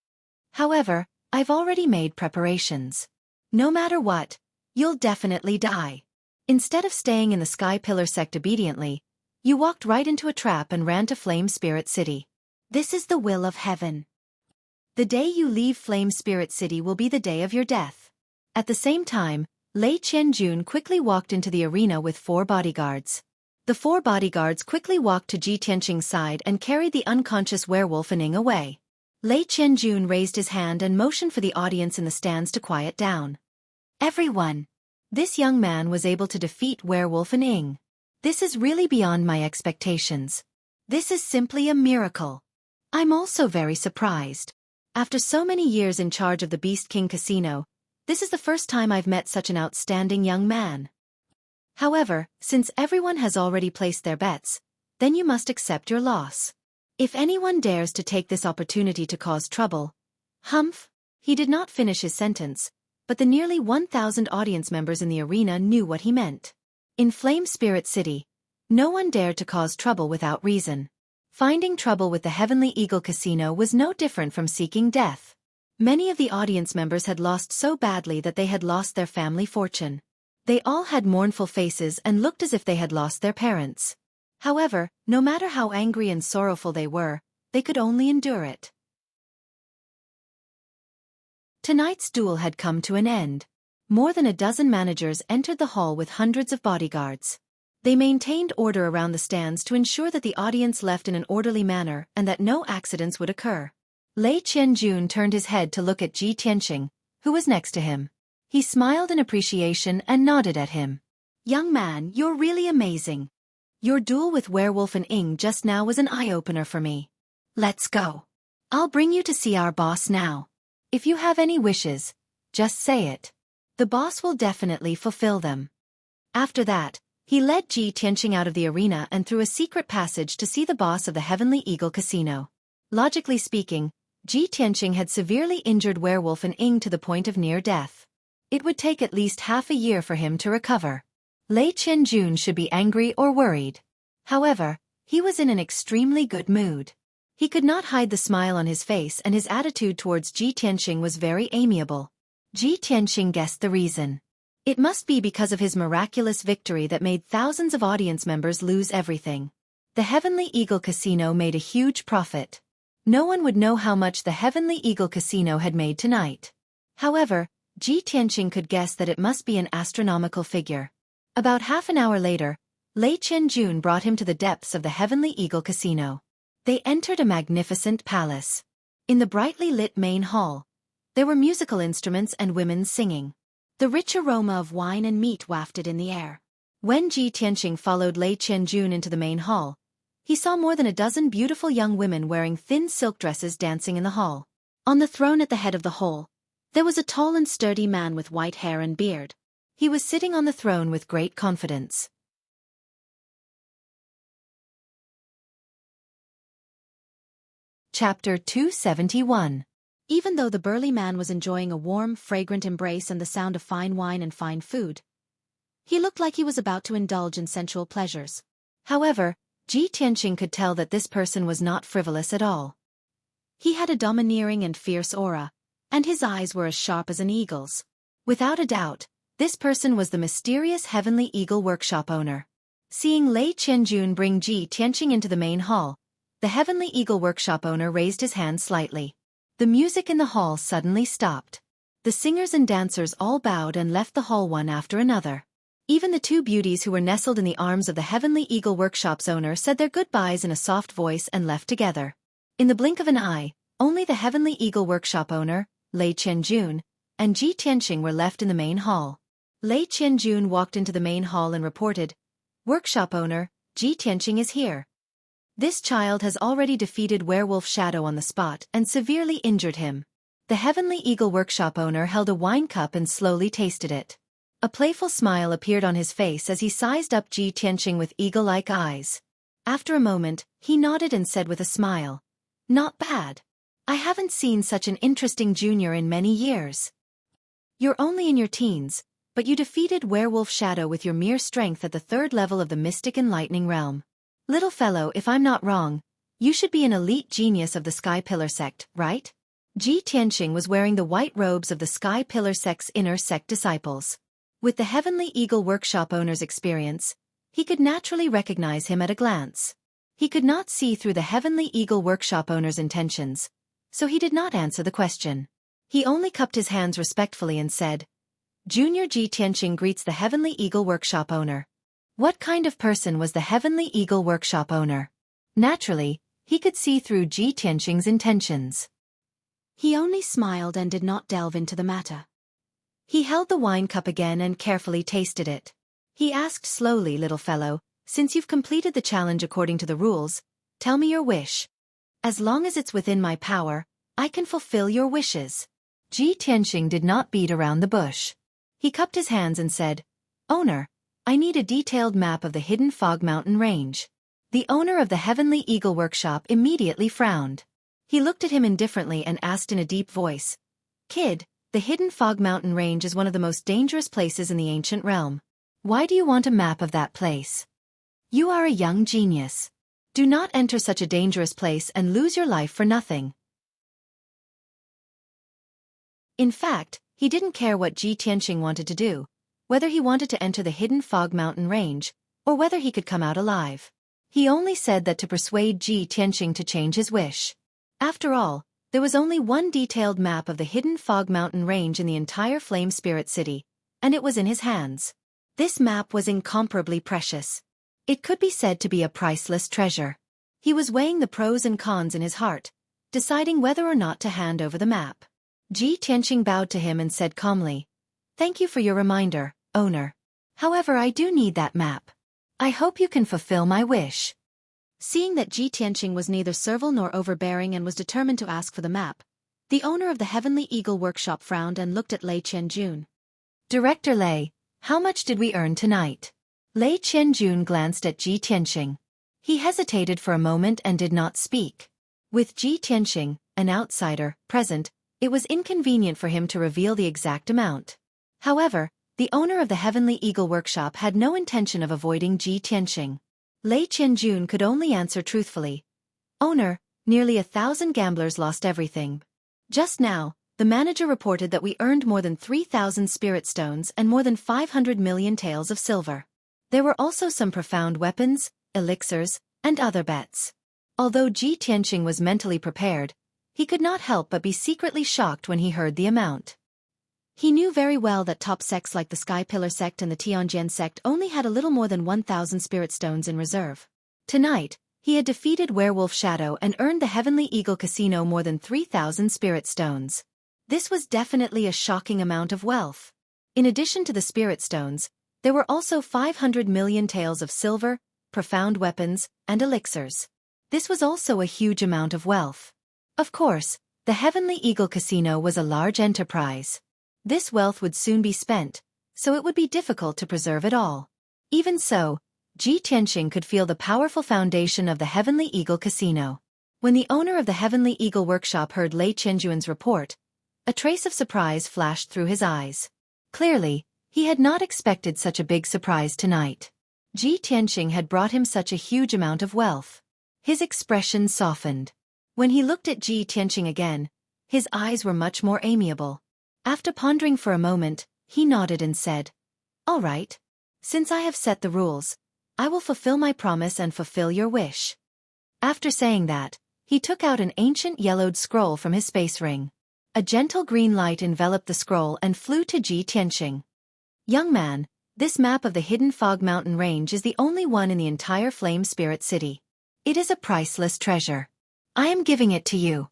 Speaker 1: However, I've already made preparations. No matter what, you'll definitely die." Instead of staying in the Sky Pillar sect obediently, you walked right into a trap and ran to Flame Spirit City. This is the will of heaven. The day you leave Flame Spirit City will be the day of your death. At the same time, Lei Qianjun quickly walked into the arena with 4 bodyguards. The 4 bodyguards quickly walked to Ji Tianqing's side and carried the unconscious werewolf and Ing away. Lei Qianjun raised his hand and motioned for the audience in the stands to quiet down. "Everyone! This young man was able to defeat Werewolf and Ing. This is really beyond my expectations. This is simply a miracle. I'm also very surprised. After so many years in charge of the Beast King Casino, this is the first time I've met such an outstanding young man. However, since everyone has already placed their bets, then you must accept your loss. If anyone dares to take this opportunity to cause trouble..." Humph! He did not finish his sentence, but the nearly 1,000 audience members in the arena knew what he meant. In Flame Spirit City, no one dared to cause trouble without reason. Finding trouble with the Heavenly Eagle Casino was no different from seeking death. Many of the audience members had lost so badly that they had lost their family fortune. They all had mournful faces and looked as if they had lost their parents. However, no matter how angry and sorrowful they were, they could only endure it. Tonight's duel had come to an end. More than a dozen managers entered the hall with hundreds of bodyguards. They maintained order around the stands to ensure that the audience left in an orderly manner and that no accidents would occur. Lei Qianjun turned his head to look at Ji Tianqing, who was next to him. He smiled in appreciation and nodded at him. "Young man, you're really amazing. Your duel with Werewolf and Ing just now was an eye-opener for me. Let's go. I'll bring you to see our boss now. If you have any wishes, just say it." The boss will definitely fulfill them. After that, he led Ji Tianqing out of the arena and through a secret passage to see the boss of the Heavenly Eagle Casino. Logically speaking, Ji Tianqing had severely injured Werewolf and Ying to the point of near death. It would take at least half a year for him to recover. Lei Qianjun should be angry or worried. However, he was in an extremely good mood. He could not hide the smile on his face and his attitude towards Ji Tianqing was very amiable. Ji Tianqing guessed the reason. It must be because of his miraculous victory that made thousands of audience members lose everything. The Heavenly Eagle Casino made a huge profit. No one would know how much the Heavenly Eagle Casino had made tonight. However, Ji Tianqing could guess that it must be an astronomical figure. About half an hour later, Lei Qianjun brought him to the depths of the Heavenly Eagle Casino. They entered a magnificent palace. In the brightly lit main hall, there were musical instruments and women singing. The rich aroma of wine and meat wafted in the air. When Ji Tianqing followed Lei Qianjun into the main hall, he saw more than a dozen beautiful young women wearing thin silk dresses dancing in the hall. On the throne at the head of the hall, there was a tall and sturdy man with white hair and beard. He was sitting on the throne with great confidence. Chapter 271. Even though the burly man was enjoying a warm, fragrant embrace and the sound of fine wine and fine food, he looked like he was about to indulge in sensual pleasures. However, Ji Tianqing could tell that this person was not frivolous at all. He had a domineering and fierce aura, and his eyes were as sharp as an eagle's. Without a doubt, this person was the mysterious Heavenly Eagle Workshop owner. Seeing Lei Qianjun bring Ji Tianqing into the main hall, the Heavenly Eagle Workshop owner raised his hand slightly. The music in the hall suddenly stopped. The singers and dancers all bowed and left the hall one after another. Even the two beauties who were nestled in the arms of the Heavenly Eagle Workshop's owner said their goodbyes in a soft voice and left together. In the blink of an eye, only the Heavenly Eagle Workshop owner, Lei Qianjun, and Ji Tianqing were left in the main hall. Lei Qianjun walked into the main hall and reported, "Workshop owner, Ji Tianqing is here. This child has already defeated Werewolf Shadow on the spot and severely injured him." The Heavenly Eagle Workshop owner held a wine cup and slowly tasted it. A playful smile appeared on his face as he sized up Ji Tianqing with eagle-like eyes. After a moment, he nodded and said with a smile, "Not bad. I haven't seen such an interesting junior in many years. You're only in your teens, but you defeated Werewolf Shadow with your mere strength at the 3rd level of the Mystic Enlightening Realm. Little fellow, if I'm not wrong, you should be an elite genius of the Sky Pillar sect, right?" Ji Tianqing was wearing the white robes of the Sky Pillar sect's inner sect disciples. With the Heavenly Eagle Workshop owner's experience, he could naturally recognize him at a glance. He could not see through the Heavenly Eagle Workshop owner's intentions, so he did not answer the question. He only cupped his hands respectfully and said, "Junior Ji Tianqing greets the Heavenly Eagle Workshop owner." What kind of person was the Heavenly Eagle Workshop owner? Naturally, he could see through Ji Tianqing's intentions. He only smiled and did not delve into the matter. He held the wine cup again and carefully tasted it. He asked slowly, "Little fellow, since you've completed the challenge according to the rules, tell me your wish. As long as it's within my power, I can fulfill your wishes." Ji Tianqing did not beat around the bush. He cupped his hands and said, "Owner, I need a detailed map of the hidden Fog Mountain range." The owner of the Heavenly Eagle Workshop immediately frowned. He looked at him indifferently and asked in a deep voice, "Kid, the hidden Fog Mountain range is one of the most dangerous places in the ancient realm. Why do you want a map of that place? You are a young genius. Do not enter such a dangerous place and lose your life for nothing." In fact, he didn't care what Ji Tianqing wanted to do, whether he wanted to enter the hidden Fog Mountain range, or whether he could come out alive. He only said that to persuade Ji Tianqing to change his wish. After all, there was only one detailed map of the hidden Fog Mountain range in the entire Flame Spirit City, and it was in his hands. This map was incomparably precious. It could be said to be a priceless treasure. He was weighing the pros and cons in his heart, deciding whether or not to hand over the map. Ji Tianqing bowed to him and said calmly, "Thank you for your reminder, owner. However, I do need that map. I hope you can fulfill my wish." Seeing that Ji Tianqing was neither servile nor overbearing and was determined to ask for the map, the owner of the Heavenly Eagle Workshop frowned and looked at Lei Qianjun. Director Lei, how much did we earn tonight? Lei Qianjun glanced at Ji Tianxing. He hesitated for a moment and did not speak. With Ji Tianxing, an outsider, present, it was inconvenient for him to reveal the exact amount. However, the owner of the Heavenly Eagle Workshop had no intention of avoiding Ji Tianxing. Lei Qianjun could only answer truthfully. Owner, nearly 1,000 gamblers lost everything. Just now, the manager reported that we earned more than 3,000 spirit stones and more than 500 million taels of silver. There were also some profound weapons, elixirs, and other bets. Although Ji Tianxing was mentally prepared, he could not help but be secretly shocked when he heard the amount. He knew very well that top sects like the Sky Pillar sect and the Tianjian sect only had a little more than 1,000 spirit stones in reserve. Tonight, he had defeated Werewolf Shadow and earned the Heavenly Eagle Casino more than 3,000 spirit stones. This was definitely a shocking amount of wealth. In addition to the spirit stones, there were also 500 million taels of silver, profound weapons, and elixirs. This was also a huge amount of wealth. Of course, the Heavenly Eagle Casino was a large enterprise. This wealth would soon be spent, so it would be difficult to preserve it all. Even so, Ji Tianxing could feel the powerful foundation of the Heavenly Eagle Casino. When the owner of the Heavenly Eagle Workshop heard Lei Qianjuan's report, a trace of surprise flashed through his eyes. Clearly, he had not expected such a big surprise tonight. Ji Tianxing had brought him such a huge amount of wealth. His expression softened. When he looked at Ji Tianxing again, his eyes were much more amiable. After pondering for a moment, he nodded and said, "All right. Since I have set the rules, I will fulfill my promise and fulfill your wish." After saying that, he took out an ancient yellowed scroll from his space ring. A gentle green light enveloped the scroll and flew to Ji Tianxing. "Young man, this map of the hidden Fog Mountain Range is the only one in the entire Flame Spirit City. It is a priceless treasure. I am giving it to you.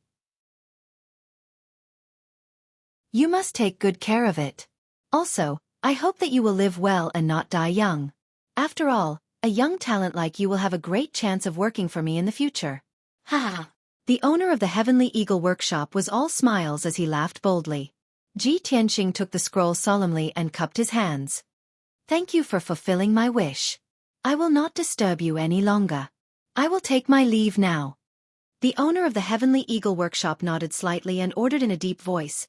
Speaker 1: You must take good care of it. Also, I hope that you will live well and not die young. After all, a young talent like you will have a great chance of working for me in the future." Ha! The owner of the Heavenly Eagle Workshop was all smiles as he laughed boldly. Ji Tianxing took the scroll solemnly and cupped his hands. "Thank you for fulfilling my wish. I will not disturb you any longer. I will take my leave now." The owner of the Heavenly Eagle Workshop nodded slightly and ordered in a deep voice,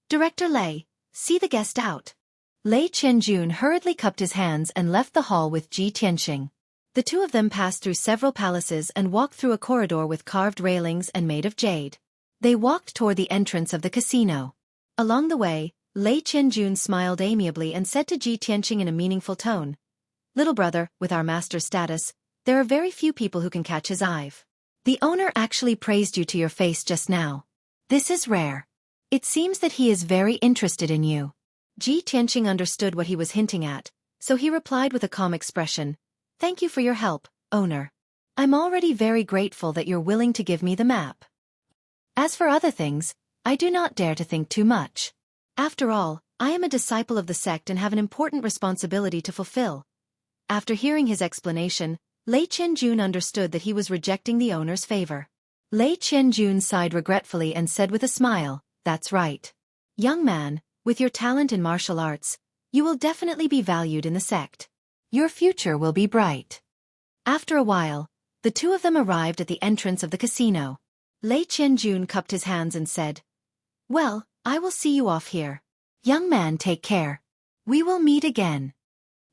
Speaker 1: "Director Lei, see the guest out." Lei Qianjun hurriedly cupped his hands and left the hall with Ji Tianxing. The two of them passed through several palaces and walked through a corridor with carved railings and made of jade. They walked toward the entrance of the casino. Along the way, Lei Qianjun smiled amiably and said to Ji Tianxing in a meaningful tone, "Little brother, with our master's status, there are very few people who can catch his eye. The owner actually praised you to your face just now. This is rare. It seems that he is very interested in you." Ji Tianxing understood what he was hinting at, so he replied with a calm expression, "Thank you for your help, owner. I'm already very grateful that you're willing to give me the map. As for other things, I do not dare to think too much. After all, I am a disciple of the sect and have an important responsibility to fulfill." After hearing his explanation, Lei Qianjun understood that he was rejecting the owner's favor. Lei Qianjun sighed regretfully and said with a smile, "That's right. Young man, with your talent in martial arts, you will definitely be valued in the sect. Your future will be bright." After a while, the two of them arrived at the entrance of the casino. Lei Qianjun cupped his hands and said, "Well, I will see you off here. Young man, take care. We will meet again."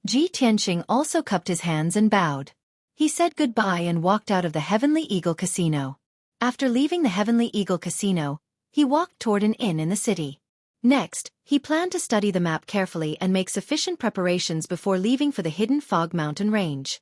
Speaker 1: Ji Tianxing also cupped his hands and bowed. He said goodbye and walked out of the Heavenly Eagle Casino. After leaving the Heavenly Eagle Casino, he walked toward an inn in the city. Next, he planned to study the map carefully and make sufficient preparations before leaving for the hidden Fog Mountain Range.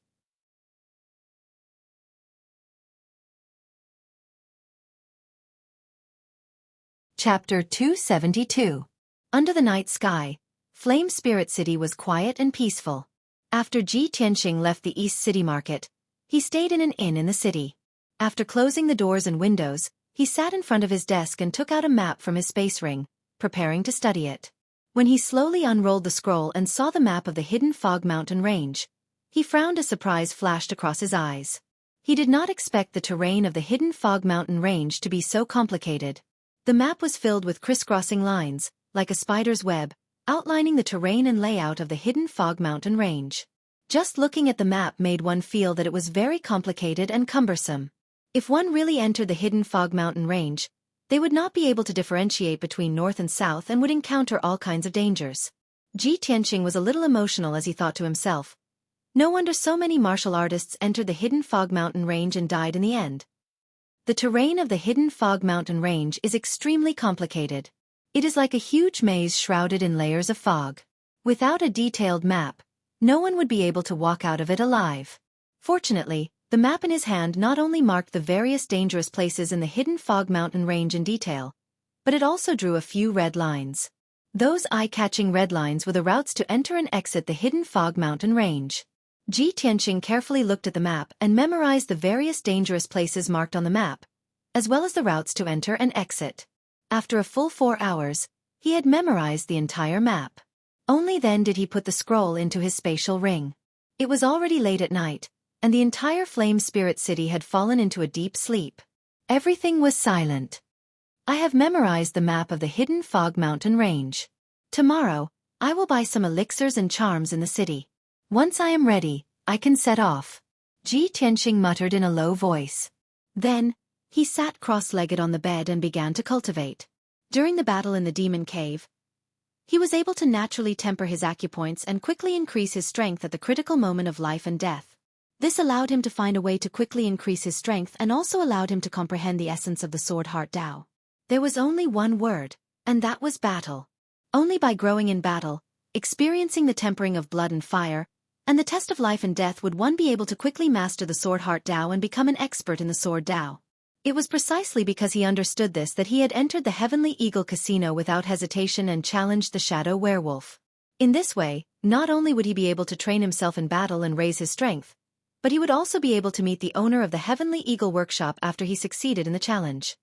Speaker 1: Chapter 272. Under the night sky, Flame Spirit City was quiet and peaceful. After Ji Tianxing left the East City Market, he stayed in an inn in the city. After closing the doors and windows, he sat in front of his desk and took out a map from his space ring, preparing to study it. When he slowly unrolled the scroll and saw the map of the hidden Fog Mountain Range, he frowned as surprise flashed across his eyes. He did not expect the terrain of the hidden Fog Mountain Range to be so complicated. The map was filled with crisscrossing lines, like a spider's web, outlining the terrain and layout of the hidden Fog Mountain range. Just looking at the map made one feel that it was very complicated and cumbersome. If one really entered the hidden Fog Mountain range, they would not be able to differentiate between north and south and would encounter all kinds of dangers. Ji Tianqing was a little emotional as he thought to himself. No wonder so many martial artists entered the hidden Fog Mountain range and died in the end. The terrain of the hidden Fog Mountain range is extremely complicated. It is like a huge maze shrouded in layers of fog. Without a detailed map, no one would be able to walk out of it alive. Fortunately, the map in his hand not only marked the various dangerous places in the hidden Fog Mountain range in detail, but it also drew a few red lines. Those eye-catching red lines were the routes to enter and exit the hidden Fog Mountain range. Ji Tianqing carefully looked at the map and memorized the various dangerous places marked on the map, as well as the routes to enter and exit. After a full 4 hours, he had memorized the entire map. Only then did he put the scroll into his spatial ring. It was already late at night, and the entire Flame Spirit City had fallen into a deep sleep. Everything was silent. I have memorized the map of the hidden Fog Mountain range. Tomorrow, I will buy some elixirs and charms in the city. Once I am ready, I can set off. Ji Tianqing muttered in a low voice. Then, he sat cross-legged on the bed and began to cultivate. During the battle in the demon cave, he was able to naturally temper his acupoints and quickly increase his strength at the critical moment of life and death. This allowed him to find a way to quickly increase his strength and also allowed him to comprehend the essence of the Sword Heart Tao. There was only one word, and that was battle. Only by growing in battle, experiencing the tempering of blood and fire, and the test of life and death would one be able to quickly master the Sword Heart Tao and become an expert in the Sword Tao. It was precisely because he understood this that he had entered the Heavenly Eagle Casino without hesitation and challenged the Shadow Werewolf. In this way, not only would he be able to train himself in battle and raise his strength, but he would also be able to meet the owner of the Heavenly Eagle Workshop after he succeeded in the challenge.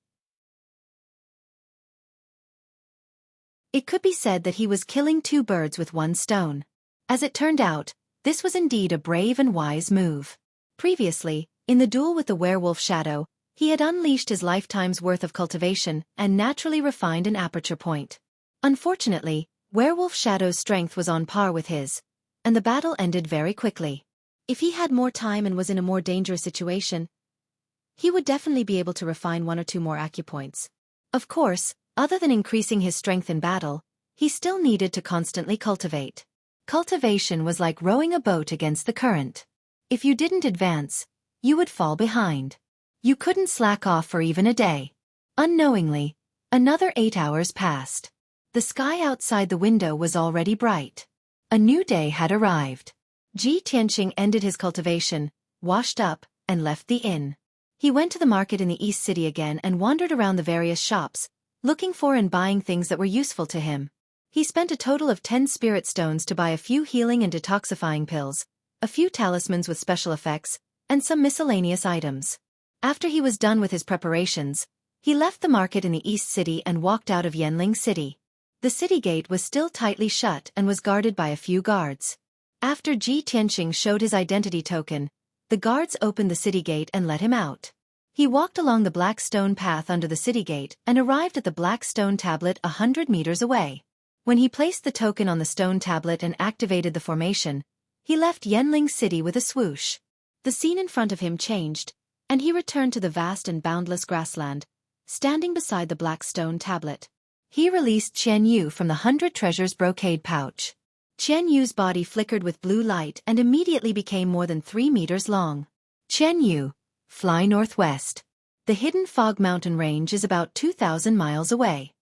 Speaker 1: It could be said that he was killing 2 birds with 1 stone. As it turned out, this was indeed a brave and wise move. Previously, in the duel with the werewolf Shadow, he had unleashed his lifetime's worth of cultivation and naturally refined an aperture point. Unfortunately, Werewolf Shadow's strength was on par with his, and the battle ended very quickly. If he had more time and was in a more dangerous situation, he would definitely be able to refine 1 or 2 more acupoints. Of course, other than increasing his strength in battle, he still needed to constantly cultivate. Cultivation was like rowing a boat against the current. If you didn't advance, you would fall behind. You couldn't slack off for even a day. Unknowingly, another 8 hours passed. The sky outside the window was already bright. A new day had arrived. Ji Tianqing ended his cultivation, washed up, and left the inn. He went to the market in the East City again and wandered around the various shops, looking for and buying things that were useful to him. He spent a total of 10 spirit stones to buy a few healing and detoxifying pills, a few talismans with special effects, and some miscellaneous items. After he was done with his preparations, he left the market in the East City and walked out of Yanling City. The city gate was still tightly shut and was guarded by a few guards. After Ji Tianqing showed his identity token, the guards opened the city gate and let him out. He walked along the black stone path under the city gate and arrived at the black stone tablet 100 meters away. When he placed the token on the stone tablet and activated the formation, he left Yanling City with a swoosh. The scene in front of him changed, and he returned to the vast and boundless grassland, standing beside the black stone tablet. He released Qian Yu from the 100 Treasures brocade pouch. Qian Yu's body flickered with blue light and immediately became more than 3 meters long. Qian Yu, fly northwest. The hidden Fog Mountain range is about 2,000 miles away.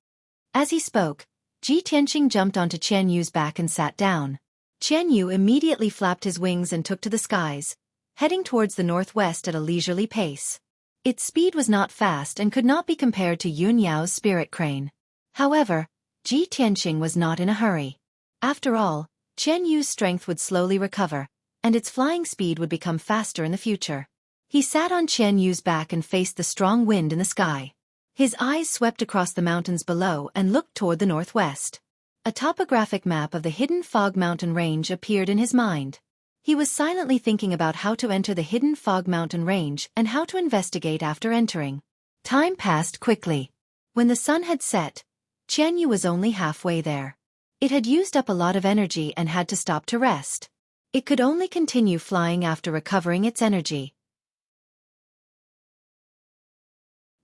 Speaker 1: As he spoke, Ji Tianqing jumped onto Qian Yu's back and sat down. Qian Yu immediately flapped his wings and took to the skies, heading towards the northwest at a leisurely pace. Its speed was not fast and could not be compared to Yun Yao's spirit crane. However, Ji Tianqing was not in a hurry. After all, Qian Yu's strength would slowly recover, and its flying speed would become faster in the future. He sat on Qian Yu's back and faced the strong wind in the sky. His eyes swept across the mountains below and looked toward the northwest. A topographic map of the hidden Fog Mountain range appeared in his mind. He was silently thinking about how to enter the hidden Fog Mountain range and how to investigate after entering. Time passed quickly. When the sun had set, Qian Yu was only halfway there. It had used up a lot of energy and had to stop to rest. It could only continue flying after recovering its energy.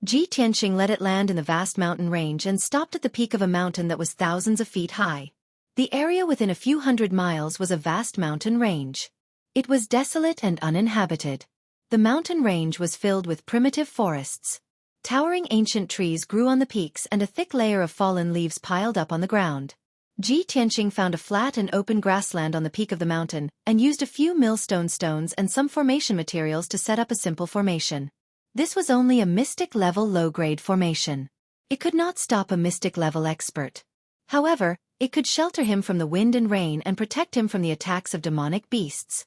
Speaker 1: Ji Tianqing let it land in the vast mountain range and stopped at the peak of a mountain that was thousands of feet high. The area within a few hundred miles was a vast mountain range. It was desolate and uninhabited. The mountain range was filled with primitive forests. Towering ancient trees grew on the peaks and a thick layer of fallen leaves piled up on the ground. Ji Tianqing found a flat and open grassland on the peak of the mountain and used a few millstone stones and some formation materials to set up a simple formation. This was only a mystic-level low-grade formation. It could not stop a mystic-level expert. However, it could shelter him from the wind and rain and protect him from the attacks of demonic beasts.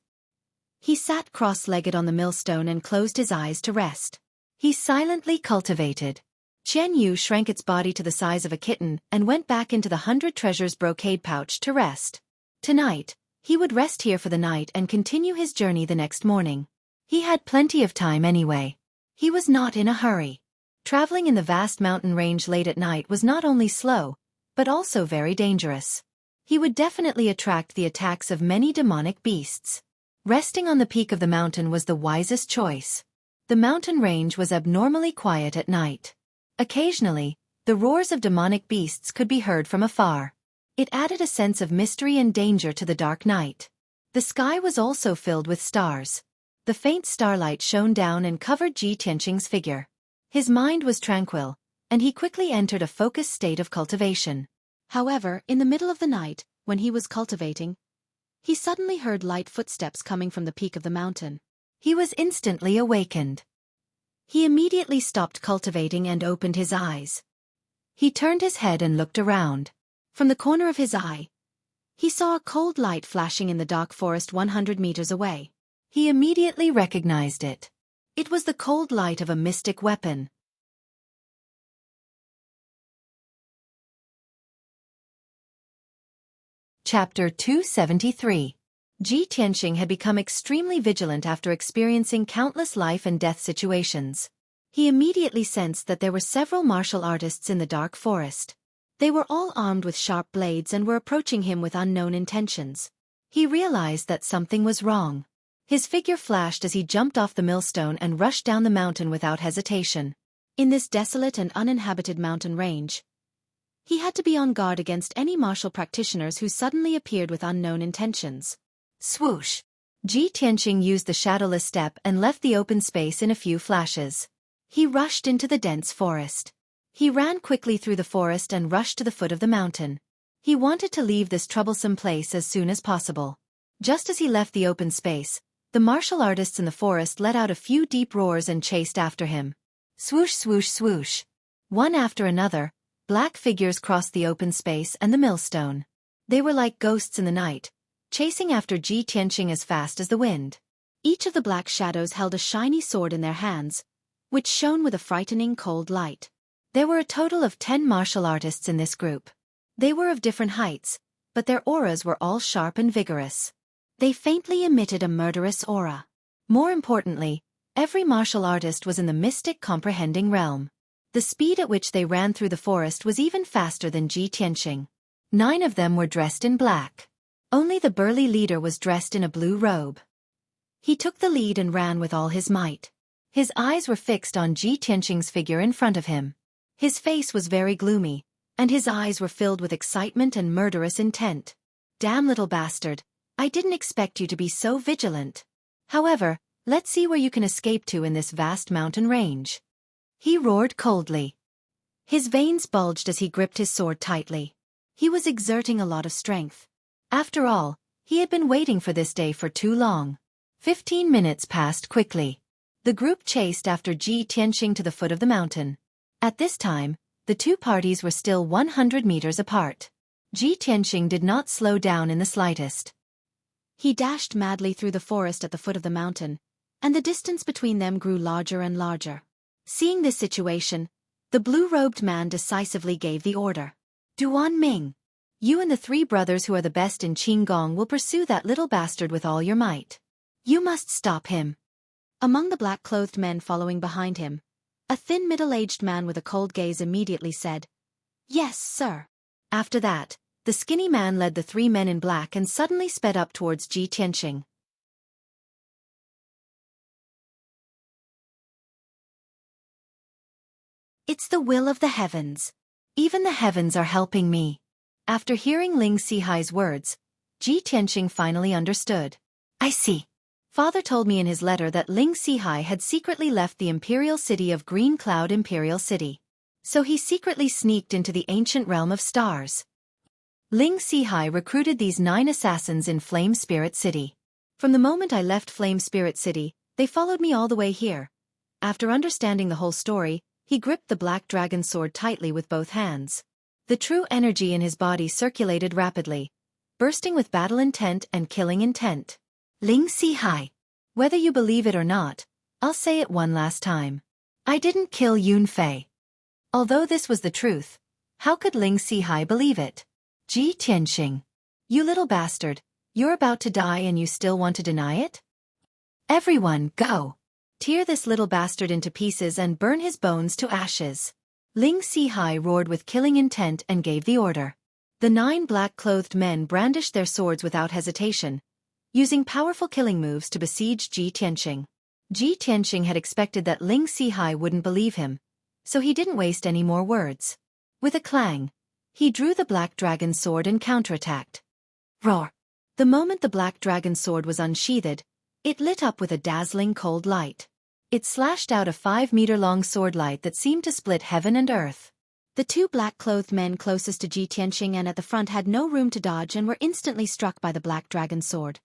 Speaker 1: He sat cross-legged on the millstone and closed his eyes to rest. He silently cultivated. Qian Yu shrank its body to the size of a kitten and went back into the 100 treasures brocade pouch to rest. Tonight, he would rest here for the night and continue his journey the next morning. He had plenty of time anyway. He was not in a hurry. Traveling in the vast mountain range late at night was not only slow, but also very dangerous. He would definitely attract the attacks of many demonic beasts. Resting on the peak of the mountain was the wisest choice. The mountain range was abnormally quiet at night. Occasionally, the roars of demonic beasts could be heard from afar. It added a sense of mystery and danger to the dark night. The sky was also filled with stars. The faint starlight shone down and covered Ji Tianqing's figure. His mind was tranquil, and he quickly entered a focused state of cultivation. However, in the middle of the night, when he was cultivating, he suddenly heard light footsteps coming from the peak of the mountain. He was instantly awakened. He immediately stopped cultivating and opened his eyes. He turned his head and looked around. From the corner of his eye, he saw a cold light flashing in the dark forest 100 meters away. He immediately recognized it. It was the cold light of a mystic weapon. Chapter 273. Ji Tianqing had become extremely vigilant after experiencing countless life and death situations. He immediately sensed that there were several martial artists in the dark forest. They were all armed with sharp blades and were approaching him with unknown intentions. He realized that something was wrong. His figure flashed as he jumped off the millstone and rushed down the mountain without hesitation. In this desolate and uninhabited mountain range, he had to be on guard against any martial practitioners who suddenly appeared with unknown intentions. Swoosh! Ji Tianqing used the shadowless step and left the open space in a few flashes. He rushed into the dense forest. He ran quickly through the forest and rushed to the foot of the mountain. He wanted to leave this troublesome place as soon as possible. Just as he left the open space, the martial artists in the forest let out a few deep roars and chased after him. Swoosh, swoosh, swoosh. One after another, black figures crossed the open space and the millstone. They were like ghosts in the night, chasing after Ji Tianqing as fast as the wind. Each of the black shadows held a shiny sword in their hands, which shone with a frightening cold light. There were a total of 10 martial artists in this group. They were of different heights, but their auras were all sharp and vigorous. They faintly emitted a murderous aura. More importantly, every martial artist was in the mystic comprehending realm. The speed at which they ran through the forest was even faster than Ji Tianqing. 9 of them were dressed in black. Only the burly leader was dressed in a blue robe. He took the lead and ran with all his might. His eyes were fixed on Ji Tianqing's figure in front of him. His face was very gloomy, and his eyes were filled with excitement and murderous intent. Damn little bastard, I didn't expect you to be so vigilant. However, let's see where you can escape to in this vast mountain range. He roared coldly. His veins bulged as he gripped his sword tightly. He was exerting a lot of strength. After all, he had been waiting for this day for too long. 15 minutes passed quickly. The group chased after Ji Tianqing to the foot of the mountain. At this time, the two parties were still 100 meters apart. Ji Tianqing did not slow down in the slightest. He dashed madly through the forest at the foot of the mountain, and the distance between them grew larger and larger. Seeing this situation, the blue-robed man decisively gave the order. Duan Ming, you and the 3 brothers who are the best in Qinggong will pursue that little bastard with all your might. You must stop him. Among the black-clothed men following behind him, a thin middle-aged man with a cold gaze immediately said, "Yes, sir." After that, The skinny man led the three men in black and suddenly sped up towards Ji Tianqing. It's the will of the heavens. Even the heavens are helping me. After hearing Ling Sihai's words, Ji Tianqing finally understood. I see. Father told me in his letter that Ling Sihai had secretly left the imperial city of Green Cloud Imperial City. So he secretly sneaked into the ancient realm of stars. Ling Sihai recruited these 9 assassins in Flame Spirit City. From the moment I left Flame Spirit City, they followed me all the way here. After understanding the whole story, he gripped the black dragon sword tightly with both hands. The true energy in his body circulated rapidly, bursting with battle intent and killing intent. Ling Sihai. Whether you believe it or not, I'll say it one last time. I didn't kill Yun Fei. Although this was the truth, how could Ling Sihai believe it? Ji Tianqing. You little bastard, you're about to die and you still want to deny it? Everyone, go! Tear this little bastard into pieces and burn his bones to ashes. Ling Sihai roared with killing intent and gave the order. The 9 black-clothed men brandished their swords without hesitation, using powerful killing moves to besiege Ji Tianqing. Ji Tianqing had expected that Ling Sihai wouldn't believe him, so he didn't waste any more words. With a clang, he drew the black dragon sword and counterattacked. Roar! The moment the black dragon sword was unsheathed, it lit up with a dazzling cold light. It slashed out a 5-meter-long sword light that seemed to split heaven and earth. The 2 black-clothed men closest to Ji Tianqing and at the front had no room to dodge and were instantly struck by the black dragon sword.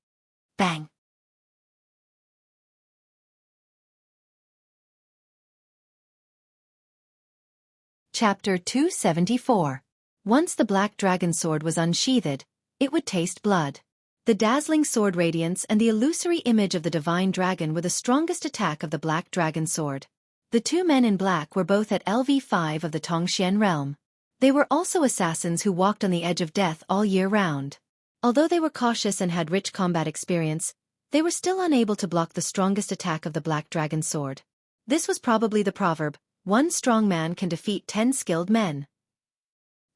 Speaker 1: Bang! Chapter 274. Once the black dragon sword was unsheathed, it would taste blood. The dazzling sword radiance and the illusory image of the divine dragon were the strongest attack of the black dragon sword. The 2 men in black were both at LV5 of the Tongxian realm. They were also assassins who walked on the edge of death all year round. Although they were cautious and had rich combat experience, they were still unable to block the strongest attack of the black dragon sword. This was probably the proverb, 1 strong man can defeat 10 skilled men.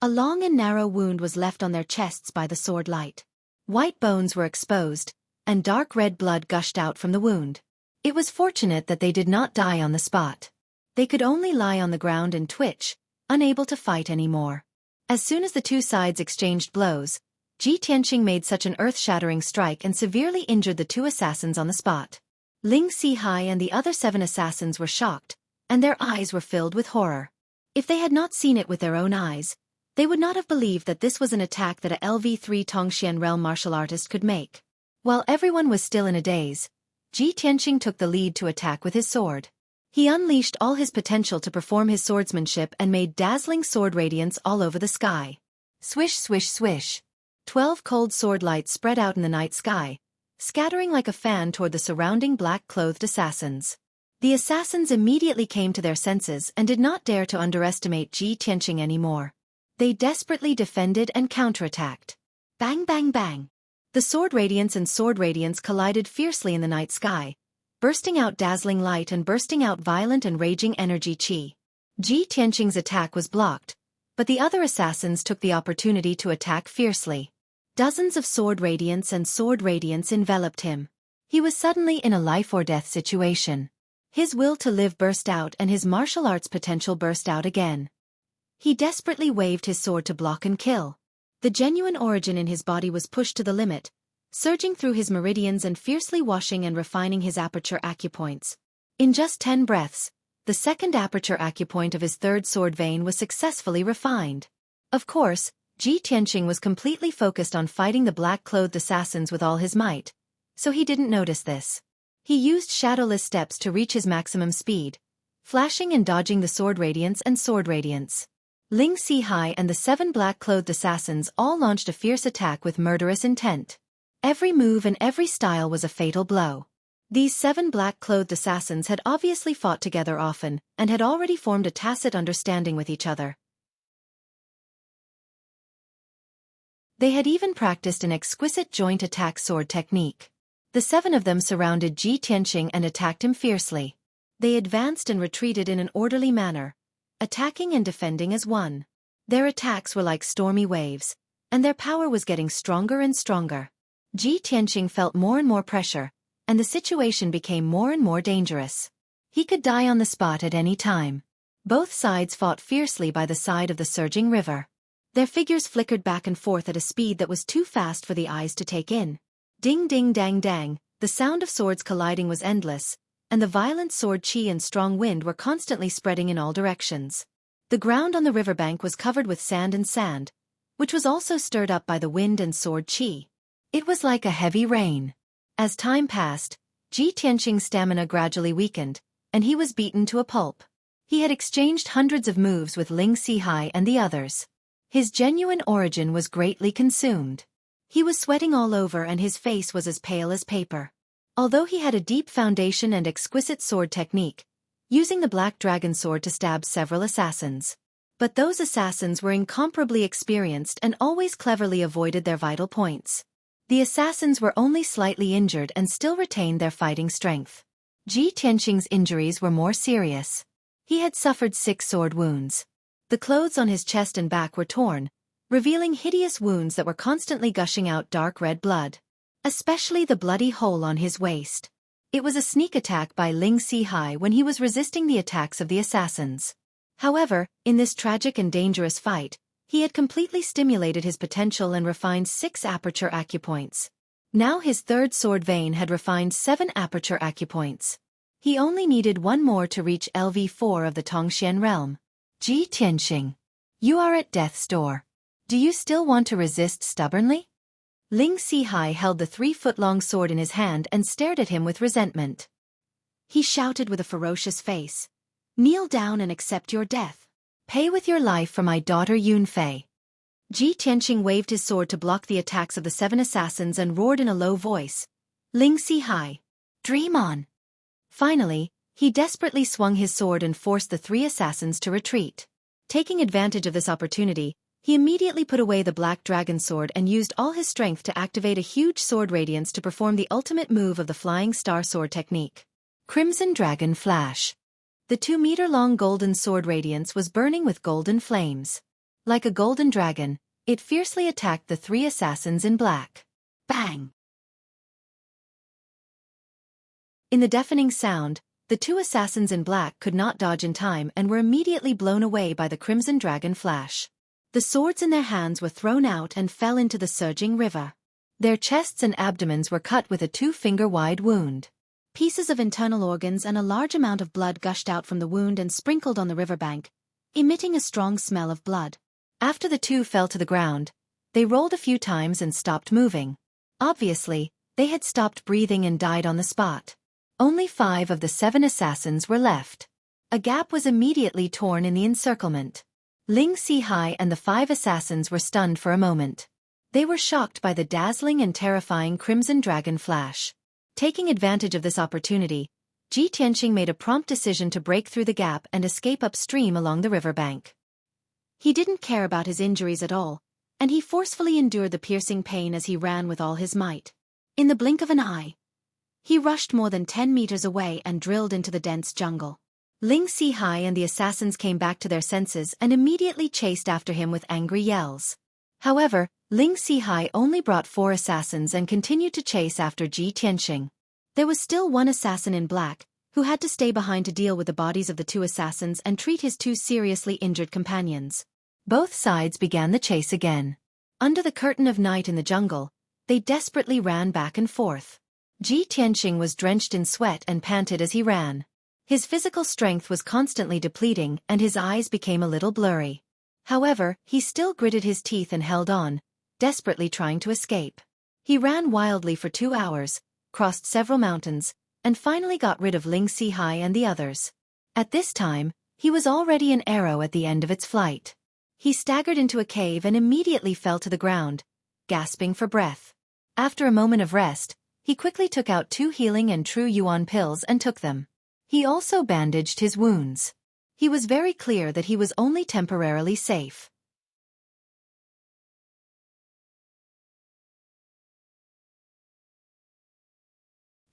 Speaker 1: A long and narrow wound was left on their chests by the sword light. White bones were exposed, and dark red blood gushed out from the wound. It was fortunate that they did not die on the spot. They could only lie on the ground and twitch, unable to fight anymore. As soon as the 2 sides exchanged blows, Ji Tianqing made such an earth-shattering strike and severely injured the 2 assassins on the spot. Ling Sihai and the other 7 assassins were shocked, and their eyes were filled with horror. If they had not seen it with their own eyes, they would not have believed that this was an attack that a LV3 Tongxian realm martial artist could make. While everyone was still in a daze, Ji Tianqing took the lead to attack with his sword. He unleashed all his potential to perform his swordsmanship and made dazzling sword radiance all over the sky. Swish swish swish. 12 cold sword lights spread out in the night sky, scattering like a fan toward the surrounding black-clothed assassins. The assassins immediately came to their senses and did not dare to underestimate Ji Tianqing anymore. They desperately defended and counterattacked. Bang bang bang. The sword radiance collided fiercely in the night sky, bursting out dazzling light and bursting out violent and raging energy chi. Ji Tianqing's attack was blocked, but the other assassins took the opportunity to attack fiercely. Dozens of sword radiance enveloped him. He was suddenly in a life-or-death situation. His will to live burst out and his martial arts potential burst out again. He desperately waved his sword to block and kill. The genuine origin in his body was pushed to the limit, surging through his meridians and fiercely washing and refining his aperture acupoints. In just 10 breaths, the second aperture acupoint of his third sword vein was successfully refined. Of course, Ji Tianqing was completely focused on fighting the black-clothed assassins with all his might, so he didn't notice this. He used shadowless steps to reach his maximum speed, flashing and dodging the sword radiance. Ling Sihai and the 7 black-clothed assassins all launched a fierce attack with murderous intent. Every move and every style was a fatal blow. These 7 black-clothed assassins had obviously fought together often and had already formed a tacit understanding with each other. They had even practiced an exquisite joint attack sword technique. The 7 of them surrounded Ji Tianqing and attacked him fiercely. They advanced and retreated in an orderly manner, attacking and defending as one. Their attacks were like stormy waves, and their power was getting stronger and stronger. Ji Tianqing felt more and more pressure, and the situation became more and more dangerous. He could die on the spot at any time. Both sides fought fiercely by the side of the surging river. Their figures flickered back and forth at a speed that was too fast for the eyes to take in. Ding ding dang dang, the sound of swords colliding was endless, and the violent sword qi and strong wind were constantly spreading in all directions. The ground on the riverbank was covered with sand, which was also stirred up by the wind and sword qi. It was like a heavy rain. As time passed, Ji Tianqing's stamina gradually weakened, and he was beaten to a pulp. He had exchanged hundreds of moves with Ling Sihai and the others. His genuine origin was greatly consumed. He was sweating all over and his face was as pale as paper. Although he had a deep foundation and exquisite sword technique, using the black dragon sword to stab several assassins. But those assassins were incomparably experienced and always cleverly avoided their vital points. The assassins were only slightly injured and still retained their fighting strength. Ji Tianqing's injuries were more serious. He had suffered 6 sword wounds. The clothes on his chest and back were torn, revealing hideous wounds that were constantly gushing out dark red blood. Especially the bloody hole on his waist. It was a sneak attack by Ling Sihai when he was resisting the attacks of the assassins. However, in this tragic and dangerous fight, he had completely stimulated his potential and refined 6 aperture acupoints. Now his third sword vein had refined 7 aperture acupoints. He only needed 1 more to reach LV4 of the Tongxian realm. Ji Tianqing, you are at death's door. Do you still want to resist stubbornly? Ling Sihai held the 3-foot-long sword in his hand and stared at him with resentment. He shouted with a ferocious face, "Kneel down and accept your death. Pay with your life for my daughter Yunfei." Ji Tianqing waved his sword to block the attacks of the 7 assassins and roared in a low voice, "Ling Sihai, dream on." Finally, he desperately swung his sword and forced the 3 assassins to retreat. Taking advantage of this opportunity, he immediately put away the black dragon sword and used all his strength to activate a huge sword radiance to perform the ultimate move of the flying star sword technique. Crimson Dragon Flash. The 2-meter-long golden sword radiance was burning with golden flames. Like a golden dragon, it fiercely attacked the 3 assassins in black. Bang! In the deafening sound, the 2 assassins in black could not dodge in time and were immediately blown away by the Crimson Dragon Flash. The swords in their hands were thrown out and fell into the surging river. Their chests and abdomens were cut with a 2-finger-wide wound. Pieces of internal organs and a large amount of blood gushed out from the wound and sprinkled on the riverbank, emitting a strong smell of blood. After the 2 fell to the ground, they rolled a few times and stopped moving. Obviously, they had stopped breathing and died on the spot. Only 5 of the 7 assassins were left. A gap was immediately torn in the encirclement. Ling Sihai and the 5 assassins were stunned for a moment. They were shocked by the dazzling and terrifying Crimson Dragon Flash. Taking advantage of this opportunity, Ji Tianqing made a prompt decision to break through the gap and escape upstream along the riverbank. He didn't care about his injuries at all, and he forcefully endured the piercing pain as he ran with all his might. In the blink of an eye, he rushed more than 10 meters away and drilled into the dense jungle. Ling Sihai and the assassins came back to their senses and immediately chased after him with angry yells. However, Ling Sihai only brought 4 assassins and continued to chase after Ji Tianqing. There was still 1 assassin in black, who had to stay behind to deal with the bodies of the 2 assassins and treat his 2 seriously injured companions. Both sides began the chase again. Under the curtain of night in the jungle, they desperately ran back and forth. Ji Tianqing was drenched in sweat and panted as he ran. His physical strength was constantly depleting and his eyes became a little blurry. However, he still gritted his teeth and held on, desperately trying to escape. He ran wildly for 2 hours, crossed several mountains, and finally got rid of Ling Sihai and the others. At this time, he was already an arrow at the end of its flight. He staggered into a cave and immediately fell to the ground, gasping for breath. After a moment of rest, he quickly took out 2 healing and true yuan pills and took them. He also bandaged his wounds. He was very clear that he was only temporarily safe.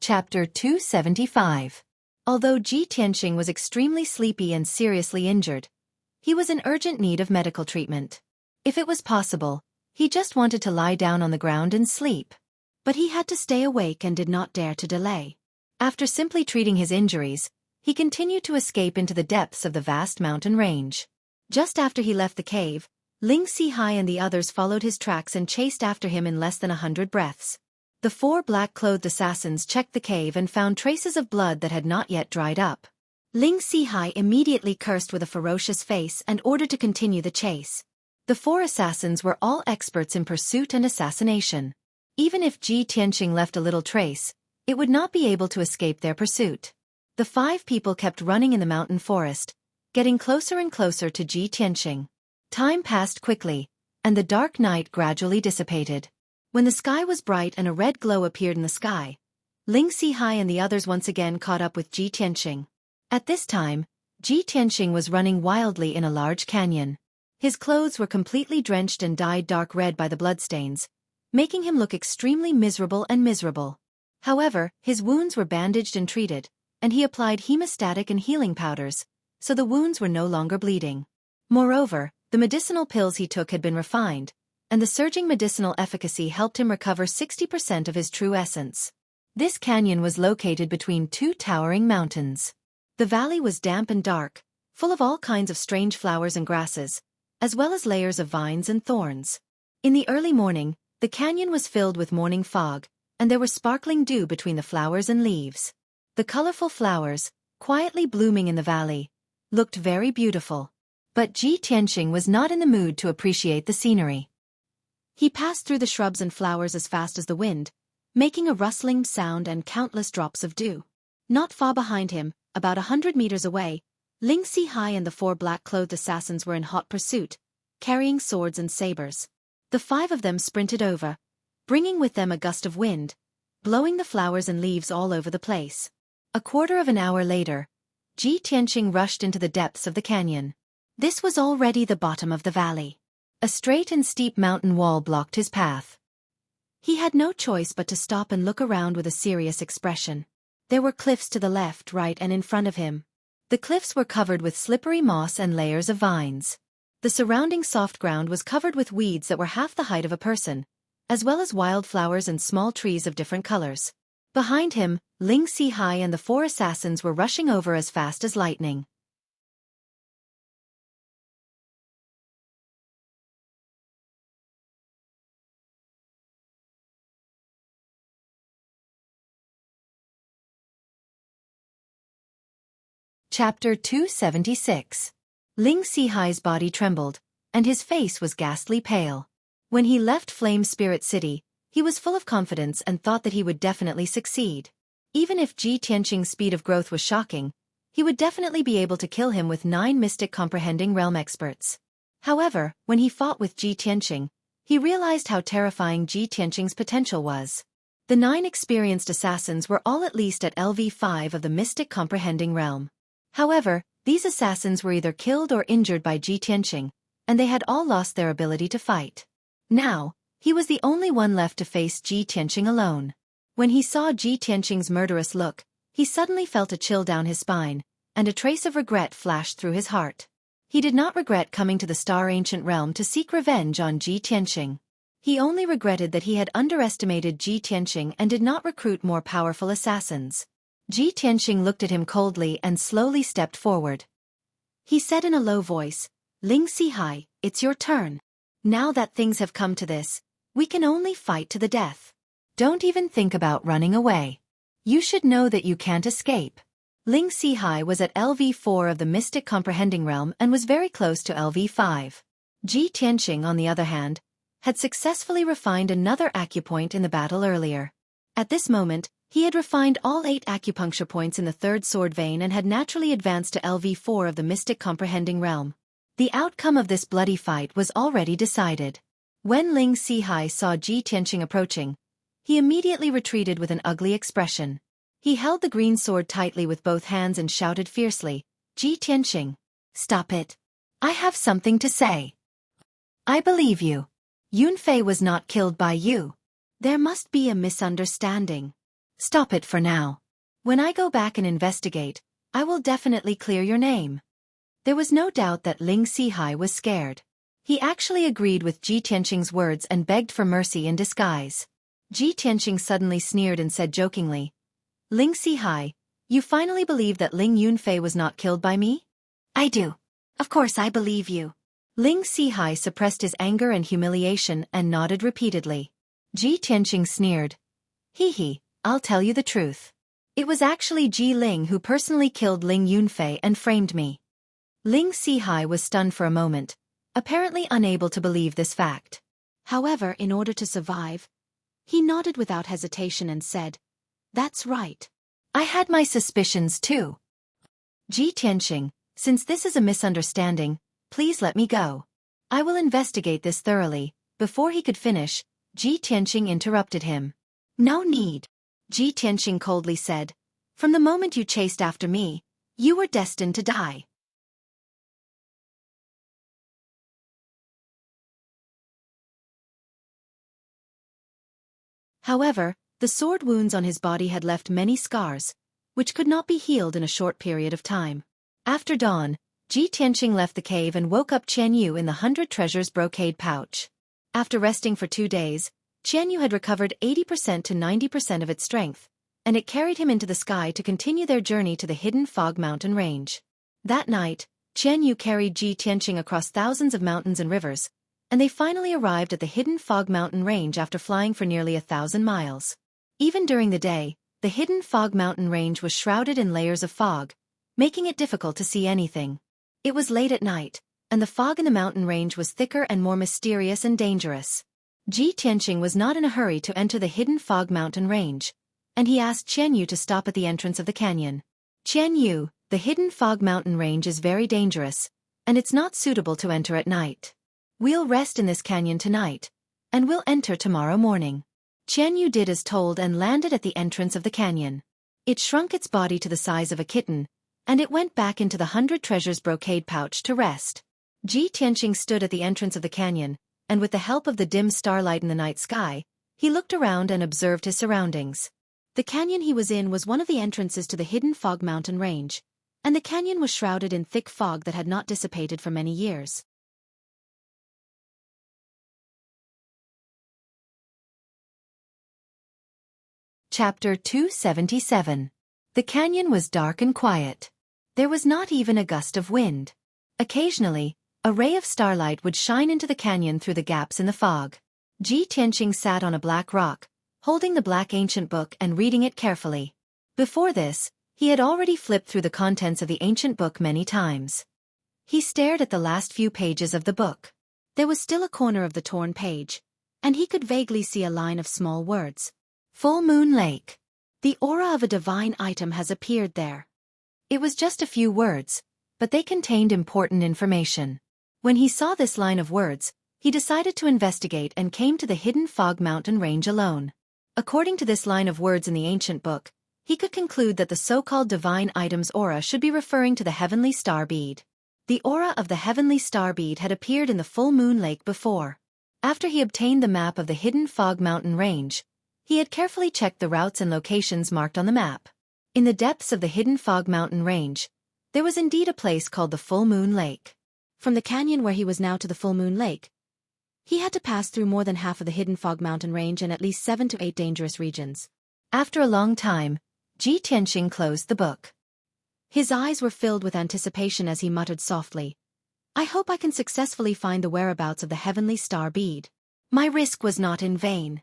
Speaker 1: Chapter 275. Although Ji Tianqing was extremely sleepy and seriously injured, he was in urgent need of medical treatment. If it was possible, He just wanted to lie down on the ground and sleep. But he had to stay awake and did not dare to delay. After simply treating his injuries, he continued to escape into the depths of the vast mountain range. Just after he left the cave, Ling Si-hai and the others followed his tracks and chased after him in less than 100 breaths. The 4 black-clothed assassins checked the cave and found traces of blood that had not yet dried up. Ling Si-hai immediately cursed with a ferocious face and ordered to continue the chase. The 4 assassins were all experts in pursuit and assassination. Even if Ji Tianqing left a little trace, it would not be able to escape their pursuit. The 5 people kept running in the mountain forest, getting closer and closer to Ji Tianqing. Time passed quickly, and the dark night gradually dissipated. When the sky was bright and a red glow appeared in the sky, Ling Si-hai and the others once again caught up with Ji Tianqing. At this time, Ji Tianqing was running wildly in a large canyon. His clothes were completely drenched and dyed dark red by the bloodstains, making him look extremely miserable. However, his wounds were bandaged and treated, and he applied hemostatic and healing powders, so the wounds were no longer bleeding. Moreover, the medicinal pills he took had been refined, and the surging medicinal efficacy helped him recover 60% of his true essence. This canyon was located between 2 towering mountains. The valley was damp and dark, full of all kinds of strange flowers and grasses, as well as layers of vines and thorns. In the early morning, the canyon was filled with morning fog, and there was sparkling dew between the flowers and leaves. The colorful flowers, quietly blooming in the valley, looked very beautiful. But Ji Tianqing was not in the mood to appreciate the scenery. He passed through the shrubs and flowers as fast as the wind, making a rustling sound and countless drops of dew. Not far behind him, about 100 meters away, Ling Si-hai and the 4 black-clothed assassins were in hot pursuit, carrying swords and sabers. The 5 of them sprinted over, bringing with them a gust of wind, blowing the flowers and leaves all over the place. A quarter of an hour later, Ji Tianqing rushed into the depths of the canyon. This was already the bottom of the valley. A straight and steep mountain wall blocked his path. He had no choice but to stop and look around with a serious expression. There were cliffs to the left, right, and in front of him. The cliffs were covered with slippery moss and layers of vines. The surrounding soft ground was covered with weeds that were half the height of a person, as well as wildflowers and small trees of different colors. Behind him, Ling Si-hai and the 4 assassins were rushing over as fast as lightning. Chapter 276. Ling Si-hai's body trembled, and his face was ghastly pale. When he left Flame Spirit City, he was full of confidence and thought that he would definitely succeed. Even if Ji Tianqing's speed of growth was shocking, he would definitely be able to kill him with 9 mystic comprehending realm experts. However, when he fought with Ji Tianqing, he realized how terrifying Ji Tianqing's potential was. The 9 experienced assassins were all at least at LV5 of the mystic comprehending realm. However, these assassins were either killed or injured by Ji Tianqing, and they had all lost their ability to fight. Now, he was the only one left to face Ji Tianqing alone. When he saw Ji Tianqing's murderous look, he suddenly felt a chill down his spine, and a trace of regret flashed through his heart. He did not regret coming to the Star Ancient Realm to seek revenge on Ji Tianqing. He only regretted that he had underestimated Ji Tianqing and did not recruit more powerful assassins. Ji Tianqing looked at him coldly and slowly stepped forward. He said in a low voice, "Ling Si-hai, it's your turn. Now that things have come to this, we can only fight to the death. Don't even think about running away. You should know that you can't escape." Ling Si-hai was at LV4 of the Mystic Comprehending Realm and was very close to LV5. Ji Tianqing, on the other hand, had successfully refined another acupoint in the battle earlier. At this moment, he had refined all 8 acupuncture points in the 3rd sword vein and had naturally advanced to LV4 of the Mystic Comprehending Realm. The outcome of this bloody fight was already decided. When Ling Si-hai saw Ji Tianqing approaching, he immediately retreated with an ugly expression. He held the green sword tightly with both hands and shouted fiercely, "Ji Tianqing, stop it. I have something to say. I believe you. Yunfei was not killed by you. There must be a misunderstanding. Stop it for now. When I go back and investigate, I will definitely clear your name." There was no doubt that Ling Si-hai was scared. He actually agreed with Ji Tianqing's words and begged for mercy in disguise. Ji Tianqing suddenly sneered and said jokingly, "Ling Sihai, you finally believe that Ling Yunfei was not killed by me?" "I do. Of course I believe you." Ling Sihai suppressed his anger and humiliation and nodded repeatedly. Ji Tianqing sneered, "Hee, I'll tell you the truth. It was actually Ji Ling who personally killed Ling Yunfei and framed me." Ling Sihai was stunned for a moment, apparently unable to believe this fact. However, in order to survive, he nodded without hesitation and said, "That's right. I had my suspicions too. Ji Tianqing, since this is a misunderstanding, please let me go. I will investigate this thoroughly." Before he could finish, Ji Tianqing interrupted him. "No need." Ji Tianqing coldly said, "From the moment you chased after me, you were destined to die." However, the sword wounds on his body had left many scars, which could not be healed in a short period of time. After dawn, Ji Tianqing left the cave and woke up Qian Yu in the 100 treasures brocade pouch. After resting for 2 days, Qian Yu had recovered 80% to 90% of its strength, and it carried him into the sky to continue their journey to the hidden fog mountain range. That night, Qian Yu carried Ji Tianqing across thousands of mountains and rivers, and they finally arrived at the hidden fog mountain range after flying for nearly 1,000 miles. Even during the day, the hidden fog mountain range was shrouded in layers of fog, making it difficult to see anything. It was late at night, and the fog in the mountain range was thicker and more mysterious and dangerous. Ji Tianqing was not in a hurry to enter the hidden fog mountain range, and he asked Qian Yu to stop at the entrance of the canyon. "Qian Yu, the hidden fog mountain range is very dangerous, and it's not suitable to enter at night. We'll rest in this canyon tonight, and we'll enter tomorrow morning." Qian Yu did as told and landed at the entrance of the canyon. It shrunk its body to the size of a kitten, and it went back into the 100 treasures brocade pouch to rest. Ji Tianqing stood at the entrance of the canyon, and with the help of the dim starlight in the night sky, he looked around and observed his surroundings. The canyon he was in was one of the entrances to the hidden fog mountain range, and the canyon was shrouded in thick fog that had not dissipated for many years. Chapter 277. The canyon was dark and quiet. There was not even a gust of wind. Occasionally, a ray of starlight would shine into the canyon through the gaps in the fog. Ji Tianqing sat on a black rock, holding the black ancient book and reading it carefully. Before this, he had already flipped through the contents of the ancient book many times. He stared at the last few pages of the book. There was still a corner of the torn page, and he could vaguely see a line of small words. "Full Moon Lake. The aura of a divine item has appeared there." It was just a few words, but they contained important information. When he saw this line of words, he decided to investigate and came to the hidden fog mountain range alone. According to this line of words in the ancient book, he could conclude that the so-called divine item's aura should be referring to the heavenly star bead. The aura of the heavenly star bead had appeared in the full moon lake before. After he obtained the map of the hidden fog mountain range, he had carefully checked the routes and locations marked on the map. In the depths of the hidden fog mountain range, there was indeed a place called the Full Moon Lake. From the canyon where he was now to the Full Moon Lake, he had to pass through more than half of the hidden fog mountain range and at least 7 to 8 dangerous regions. After a long time, Ji Tianqing closed the book. His eyes were filled with anticipation as he muttered softly, "I hope I can successfully find the whereabouts of the heavenly star bead. My risk was not in vain."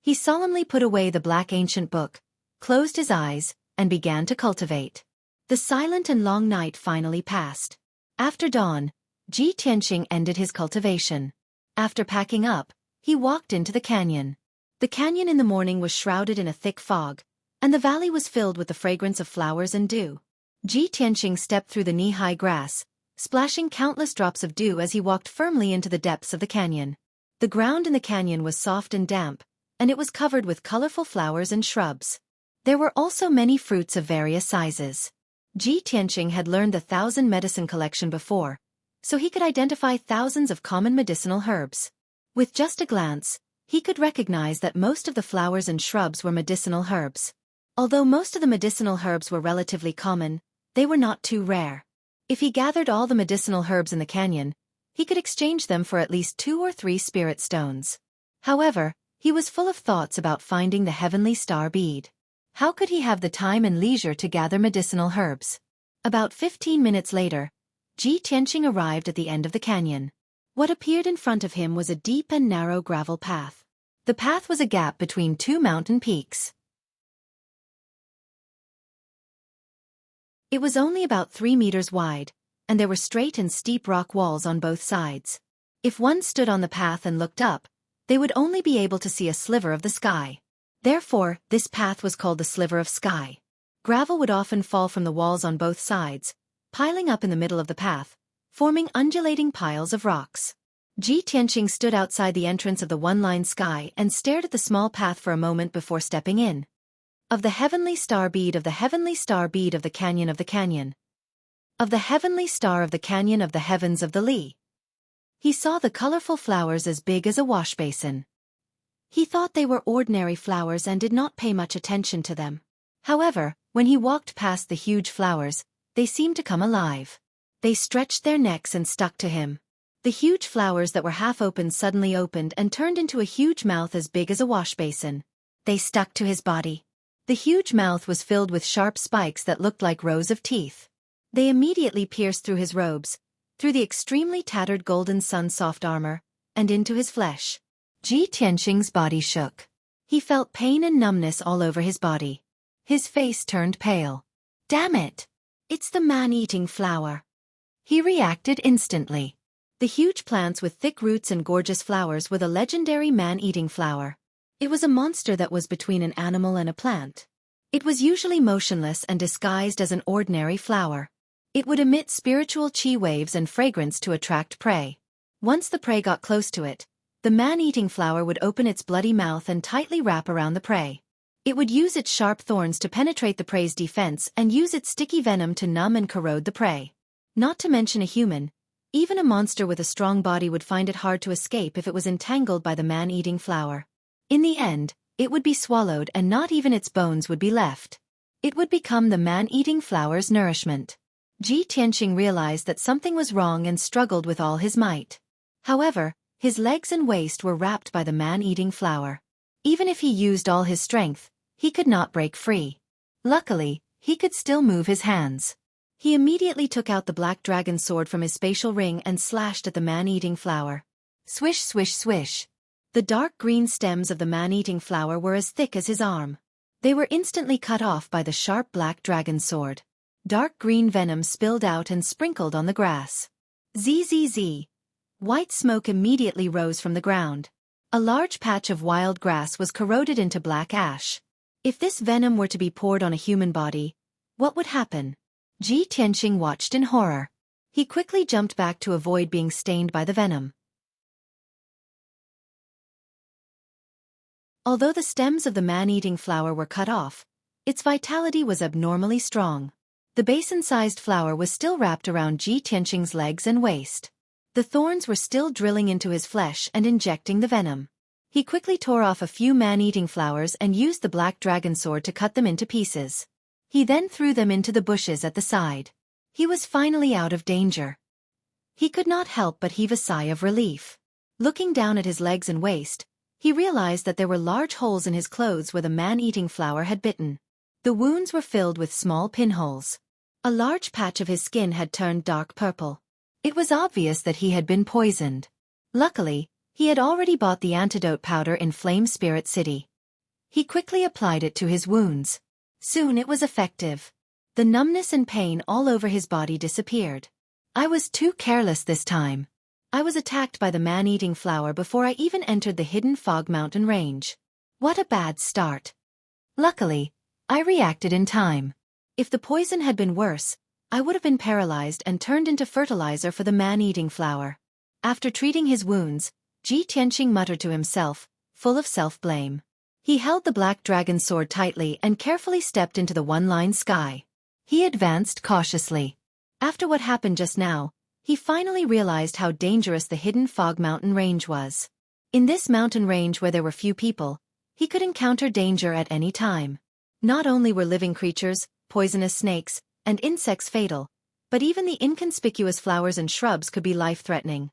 Speaker 1: He solemnly put away the black ancient book, closed his eyes, and began to cultivate. The silent and long night finally passed. After dawn, Ji Tianqing ended his cultivation. After packing up, he walked into the canyon. The canyon in the morning was shrouded in a thick fog, and the valley was filled with the fragrance of flowers and dew. Ji Tianqing stepped through the knee-high grass, splashing countless drops of dew as he walked firmly into the depths of the canyon. The ground in the canyon was soft and damp, and it was covered with colorful flowers and shrubs. There were also many fruits of various sizes. Ji Tianqing had learned the 1,000 medicine collection before, so he could identify thousands of common medicinal herbs. With just a glance, he could recognize that most of the flowers and shrubs were medicinal herbs. Although most of the medicinal herbs were relatively common, they were not too rare. If he gathered all the medicinal herbs in the canyon, He could exchange them for at least 2 or 3 spirit stones. However, he was full of thoughts about finding the heavenly star bead. How could he have the time and leisure to gather medicinal herbs? About 15 minutes later, Ji Tianqing arrived at the end of the canyon. What appeared in front of him was a deep and narrow gravel path. The path was a gap between 2 mountain peaks. It was only about 3 meters wide, and there were straight and steep rock walls on both sides. If one stood on the path and looked up, they would only be able to see a sliver of the sky. Therefore, this path was called the sliver of sky. Gravel would often fall from the walls on both sides, piling up in the middle of the path, forming undulating piles of rocks. Ji Tianqing stood outside the entrance of the one-line sky and stared at the small path for a moment before stepping in. Of the heavenly star bead, of the heavenly star bead of the canyon of the canyon. Of the heavenly star of the canyon of the heavens of the Li. He saw the colorful flowers as big as a wash basin. He thought they were ordinary flowers and did not pay much attention to them. However, when he walked past the huge flowers, they seemed to come alive. They stretched their necks and stuck to him. The huge flowers that were half open suddenly opened and turned into a huge mouth as big as a wash basin. They stuck to his body. The huge mouth was filled with sharp spikes that looked like rows of teeth. They immediately pierced through his robes, through the extremely tattered golden sun-soft armor, and into his flesh. Ji Tianqing's body shook. He felt pain and numbness all over his body. His face turned pale. Damn it! It's the man-eating flower. He reacted instantly. The huge plants with thick roots and gorgeous flowers were the legendary man-eating flower. It was a monster that was between an animal and a plant. It was usually motionless and disguised as an ordinary flower. It would emit spiritual chi waves and fragrance to attract prey. Once the prey got close to it, the man-eating flower would open its bloody mouth and tightly wrap around the prey. It would use its sharp thorns to penetrate the prey's defense and use its sticky venom to numb and corrode the prey. Not to mention a human, even a monster with a strong body would find it hard to escape if it was entangled by the man-eating flower. In the end, it would be swallowed and not even its bones would be left. It would become the man-eating flower's nourishment. Ji Tianqing realized that something was wrong and struggled with all his might. However, his legs and waist were wrapped by the man-eating flower. Even if he used all his strength, he could not break free. Luckily, he could still move his hands. He immediately took out the black dragon sword from his spatial ring and slashed at the man-eating flower. Swish, swish, swish. The dark green stems of the man-eating flower were as thick as his arm. They were instantly cut off by the sharp black dragon sword. Dark green venom spilled out and sprinkled on the grass. Zzz. White smoke immediately rose from the ground. A large patch of wild grass was corroded into black ash. If this venom were to be poured on a human body, what would happen? Ji Tianqing watched in horror. He quickly jumped back to avoid being stained by the venom. Although the stems of the man-eating flower were cut off, its vitality was abnormally strong. The basin-sized flower was still wrapped around Ji Tianqing's legs and waist. The thorns were still drilling into his flesh and injecting the venom. He quickly tore off a few man-eating flowers and used the black dragon sword to cut them into pieces. He then threw them into the bushes at the side. He was finally out of danger. He could not help but heave a sigh of relief. Looking down at his legs and waist, he realized that there were large holes in his clothes where the man-eating flower had bitten. The wounds were filled with small pinholes. A large patch of his skin had turned dark purple. It was obvious that he had been poisoned. Luckily, he had already bought the antidote powder in Flame Spirit City. He quickly applied it to his wounds. Soon it was effective. The numbness and pain all over his body disappeared. I was too careless this time. I was attacked by the man-eating flower before I even entered the hidden Fog Mountain range. What a bad start. Luckily, I reacted in time. If the poison had been worse, I would have been paralyzed and turned into fertilizer for the man-eating flower. After treating his wounds, Ji Tianqing muttered to himself, full of self-blame. He held the black dragon sword tightly and carefully stepped into the one-line sky. He advanced cautiously. After what happened just now, he finally realized how dangerous the hidden Fog Mountain range was. In this mountain range where there were few people, he could encounter danger at any time. Not only were living creatures, poisonous snakes, and insects fatal, but even the inconspicuous flowers and shrubs could be life-threatening.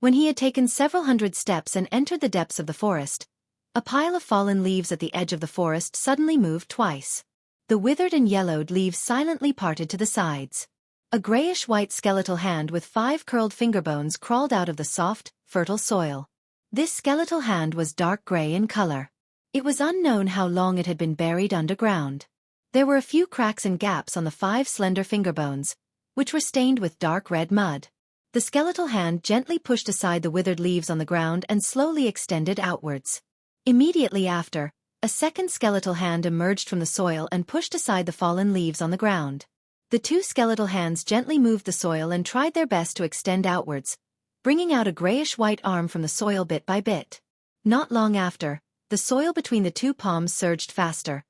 Speaker 1: When he had taken several hundred steps and entered the depths of the forest, a pile of fallen leaves at the edge of the forest suddenly moved twice. The withered and yellowed leaves silently parted to the sides. A grayish-white skeletal hand with 5 curled finger bones crawled out of the soft, fertile soil. This skeletal hand was dark gray in color. It was unknown how long it had been buried underground. There were a few cracks and gaps on the 5 slender finger bones, which were stained with dark red mud. The skeletal hand gently pushed aside the withered leaves on the ground and slowly extended outwards. Immediately after, a second skeletal hand emerged from the soil and pushed aside the fallen leaves on the ground. The 2 skeletal hands gently moved the soil and tried their best to extend outwards, bringing out a grayish-white arm from the soil bit by bit. Not long after, the soil between the 2 palms surged faster,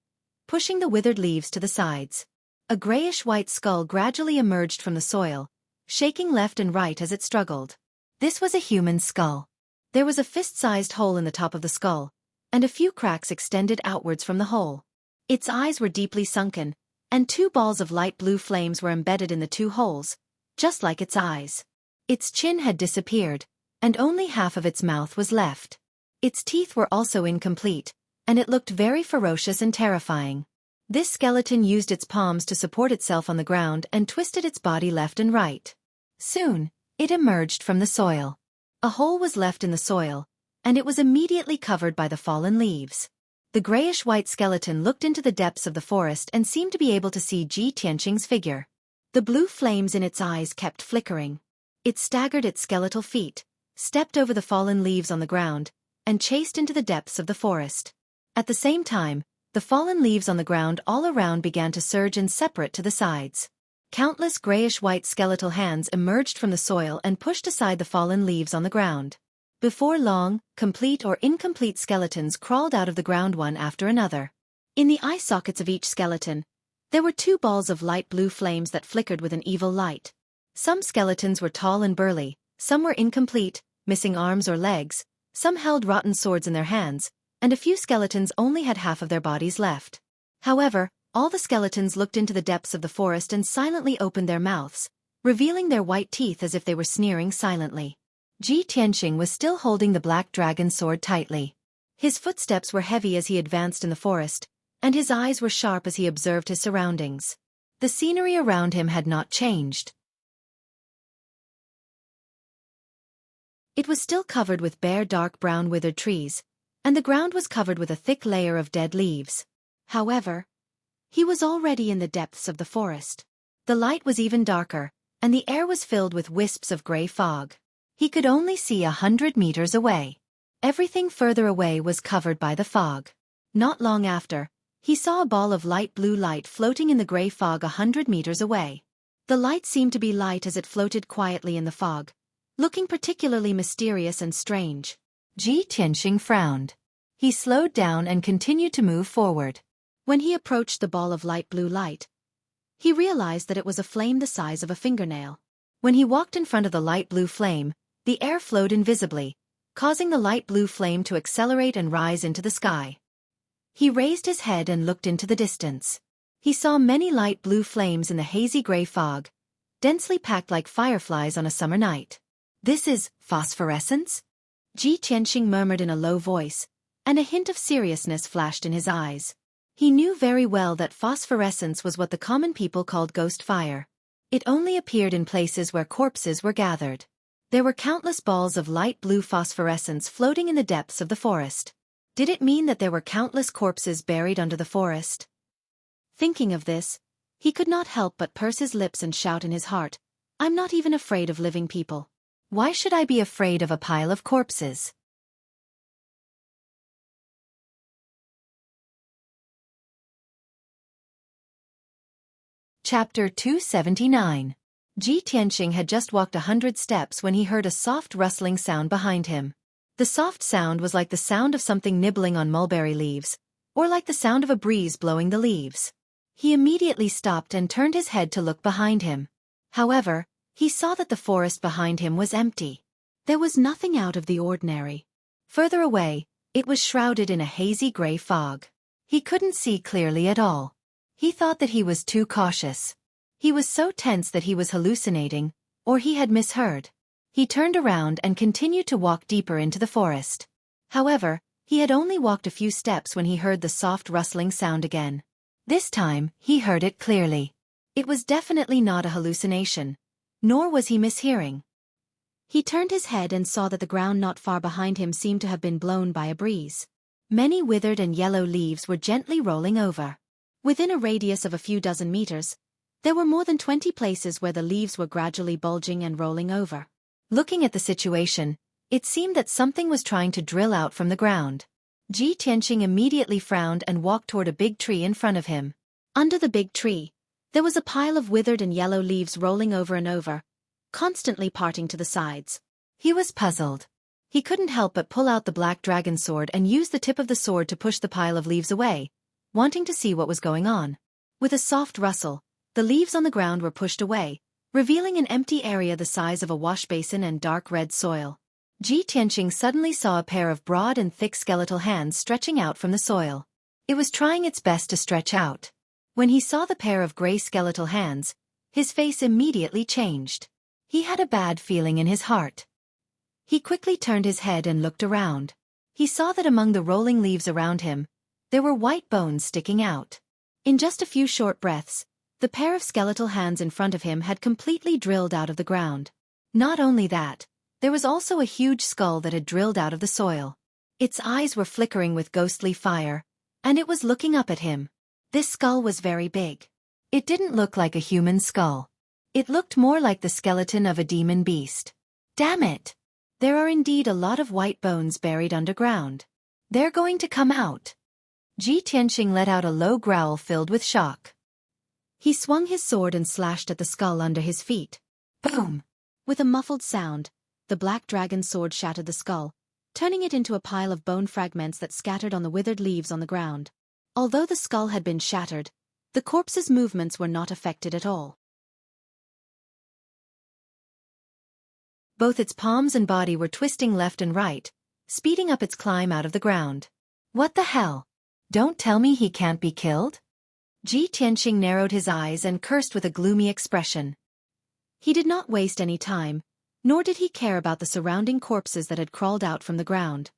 Speaker 1: pushing the withered leaves to the sides. A grayish-white skull gradually emerged from the soil, shaking left and right as it struggled. This was a human skull. There was a fist-sized hole in the top of the skull, and a few cracks extended outwards from the hole. Its eyes were deeply sunken, and 2 balls of light blue flames were embedded in the 2 holes, just like its eyes. Its chin had disappeared, and only half of its mouth was left. Its teeth were also incomplete, and it looked very ferocious and terrifying. This skeleton used its palms to support itself on the ground and twisted its body left and right. Soon, it emerged from the soil. A hole was left in the soil, and it was immediately covered by the fallen leaves. The grayish-white skeleton looked into the depths of the forest and seemed to be able to see Ji Tianqing's figure. The blue flames in its eyes kept flickering. It staggered its skeletal feet, stepped over the fallen leaves on the ground, and chased into the depths of the forest. At the same time, the fallen leaves on the ground all around began to surge and separate to the sides. Countless grayish-white skeletal hands emerged from the soil and pushed aside the fallen leaves on the ground. Before long, complete or incomplete skeletons crawled out of the ground one after another. In the eye sockets of each skeleton, there were 2 balls of light blue flames that flickered with an evil light. Some skeletons were tall and burly, some were incomplete, missing arms or legs, some held rotten swords in their hands, and a few skeletons only had half of their bodies left. However, all the skeletons looked into the depths of the forest and silently opened their mouths, revealing their white teeth as if they were sneering silently. Ji Tianqing was still holding the black dragon sword tightly. His footsteps were heavy as he advanced in the forest, and his eyes were sharp as he observed his surroundings. The scenery around him had not changed. It was still covered with bare dark brown withered trees, and the ground was covered with a thick layer of dead leaves. However, he was already in the depths of the forest. The light was even darker, and the air was filled with wisps of gray fog. He could only see 100 meters away. Everything further away was covered by the fog. Not long after, he saw a ball of light blue light floating in the gray fog 100 meters away. The light seemed to be light as it floated quietly in the fog, looking particularly mysterious and strange. Ji Tianqing frowned. He slowed down and continued to move forward. When he approached the ball of light blue light, he realized that it was a flame the size of a fingernail. When he walked in front of the light blue flame, the air flowed invisibly, causing the light blue flame to accelerate and rise into the sky. He raised his head and looked into the distance. He saw many light blue flames in the hazy gray fog, densely packed like fireflies on a summer night. "This is phosphorescence?" Ji Tianqing murmured in a low voice, and a hint of seriousness flashed in his eyes. He knew very well that phosphorescence was what the common people called ghost fire. It only appeared in places where corpses were gathered. There were countless balls of light blue phosphorescence floating in the depths of the forest. Did it mean that there were countless corpses buried under the forest? Thinking of this, he could not help but purse his lips and shout in his heart, "I'm not even afraid of living people. Why should I be afraid of a pile of corpses?" Chapter 279. Ji Tianqing had just walked 100 steps when he heard a soft rustling sound behind him. The soft sound was like the sound of something nibbling on mulberry leaves, or like the sound of a breeze blowing the leaves. He immediately stopped and turned his head to look behind him. However, he saw that the forest behind him was empty. There was nothing out of the ordinary. Further away, it was shrouded in a hazy gray fog. He couldn't see clearly at all. He thought that he was too cautious. He was so tense that he was hallucinating, or he had misheard. He turned around and continued to walk deeper into the forest. However, he had only walked a few steps when he heard the soft rustling sound again. This time, he heard it clearly. It was definitely not a hallucination, nor was he mishearing. He turned his head and saw that the ground not far behind him seemed to have been blown by a breeze. Many withered and yellow leaves were gently rolling over. Within a radius of a few dozen meters, there were more than 20 places where the leaves were gradually bulging and rolling over. Looking at the situation, it seemed that something was trying to drill out from the ground. Ji Tianqing immediately frowned and walked toward a big tree in front of him. Under the big tree, there was a pile of withered and yellow leaves rolling over and over, constantly parting to the sides. He was puzzled. He couldn't help but pull out the black dragon sword and use the tip of the sword to push the pile of leaves away, wanting to see what was going on. With a soft rustle, the leaves on the ground were pushed away, revealing an empty area the size of a wash basin and dark red soil. Ji Tianqing suddenly saw a pair of broad and thick skeletal hands stretching out from the soil. It was trying its best to stretch out. When he saw the pair of gray skeletal hands, his face immediately changed. He had a bad feeling in his heart. He quickly turned his head and looked around. He saw that among the rolling leaves around him, there were white bones sticking out. In just a few short breaths, the pair of skeletal hands in front of him had completely drilled out of the ground. Not only that, there was also a huge skull that had drilled out of the soil. Its eyes were flickering with ghostly fire, and it was looking up at him. This skull was very big. It didn't look like a human skull. It looked more like the skeleton of a demon beast. Damn it! There are indeed a lot of white bones buried underground. They're going to come out. Ji Tianqing let out a low growl filled with shock. He swung his sword and slashed at the skull under his feet. Boom! With a muffled sound, the black dragon sword shattered the skull, turning it into a pile of bone fragments that scattered on the withered leaves on the ground. Although the skull had been shattered, the corpse's movements were not affected at all. Both its palms and body were twisting left and right, speeding up its climb out of the ground. What the hell? Don't tell me he can't be killed? Ji Tianqing narrowed his eyes and cursed with a gloomy expression. He did not waste any time, nor did he care about the surrounding corpses that had crawled out from the ground.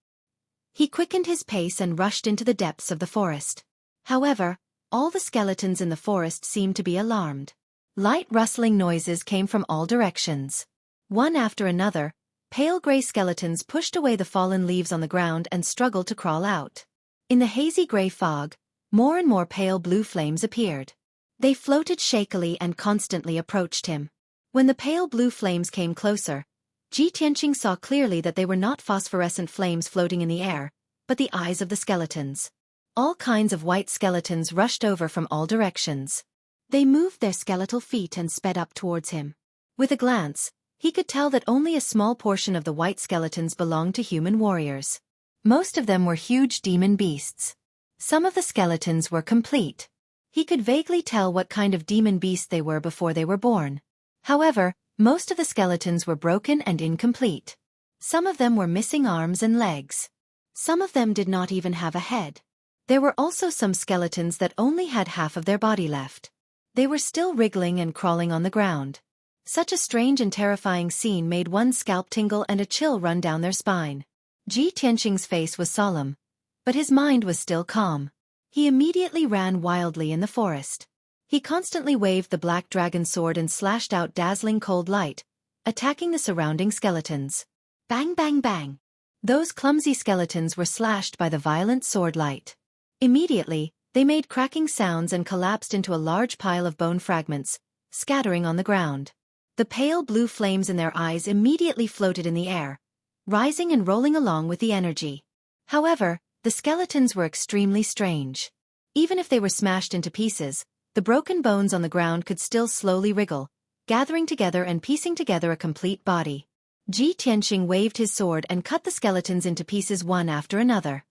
Speaker 1: He quickened his pace and rushed into the depths of the forest. However, all the skeletons in the forest seemed to be alarmed. Light rustling noises came from all directions. One after another, pale gray skeletons pushed away the fallen leaves on the ground and struggled to crawl out. In the hazy gray fog, more and more pale blue flames appeared. They floated shakily and constantly approached him. When the pale blue flames came closer, Ji Tianqing saw clearly that they were not phosphorescent flames floating in the air, but the eyes of the skeletons. All kinds of white skeletons rushed over from all directions. They moved their skeletal feet and sped up towards him. With a glance, he could tell that only a small portion of the white skeletons belonged to human warriors. Most of them were huge demon beasts. Some of the skeletons were complete. He could vaguely tell what kind of demon beast they were before they were born. However, most of the skeletons were broken and incomplete. Some of them were missing arms and legs. Some of them did not even have a head. There were also some skeletons that only had half of their body left. They were still wriggling and crawling on the ground. Such a strange and terrifying scene made one's scalp tingle and a chill run down their spine. Ji Tianqing's face was solemn, but his mind was still calm. He immediately ran wildly in the forest. He constantly waved the black dragon sword and slashed out dazzling cold light, attacking the surrounding skeletons. Bang bang bang! Those clumsy skeletons were slashed by the violent sword light. Immediately, they made cracking sounds and collapsed into a large pile of bone fragments, scattering on the ground. The pale blue flames in their eyes immediately floated in the air, rising and rolling along with the energy. However, the skeletons were extremely strange. Even if they were smashed into pieces, the broken bones on the ground could still slowly wriggle, gathering together and piecing together a complete body. Ji Tianqing waved his sword and cut the skeletons into pieces one after another.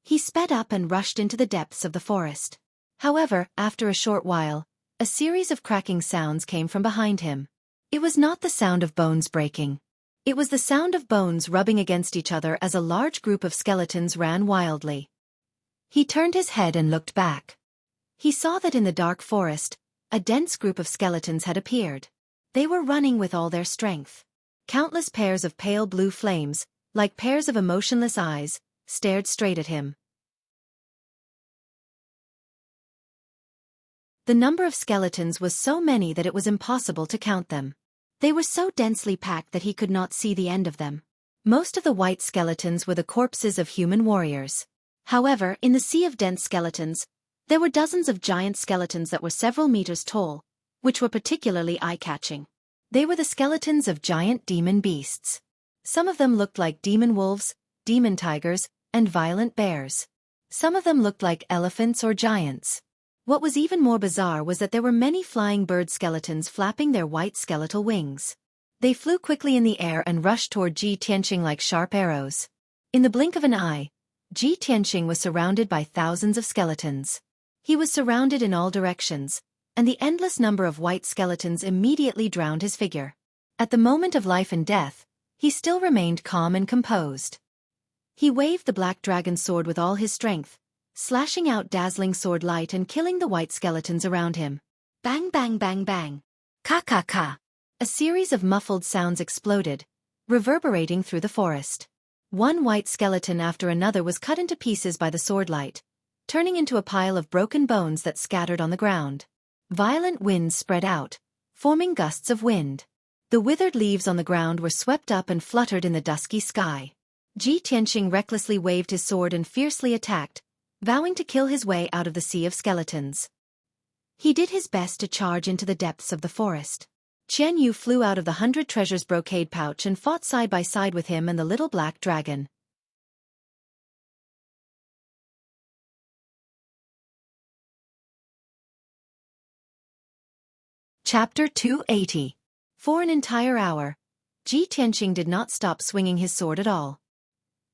Speaker 1: He sped up and rushed into the depths of the forest. However, after a short while, a series of cracking sounds came from behind him. It was not the sound of bones breaking. It was the sound of bones rubbing against each other as a large group of skeletons ran wildly. He turned his head and looked back. He saw that in the dark forest, a dense group of skeletons had appeared. They were running with all their strength. Countless pairs of pale blue flames, like pairs of emotionless eyes, stared straight at him. The number of skeletons was so many that it was impossible to count them. They were so densely packed that he could not see the end of them. Most of the white skeletons were the corpses of human warriors. However, in the sea of dense skeletons, there were dozens of giant skeletons that were several meters tall, which were particularly eye-catching. They were the skeletons of giant demon beasts. Some of them looked like demon wolves, demon tigers, and violent bears. Some of them looked like elephants or giants. What was even more bizarre was that there were many flying bird skeletons flapping their white skeletal wings. They flew quickly in the air and rushed toward Ji Tianqing like sharp arrows. In the blink of an eye, Ji Tianqing was surrounded by thousands of skeletons. He was surrounded in all directions, and the endless number of white skeletons immediately drowned his figure. At the moment of life and death, he still remained calm and composed. He waved the black dragon sword with all his strength, slashing out dazzling sword light and killing the white skeletons around him. Bang bang bang bang. Ka ka ka. A series of muffled sounds exploded, reverberating through the forest. One white skeleton after another was cut into pieces by the sword light, turning into a pile of broken bones that scattered on the ground. Violent winds spread out, forming gusts of wind. The withered leaves on the ground were swept up and fluttered in the dusky sky. Ji Tianqing recklessly waved his sword and fiercely attacked, vowing to kill his way out of the sea of skeletons. He did his best to charge into the depths of the forest. Qian Yu flew out of the 100 treasures brocade pouch and fought side by side with him and the little black dragon. Chapter 280. For an entire hour, Ji Tianqing did not stop swinging his sword at all.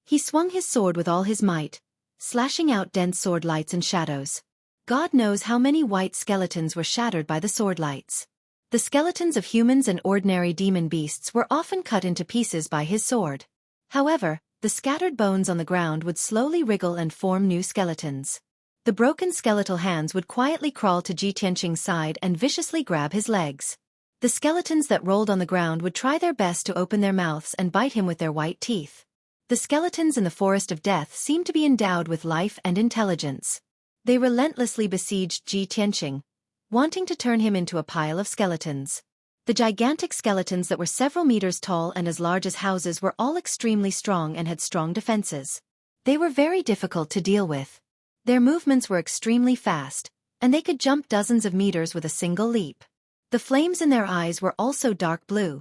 Speaker 1: He swung his sword with all his might, slashing out dense sword lights and shadows. God knows how many white skeletons were shattered by the sword lights. The skeletons of humans and ordinary demon beasts were often cut into pieces by his sword. However, the scattered bones on the ground would slowly wriggle and form new skeletons. The broken skeletal hands would quietly crawl to Ji Tianqing's side and viciously grab his legs. The skeletons that rolled on the ground would try their best to open their mouths and bite him with their white teeth. The skeletons in the forest of death seemed to be endowed with life and intelligence. They relentlessly besieged Ji Tianqing, wanting to turn him into a pile of skeletons. The gigantic skeletons that were several meters tall and as large as houses were all extremely strong and had strong defenses. They were very difficult to deal with. Their movements were extremely fast, and they could jump dozens of meters with a single leap. The flames in their eyes were also dark blue,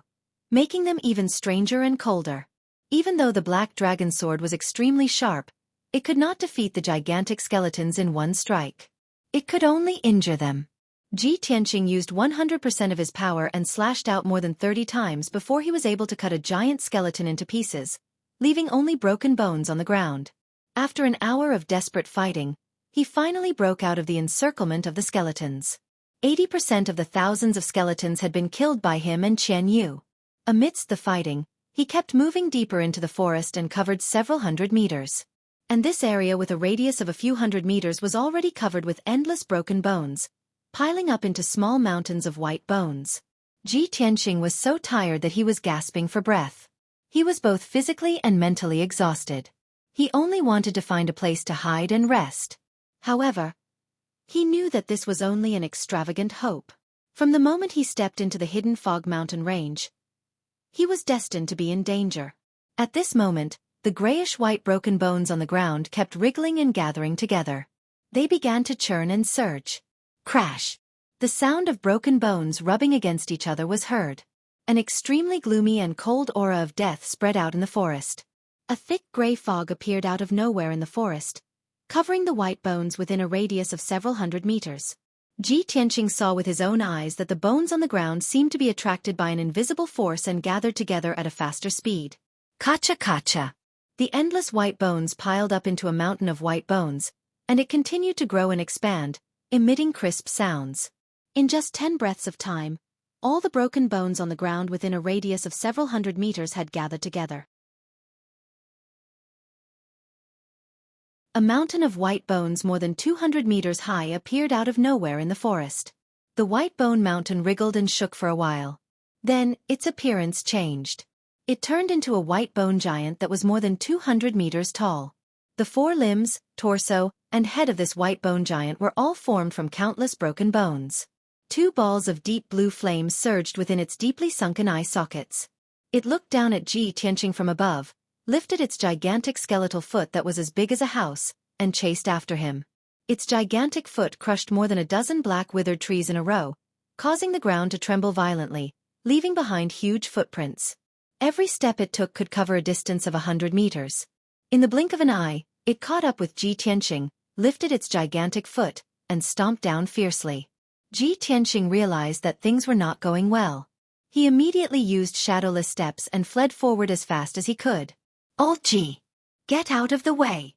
Speaker 1: making them even stranger and colder. Even though the black dragon sword was extremely sharp, it could not defeat the gigantic skeletons in one strike. It could only injure them. Ji Tianqing used 100% of his power and slashed out more than 30 times before he was able to cut a giant skeleton into pieces, leaving only broken bones on the ground. After an hour of desperate fighting, he finally broke out of the encirclement of the skeletons. 80% of the thousands of skeletons had been killed by him and Qian Yu. Amidst the fighting, he kept moving deeper into the forest and covered several hundred meters. And this area with a radius of a few hundred meters was already covered with endless broken bones, piling up into small mountains of white bones. Ji Tianqing was so tired that he was gasping for breath. He was both physically and mentally exhausted. He only wanted to find a place to hide and rest. However, he knew that this was only an extravagant hope. From the moment he stepped into the hidden fog mountain range, he was destined to be in danger. At this moment, the grayish-white broken bones on the ground kept wriggling and gathering together. They began to churn and surge. Crash! The sound of broken bones rubbing against each other was heard. An extremely gloomy and cold aura of death spread out in the forest. A thick gray fog appeared out of nowhere in the forest, covering the white bones within a radius of several hundred meters. Ji Tianqing saw with his own eyes that the bones on the ground seemed to be attracted by an invisible force and gathered together at a faster speed. Kacha kacha! The endless white bones piled up into a mountain of white bones, and it continued to grow and expand, emitting crisp sounds. In just 10 breaths of time, all the broken bones on the ground within a radius of several hundred meters had gathered together. A mountain of white bones more than 200 meters high appeared out of nowhere in the forest. The white bone mountain wriggled and shook for a while. Then, its appearance changed. It turned into a white bone giant that was more than 200 meters tall. The four limbs, torso, and head of this white bone giant were all formed from countless broken bones. Two balls of deep blue flame surged within its deeply sunken eye sockets. It looked down at Ji Tianqing from above, lifted its gigantic skeletal foot that was as big as a house, and chased after him. Its gigantic foot crushed more than a dozen black withered trees in a row, causing the ground to tremble violently, leaving behind huge footprints. Every step it took could cover a distance of 100 meters. In the blink of an eye, it caught up with Ji Tianqing, lifted its gigantic foot, and stomped down fiercely. Ji Tianqing realized that things were not going well. He immediately used shadowless steps and fled forward as fast as he could. "Old Ji! Get out of the way!"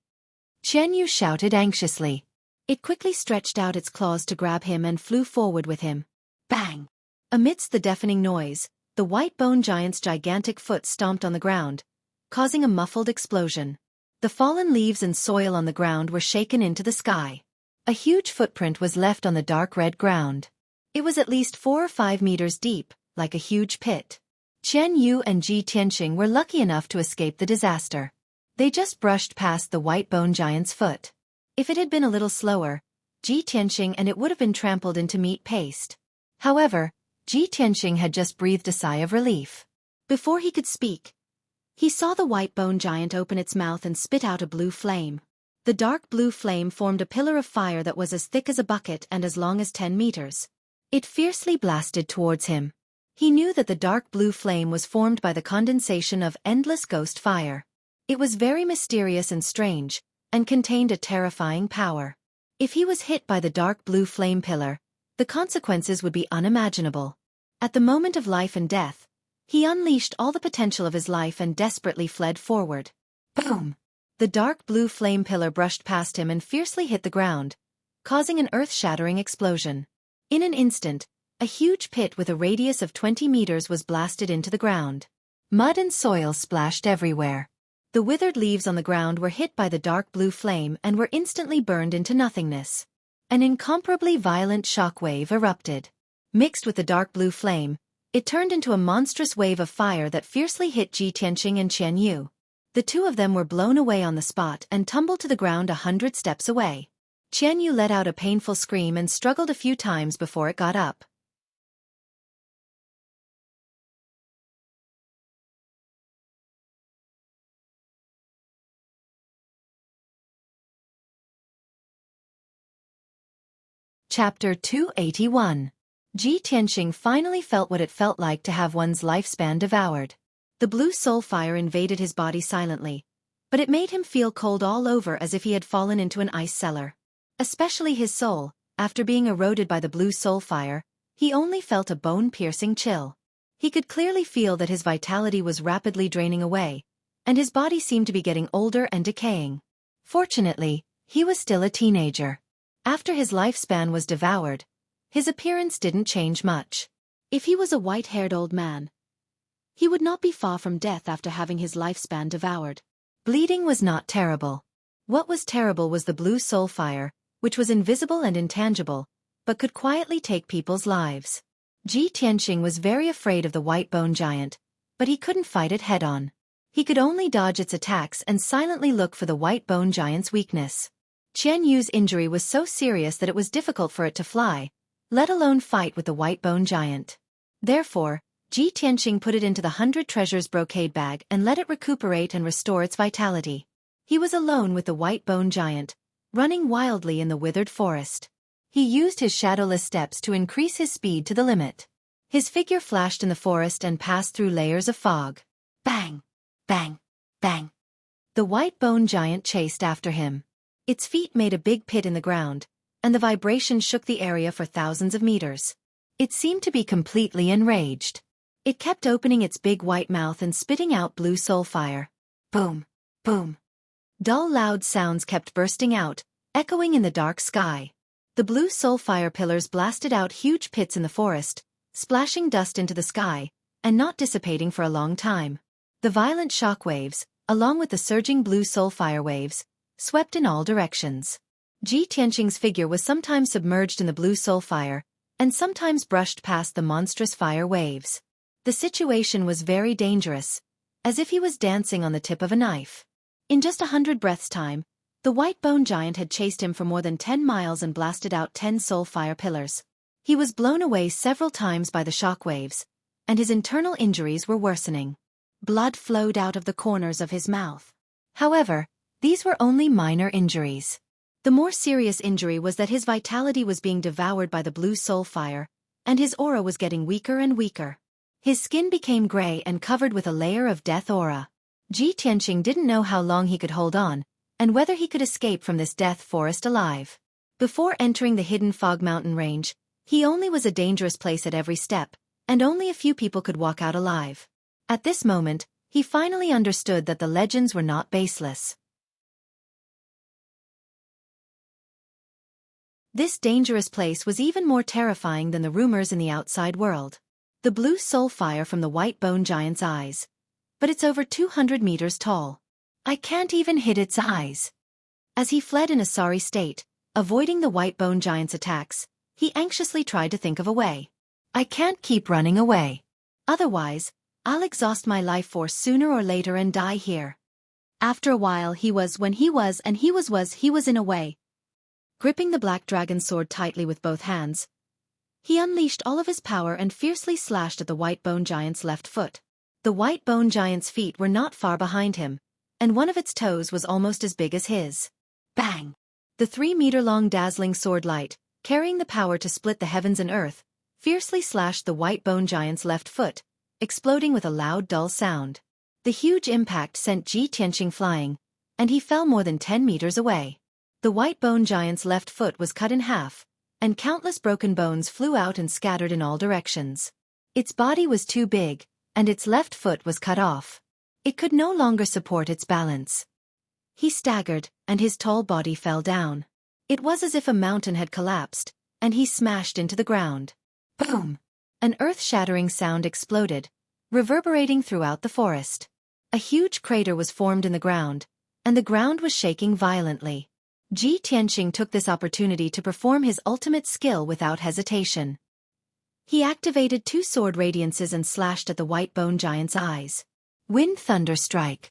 Speaker 1: Chen Yu shouted anxiously. It quickly stretched out its claws to grab him and flew forward with him. Bang! Amidst the deafening noise, the white bone giant's gigantic foot stomped on the ground, causing a muffled explosion. The fallen leaves and soil on the ground were shaken into the sky. A huge footprint was left on the dark red ground. It was at least 4 or 5 meters deep, like a huge pit. Chen Yu and Ji Tianqing were lucky enough to escape the disaster. They just brushed past the white bone giant's foot. If it had been a little slower, Ji Tianqing and it would have been trampled into meat paste. However, Ji Tianqing had just breathed a sigh of relief. Before he could speak, he saw the white bone giant open its mouth and spit out a blue flame. The dark blue flame formed a pillar of fire that was as thick as a bucket and as long as 10 meters. It fiercely blasted towards him. He knew that the dark blue flame was formed by the condensation of endless ghost fire. It was very mysterious and strange, and contained a terrifying power. If he was hit by the dark blue flame pillar, the consequences would be unimaginable. At the moment of life and death, he unleashed all the potential of his life and desperately fled forward. Boom! The dark blue flame pillar brushed past him and fiercely hit the ground, causing an earth-shattering explosion. In an instant, a huge pit with a radius of 20 meters was blasted into the ground. Mud and soil splashed everywhere. The withered leaves on the ground were hit by the dark blue flame and were instantly burned into nothingness. An incomparably violent shockwave erupted. Mixed with the dark blue flame, it turned into a monstrous wave of fire that fiercely hit Ji Tianqing and Chen Yu. The two of them were blown away on the spot and tumbled to the ground 100 steps away. Chen Yu let out a painful scream and struggled a few times before it got up. Chapter 281. Ji Tianqing finally felt what it felt like to have one's lifespan devoured. The blue soul fire invaded his body silently, but it made him feel cold all over as if he had fallen into an ice cellar. Especially his soul, after being eroded by the blue soul fire, he only felt a bone-piercing chill. He could clearly feel that his vitality was rapidly draining away, and his body seemed to be getting older and decaying. Fortunately, he was still a teenager. After his lifespan was devoured, his appearance didn't change much. If he was a white-haired old man, he would not be far from death after having his lifespan devoured. Bleeding was not terrible. What was terrible was the blue soul fire, which was invisible and intangible, but could quietly take people's lives. Ji Tianqing was very afraid of the white bone giant, but he couldn't fight it head-on. He could only dodge its attacks and silently look for the white bone giant's weakness. Chen Yu's injury was so serious that it was difficult for it to fly, let alone fight with the white bone giant. Therefore, Ji Tianqing put it into the 100 treasures brocade bag and let it recuperate and restore its vitality. He was alone with the white bone giant, running wildly in the withered forest. He used his shadowless steps to increase his speed to the limit. His figure flashed in the forest and passed through layers of fog. Bang! Bang! Bang! The white bone giant chased after him. Its feet made a big pit in the ground, and the vibration shook the area for thousands of meters. It seemed to be completely enraged. It kept opening its big white mouth and spitting out blue soul fire. Boom! Boom! Dull loud sounds kept bursting out, echoing in the dark sky. The blue soul fire pillars blasted out huge pits in the forest, splashing dust into the sky, and not dissipating for a long time. The violent shock waves, along with the surging blue soul fire waves, swept in all directions. Ji Tianqing's figure was sometimes submerged in the blue soul fire, and sometimes brushed past the monstrous fire waves. The situation was very dangerous, as if he was dancing on the tip of a knife. In just 100 breaths' time, the white bone giant had chased him for more than 10 miles and blasted out 10 soul fire pillars. He was blown away several times by the shock waves, and his internal injuries were worsening. Blood flowed out of the corners of his mouth. However, these were only minor injuries. The more serious injury was that his vitality was being devoured by the blue soul fire, and his aura was getting weaker and weaker. His skin became gray and covered with a layer of death aura. Ji Tianqing didn't know how long he could hold on, and whether he could escape from this death forest alive. Before entering the hidden fog mountain range, he only was a dangerous place at every step, and only a few people could walk out alive. At this moment, he finally understood that the legends were not baseless. This dangerous place was even more terrifying than the rumors in the outside world. The blue soul fire from the white bone giant's eyes. But it's over 200 meters tall. I can't even hit its eyes. As he fled in a sorry state, avoiding the white bone giant's attacks, he anxiously tried to think of a way. I can't keep running away. Otherwise, I'll exhaust my life force sooner or later and die here. After a while he was in a way. Gripping the black dragon sword tightly with both hands, he unleashed all of his power and fiercely slashed at the white bone giant's left foot. The white bone giant's feet were not far behind him, and one of its toes was almost as big as his. Bang! The 3-meter-long dazzling sword light, carrying the power to split the heavens and earth, fiercely slashed the white bone giant's left foot, exploding with a loud dull sound. The huge impact sent Ji Tianqing flying, and he fell more than 10 meters away. The white bone giant's left foot was cut in half, and countless broken bones flew out and scattered in all directions. Its body was too big, and its left foot was cut off. It could no longer support its balance. He staggered, and his tall body fell down. It was as if a mountain had collapsed, and he smashed into the ground. Boom! An earth-shattering sound exploded, reverberating throughout the forest. A huge crater was formed in the ground, and the ground was shaking violently. Ji Tianqing took this opportunity to perform his ultimate skill without hesitation. He activated 2 sword radiances and slashed at the white bone giant's eyes. Wind Thunder Strike.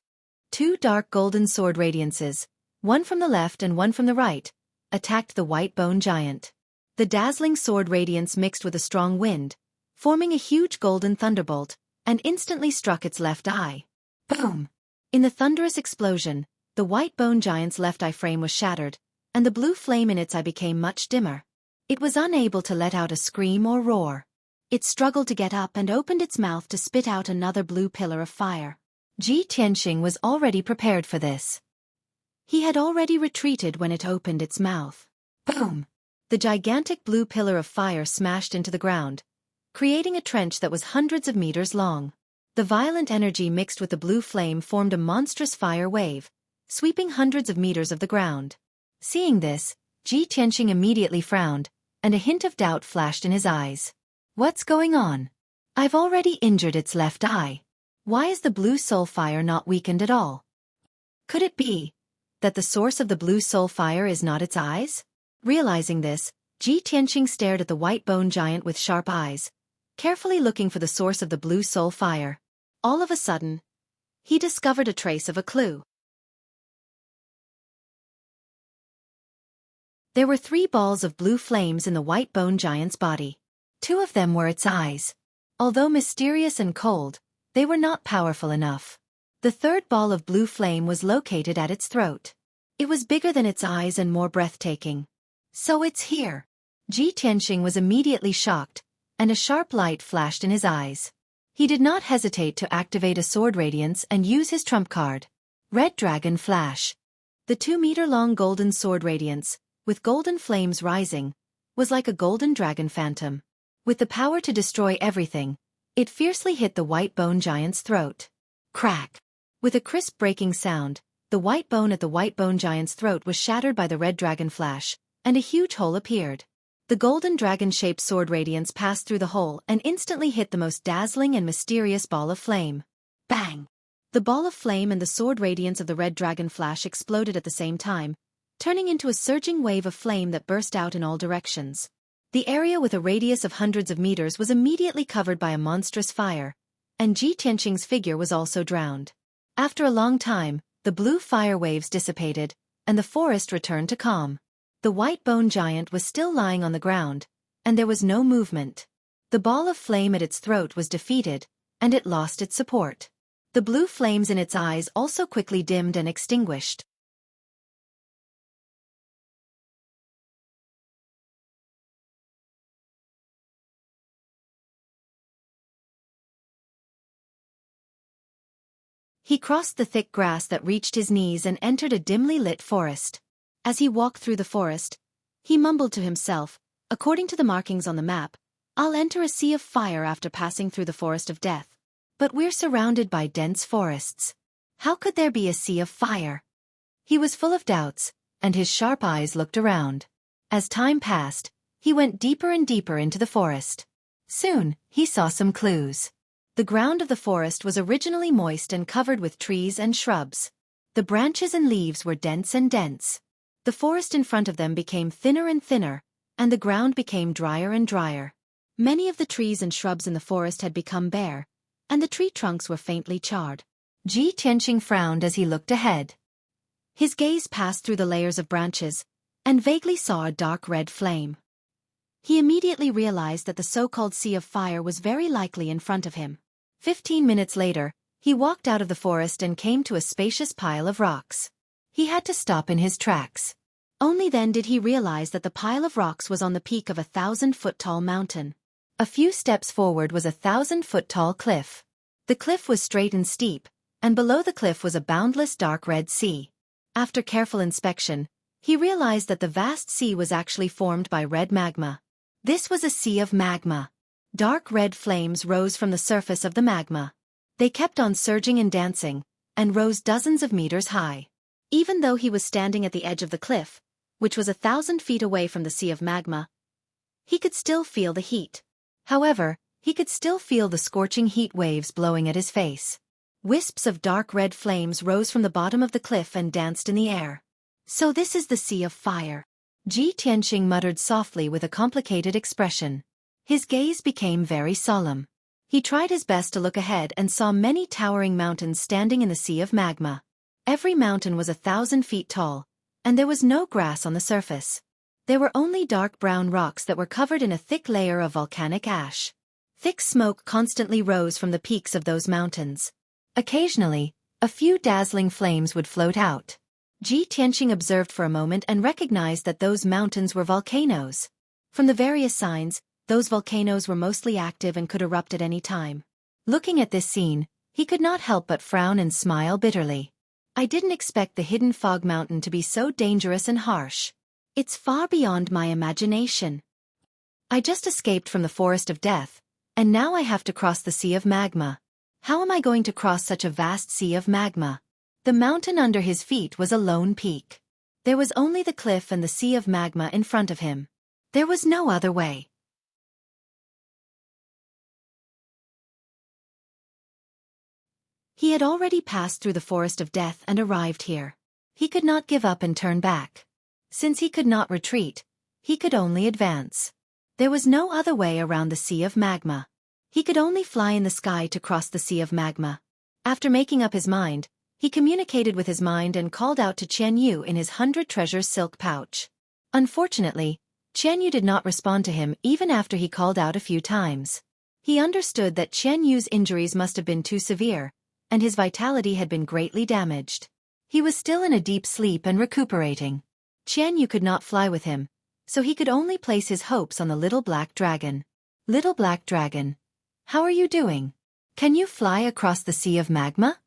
Speaker 1: 2 dark golden sword radiances, one from the left and one from the right, attacked the white bone giant. The dazzling sword radiance mixed with a strong wind, forming a huge golden thunderbolt, and instantly struck its left eye. Boom! In the thunderous explosion, the white bone giant's left eye frame was shattered, and the blue flame in its eye became much dimmer. It was unable to let out a scream or roar. It struggled to get up and opened its mouth to spit out another blue pillar of fire. Ji Tianqing was already prepared for this. He had already retreated when it opened its mouth. Boom! The gigantic blue pillar of fire smashed into the ground, creating a trench that was hundreds of meters long. The violent energy mixed with the blue flame formed a monstrous fire wave, sweeping hundreds of meters of the ground. Seeing this, Ji Tianqing immediately frowned, and a hint of doubt flashed in his eyes. What's going on? I've already injured its left eye. Why is the blue soul fire not weakened at all? Could it be that the source of the blue soul fire is not its eyes? Realizing this, Ji Tianqing stared at the white bone giant with sharp eyes, carefully looking for the source of the blue soul fire. All of a sudden, he discovered a trace of a clue. There were 3 balls of blue flames in the white bone giant's body. 2 of them were its eyes. Although mysterious and cold, they were not powerful enough. The 3rd ball of blue flame was located at its throat. It was bigger than its eyes and more breathtaking. So it's here. Ji Tianqing was immediately shocked, and a sharp light flashed in his eyes. He did not hesitate to activate a sword radiance and use his trump card. Red Dragon Flash. The 2-meter-long golden sword radiance, with golden flames rising, was like a golden dragon phantom. With the power to destroy everything, it fiercely hit the white bone giant's throat. Crack! With a crisp breaking sound, the white bone at the white bone giant's throat was shattered by the red dragon flash, and a huge hole appeared. The golden dragon-shaped sword radiance passed through the hole and instantly hit the most dazzling and mysterious ball of flame. Bang! The ball of flame and the sword radiance of the red dragon flash exploded at the same time, turning into a surging wave of flame that burst out in all directions. The area with a radius of hundreds of meters was immediately covered by a monstrous fire, and Ji Tianqing's figure was also drowned. After a long time, the blue fire waves dissipated, and the forest returned to calm. The white bone giant was still lying on the ground, and there was no movement. The ball of flame at its throat was defeated, and it lost its support. The blue flames in its eyes also quickly dimmed and extinguished. He crossed the thick grass that reached his knees and entered a dimly lit forest. As he walked through the forest, he mumbled to himself, "According to the markings on the map, I'll enter a sea of fire after passing through the forest of death. But we're surrounded by dense forests. How could there be a sea of fire?" He was full of doubts, and his sharp eyes looked around. As time passed, he went deeper and deeper into the forest. Soon, he saw some clues. The ground of the forest was originally moist and covered with trees and shrubs. The branches and leaves were dense and dense. The forest in front of them became thinner and thinner, and the ground became drier and drier. Many of the trees and shrubs in the forest had become bare, and the tree trunks were faintly charred. Ji Tianqing frowned as he looked ahead. His gaze passed through the layers of branches, and vaguely saw a dark red flame. He immediately realized that the so-called sea of fire was very likely in front of him. 15 minutes later, he walked out of the forest and came to a spacious pile of rocks. He had to stop in his tracks. Only then did he realize that the pile of rocks was on the peak of a 1,000-foot-tall mountain. A few steps forward was a 1,000-foot-tall cliff. The cliff was straight and steep, and below the cliff was a boundless dark red sea. After careful inspection, he realized that the vast sea was actually formed by red magma. This was a sea of magma. Dark red flames rose from the surface of the magma. They kept on surging and dancing, and rose dozens of meters high. Even though he was standing at the edge of the cliff, which was 1,000 feet away from the sea of magma, he could still feel the heat. However, he could still feel the scorching heat waves blowing at his face. Wisps of dark red flames rose from the bottom of the cliff and danced in the air. "So this is the sea of fire," Ji Tianqing muttered softly with a complicated expression. His gaze became very solemn. He tried his best to look ahead and saw many towering mountains standing in the sea of magma. Every mountain was 1,000 feet tall, and there was no grass on the surface. There were only dark brown rocks that were covered in a thick layer of volcanic ash. Thick smoke constantly rose from the peaks of those mountains. Occasionally, a few dazzling flames would float out. Ji Tianqing observed for a moment and recognized that those mountains were volcanoes. From the various signs, those volcanoes were mostly active and could erupt at any time. Looking at this scene, he could not help but frown and smile bitterly. "I didn't expect the hidden fog mountain to be so dangerous and harsh. It's far beyond my imagination. I just escaped from the forest of death, and now I have to cross the sea of magma. How am I going to cross such a vast sea of magma?" The mountain under his feet was a lone peak. There was only the cliff and the sea of magma in front of him. There was no other way. He had already passed through the forest of death and arrived here. He could not give up and turn back. Since he could not retreat, he could only advance. There was no other way around the sea of magma. He could only fly in the sky to cross the sea of magma. After making up his mind, he communicated with his mind and called out to Qian Yu in his 100 treasures silk pouch. Unfortunately, Qian Yu did not respond to him even after he called out a few times. He understood that Qian Yu's injuries must have been too severe, and his vitality had been greatly damaged. He was still in a deep sleep and recuperating. Qian Yu could not fly with him, so he could only place his hopes on the little black dragon. "Little black dragon, how are you doing? Can you fly across the sea of magma?"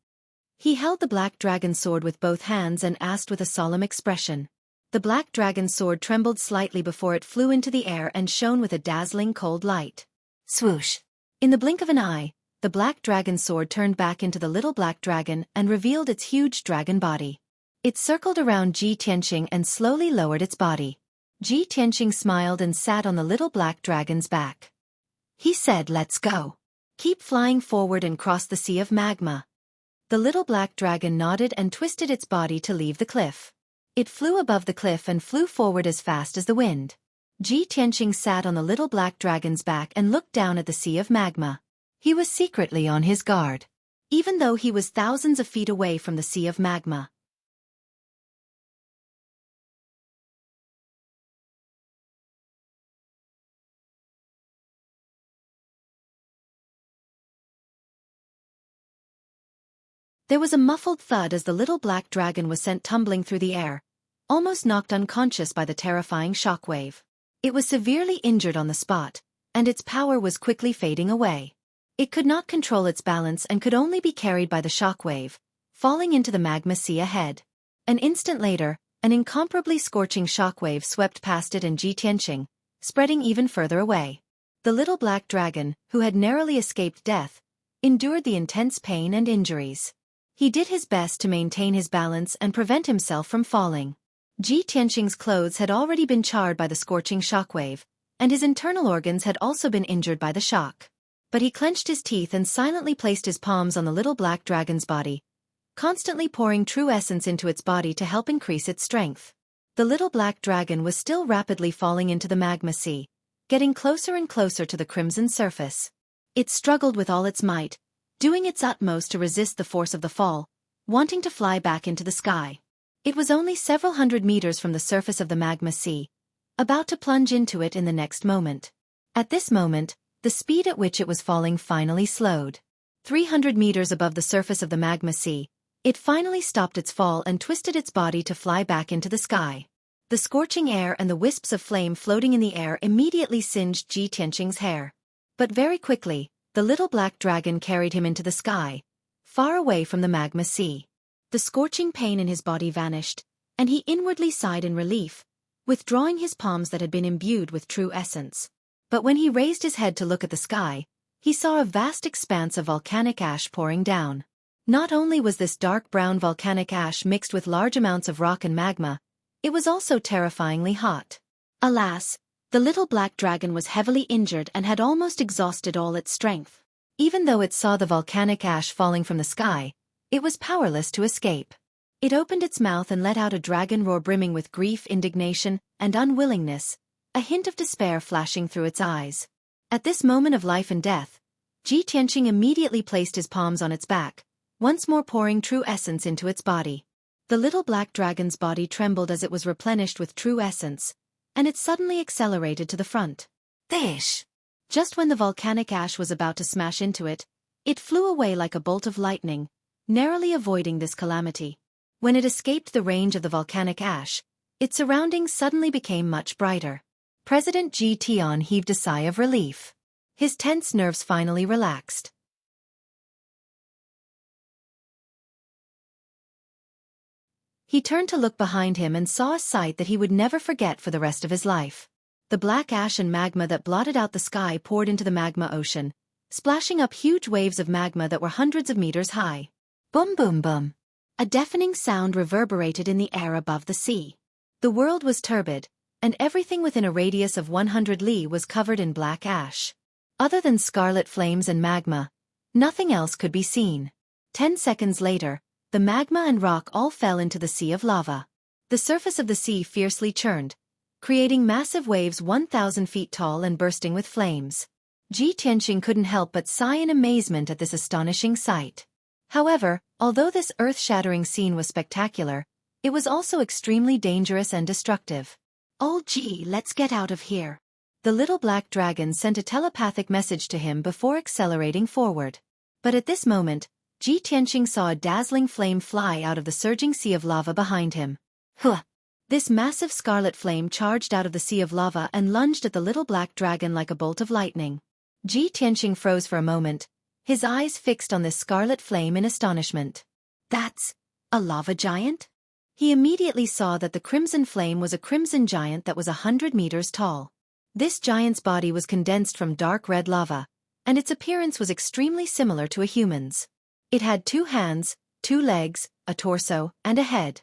Speaker 1: He held the black dragon's sword with both hands and asked with a solemn expression. The black dragon's sword trembled slightly before it flew into the air and shone with a dazzling cold light. Swoosh! In the blink of an eye, the black dragon's sword turned back into the little black dragon and revealed its huge dragon body. It circled around Ji Tianqing and slowly lowered its body. Ji Tianqing smiled and sat on the little black dragon's back. He said, "Let's go. Keep flying forward and cross the sea of magma." The little black dragon nodded and twisted its body to leave the cliff. It flew above the cliff and flew forward as fast as the wind. Ji Tianqing sat on the little black dragon's back and looked down at the sea of magma. He was secretly on his guard, even though he was thousands of feet away from the sea of magma. There was a muffled thud as the little black dragon was sent tumbling through the air, almost knocked unconscious by the terrifying shockwave. It was severely injured on the spot, and its power was quickly fading away. It could not control its balance and could only be carried by the shockwave, falling into the magma sea ahead. An instant later, an incomparably scorching shockwave swept past it and Ji Tianqing, spreading even further away. The little black dragon, who had narrowly escaped death, endured the intense pain and injuries. He did his best to maintain his balance and prevent himself from falling. Ji Tianqing's clothes had already been charred by the scorching shockwave, and his internal organs had also been injured by the shock. But he clenched his teeth and silently placed his palms on the little black dragon's body, constantly pouring true essence into its body to help increase its strength. The little black dragon was still rapidly falling into the magma sea, getting closer and closer to the crimson surface. It struggled with all its might, doing its utmost to resist the force of the fall, wanting to fly back into the sky. It was only several hundred meters from the surface of the magma sea, about to plunge into it in the next moment. At this moment, the speed at which it was falling finally slowed. 300 meters above the surface of the magma sea, it finally stopped its fall and twisted its body to fly back into the sky. The scorching air and the wisps of flame floating in the air immediately singed Ji Tianqing's hair. But very quickly, the little black dragon carried him into the sky, far away from the magma sea. The scorching pain in his body vanished, and he inwardly sighed in relief, withdrawing his palms that had been imbued with true essence. But when he raised his head to look at the sky, he saw a vast expanse of volcanic ash pouring down. Not only was this dark brown volcanic ash mixed with large amounts of rock and magma, it was also terrifyingly hot. Alas, the little black dragon was heavily injured and had almost exhausted all its strength. Even though it saw the volcanic ash falling from the sky, it was powerless to escape. It opened its mouth and let out a dragon roar brimming with grief, indignation, and unwillingness, a hint of despair flashing through its eyes. At this moment of life and death, Ji Tianqing immediately placed his palms on its back, once more pouring true essence into its body. The little black dragon's body trembled as it was replenished with true essence, and it suddenly accelerated to the front. Thish! Just when the volcanic ash was about to smash into it, it flew away like a bolt of lightning, narrowly avoiding this calamity. When it escaped the range of the volcanic ash, its surroundings suddenly became much brighter. President Ji Tian heaved a sigh of relief. His tense nerves finally relaxed. He turned to look behind him and saw a sight that he would never forget for the rest of his life. The black ash and magma that blotted out the sky poured into the magma ocean, splashing up huge waves of magma that were hundreds of meters high. Boom boom boom. A deafening sound reverberated in the air above the sea. The world was turbid, and everything within a radius of 100 li was covered in black ash. Other than scarlet flames and magma, nothing else could be seen. 10 seconds later, the magma and rock all fell into the sea of lava. The surface of the sea fiercely churned, creating massive waves 1,000 feet tall and bursting with flames. Ji Tianqing couldn't help but sigh in amazement at this astonishing sight. However, although this earth-shattering scene was spectacular, it was also extremely dangerous and destructive. "Oh gee, let's get out of here." The little black dragon sent a telepathic message to him before accelerating forward. But at this moment, Ji Tianqing saw a dazzling flame fly out of the surging sea of lava behind him. Huh! This massive scarlet flame charged out of the sea of lava and lunged at the little black dragon like a bolt of lightning. Ji Tianqing froze for a moment, his eyes fixed on this scarlet flame in astonishment. "That's a lava giant?" He immediately saw that the crimson flame was a crimson giant that was 100 meters tall. This giant's body was condensed from dark red lava, and its appearance was extremely similar to a human's. It had 2 hands, 2 legs, a torso, and a head.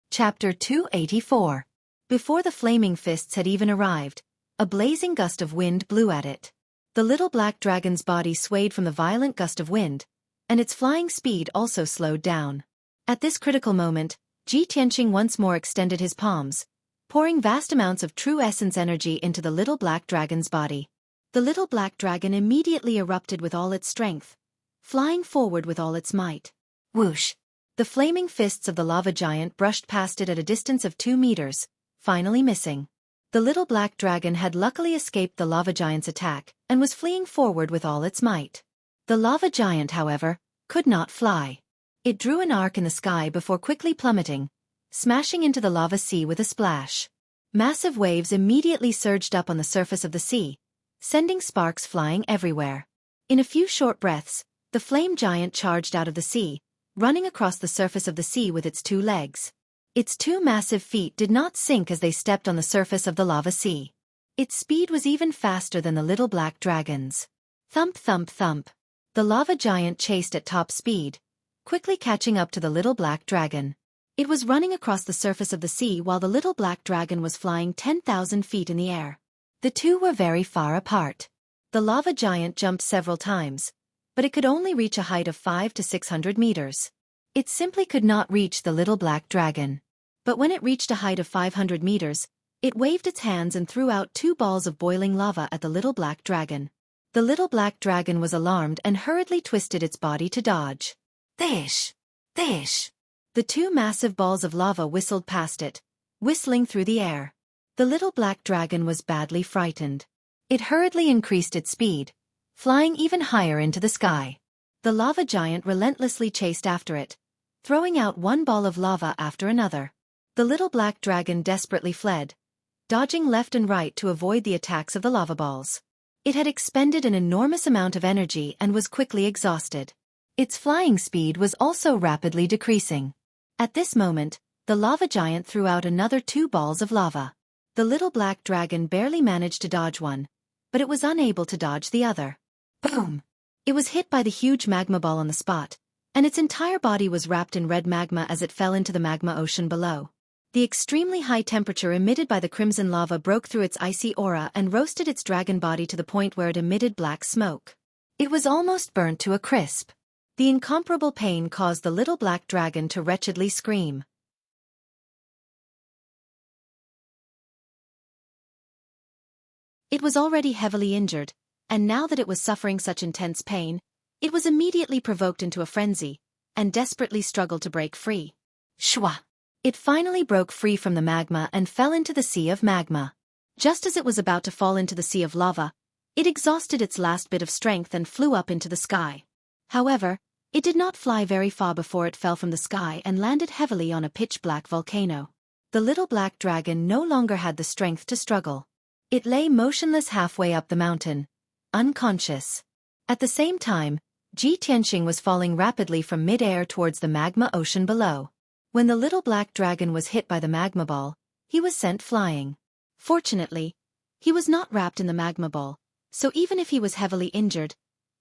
Speaker 1: Chapter 284. Before the flaming fists had even arrived, a blazing gust of wind blew at it. The little black dragon's body swayed from the violent gust of wind, and its flying speed also slowed down. At this critical moment, Ji Tianqing once more extended his palms, pouring vast amounts of true essence energy into the little black dragon's body. The little black dragon immediately erupted with all its strength, flying forward with all its might. Whoosh! The flaming fists of the lava giant brushed past it at a distance of 2 meters, finally missing. The little black dragon had luckily escaped the lava giant's attack and was fleeing forward with all its might. The lava giant, however, could not fly. It drew an arc in the sky before quickly plummeting, smashing into the lava sea with a splash. Massive waves immediately surged up on the surface of the sea, sending sparks flying everywhere. In a few short breaths, the flame giant charged out of the sea, running across the surface of the sea with its 2 legs. Its 2 massive feet did not sink as they stepped on the surface of the lava sea. Its speed was even faster than the little black dragon's. Thump thump thump. The lava giant chased at top speed, quickly catching up to the little black dragon. It was running across the surface of the sea while the little black dragon was flying 10,000 feet in the air. The two were very far apart. The lava giant jumped several times, but it could only reach a height of 500 to 600 meters. It simply could not reach the little black dragon. But when it reached a height of 500 meters, it waved its hands and threw out 2 balls of boiling lava at the little black dragon. The little black dragon was alarmed and hurriedly twisted its body to dodge. Thish! Thish! The 2 massive balls of lava whistled past it, whistling through the air. The little black dragon was badly frightened. It hurriedly increased its speed, flying even higher into the sky. The lava giant relentlessly chased after it, throwing out 1 ball of lava after another. The little black dragon desperately fled, dodging left and right to avoid the attacks of the lava balls. It had expended an enormous amount of energy and was quickly exhausted. Its flying speed was also rapidly decreasing. At this moment, the lava giant threw out another 2 balls of lava. The little black dragon barely managed to dodge one, but it was unable to dodge the other. Boom! It was hit by the huge magma ball on the spot, and its entire body was wrapped in red magma as it fell into the magma ocean below. The extremely high temperature emitted by the crimson lava broke through its icy aura and roasted its dragon body to the point where it emitted black smoke. It was almost burnt to a crisp. The incomparable pain caused the little black dragon to wretchedly scream. It was already heavily injured, and now that it was suffering such intense pain, it was immediately provoked into a frenzy, and desperately struggled to break free. Shwa! It finally broke free from the magma and fell into the sea of magma. Just as it was about to fall into the sea of lava, it exhausted its last bit of strength and flew up into the sky. However, it did not fly very far before it fell from the sky and landed heavily on a pitch-black volcano. The little black dragon no longer had the strength to struggle. It lay motionless halfway up the mountain, unconscious. At the same time, Ji Tianqing was falling rapidly from mid-air towards the magma ocean below. When the little black dragon was hit by the magma ball, he was sent flying. Fortunately, he was not wrapped in the magma ball, so even if he was heavily injured,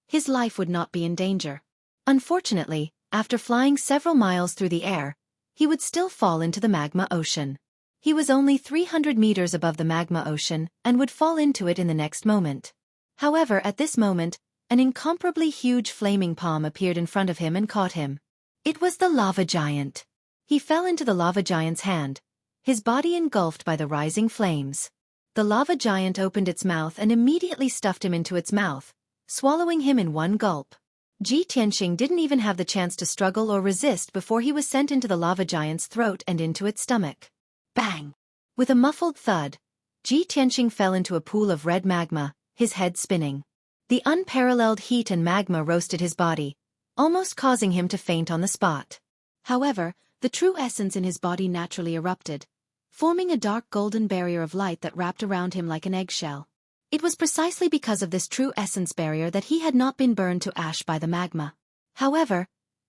Speaker 1: his life would not be in danger. Unfortunately, after flying several miles through the air, he would still fall into the magma ocean. He was only 300 meters above the magma ocean and would fall into it in the next moment. However, at this moment, an incomparably huge flaming palm appeared in front of him and caught him. It was the lava giant. He fell into the lava giant's hand, his body engulfed by the rising flames. The lava giant opened its mouth and immediately stuffed him into its mouth, swallowing him in one gulp. Ji Tianqing didn't even have the chance to struggle or resist before he was sent into the lava giant's throat and into its stomach. Bang! With a muffled thud, Ji Tianqing fell into a pool of red magma, his head spinning. The unparalleled heat and magma roasted his body, almost causing him to faint on the spot. However, the true essence in his body naturally erupted, forming a dark golden barrier of light that wrapped around him like an eggshell. It was precisely because of this true essence barrier that he had not been burned to ash by the magma. However,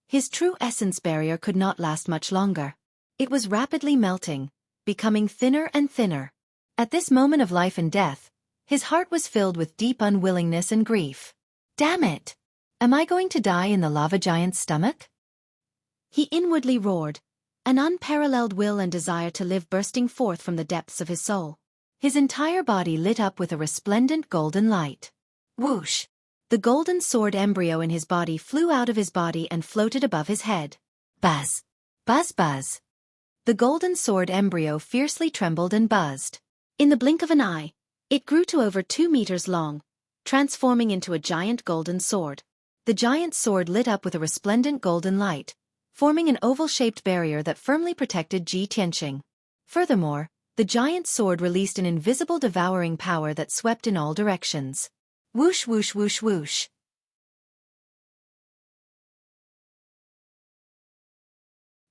Speaker 1: his true essence barrier could not last much longer. It was rapidly melting, becoming thinner and thinner. At this moment of life and death, his heart was filled with deep unwillingness and grief. Damn it! Am I going to die in the lava giant's stomach? He inwardly roared, an unparalleled will and desire to live bursting forth from the depths of his soul. His entire body lit up with a resplendent golden light. Whoosh! The golden sword embryo in his body flew out of his body and floated above his head. Buzz! Buzz buzz! The golden sword embryo fiercely trembled and buzzed. In the blink of an eye, it grew to over 2 meters long, transforming into a giant golden sword. The giant sword lit up with a resplendent golden light, forming an oval-shaped barrier that firmly protected Ji Tianqing. Furthermore, the giant sword released an invisible devouring power that swept in all directions. Whoosh whoosh whoosh whoosh.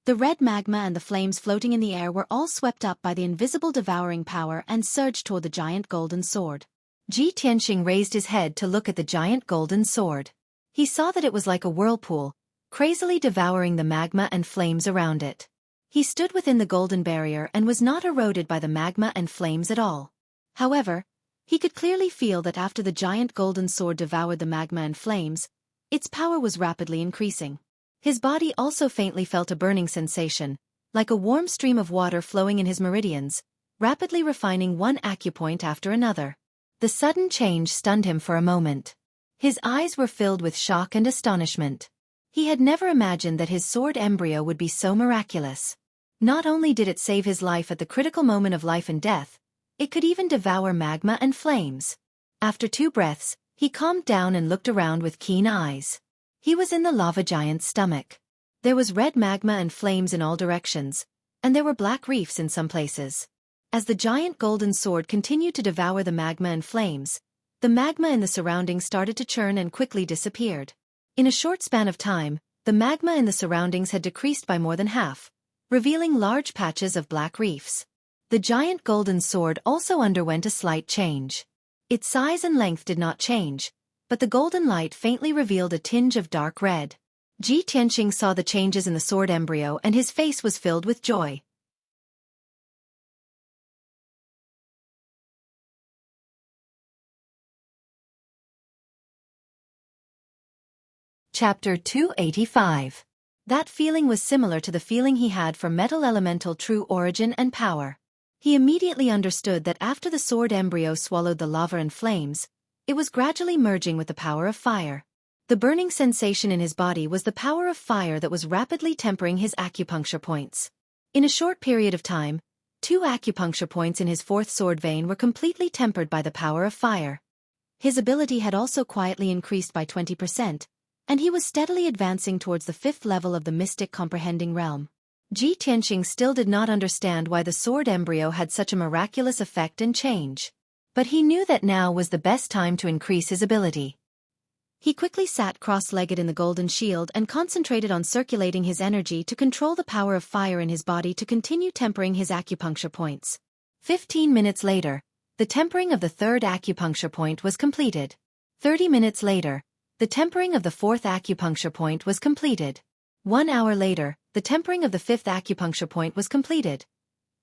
Speaker 1: The red magma and the flames floating in the air were all swept up by the invisible devouring power and surged toward the giant golden sword. Ji Tianqing raised his head to look at the giant golden sword. He saw that it was like a whirlpool, crazily devouring the magma and flames around it. He stood within the golden barrier and was not eroded by the magma and flames at all. However, he could clearly feel that after the giant golden sword devoured the magma and flames, its power was rapidly increasing. His body also faintly felt a burning sensation, like a warm stream of water flowing in his meridians, rapidly refining one acupoint after another. The sudden change stunned him for a moment. His eyes were filled with shock and astonishment. He had never imagined that his sword embryo would be so miraculous. Not only did it save his life at the critical moment of life and death, it could even devour magma and flames. After 2 breaths, he calmed down and looked around with keen eyes. He was in the lava giant's stomach. There was red magma and flames in all directions, and there were black reefs in some places. As the giant golden sword continued to devour the magma and flames, the magma in the surroundings started to churn and quickly disappeared. In a short span of time, the magma in the surroundings had decreased by more than half, revealing large patches of black reefs. The giant golden sword also underwent a slight change. Its size and length did not change, but the golden light faintly revealed a tinge of dark red. Ji Tianqing saw the changes in the sword embryo and his face was filled with joy. Chapter 285. That feeling was similar to the feeling he had for metal elemental true origin and power. He immediately understood that after the sword embryo swallowed the lava and flames, it was gradually merging with the power of fire. The burning sensation in his body was the power of fire that was rapidly tempering his acupuncture points. In a short period of time, 2 acupuncture points in his 4th sword vein were completely tempered by the power of fire. His ability had also quietly increased by 20%, and he was steadily advancing towards the 5th level of the mystic comprehending realm. Ji Tianqing still did not understand why the sword embryo had such a miraculous effect and change. But he knew that now was the best time to increase his ability. He quickly sat cross-legged in the golden shield and concentrated on circulating his energy to control the power of fire in his body to continue tempering his acupuncture points. 15 minutes later, the tempering of the 3rd acupuncture point was completed. 30 minutes later, the tempering of the 4th acupuncture point was completed. 1 hour later, the tempering of the 5th acupuncture point was completed.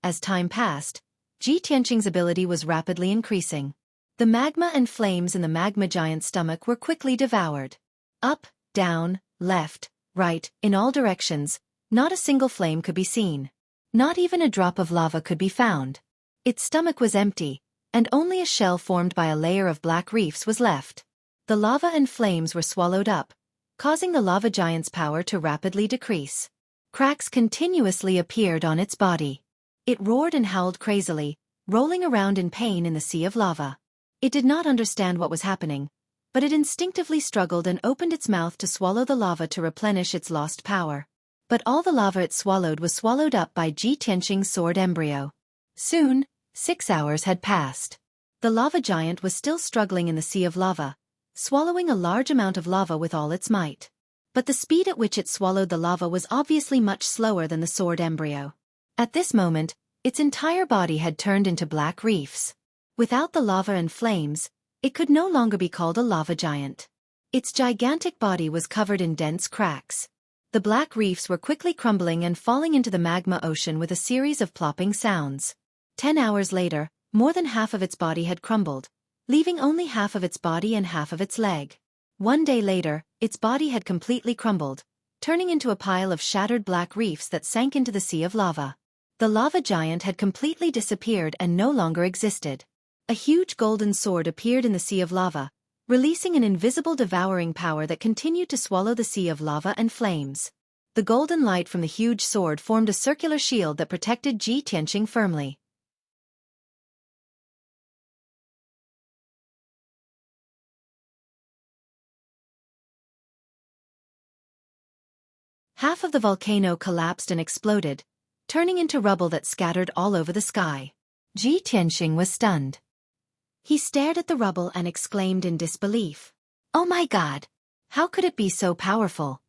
Speaker 1: As time passed, Ji Tianqing's ability was rapidly increasing. The magma and flames in the magma giant's stomach were quickly devoured. Up, down, left, right, in all directions, not a single flame could be seen. Not even a drop of lava could be found. Its stomach was empty, and only a shell formed by a layer of black reefs was left. The lava and flames were swallowed up, causing the lava giant's power to rapidly decrease. Cracks continuously appeared on its body. It roared and howled crazily, rolling around in pain in the sea of lava. It did not understand what was happening, but it instinctively struggled and opened its mouth to swallow the lava to replenish its lost power. But all the lava it swallowed was swallowed up by Ji Tianqing's sword embryo. Soon, 6 hours had passed. The lava giant was still struggling in the sea of lava, swallowing a large amount of lava with all its might. But the speed at which it swallowed the lava was obviously much slower than the sword embryo. At this moment, its entire body had turned into black reefs. Without the lava and flames, it could no longer be called a lava giant. Its gigantic body was covered in dense cracks. The black reefs were quickly crumbling and falling into the magma ocean with a series of plopping sounds. 10 hours later, more than half of its body had crumbled, leaving only half of its body and half of its leg. 1 day later, its body had completely crumbled, turning into a pile of shattered black reefs that sank into the sea of lava. The lava giant had completely disappeared and no longer existed. A huge golden sword appeared in the sea of lava, releasing an invisible devouring power that continued to swallow the sea of lava and flames. The golden light from the huge sword formed a circular shield that protected Ji Tianqing firmly. Half of the volcano collapsed and exploded, turning into rubble that scattered all over the sky. Ji Tianqing was stunned. He stared at the rubble and exclaimed in disbelief, "Oh my God! How could it be so powerful?"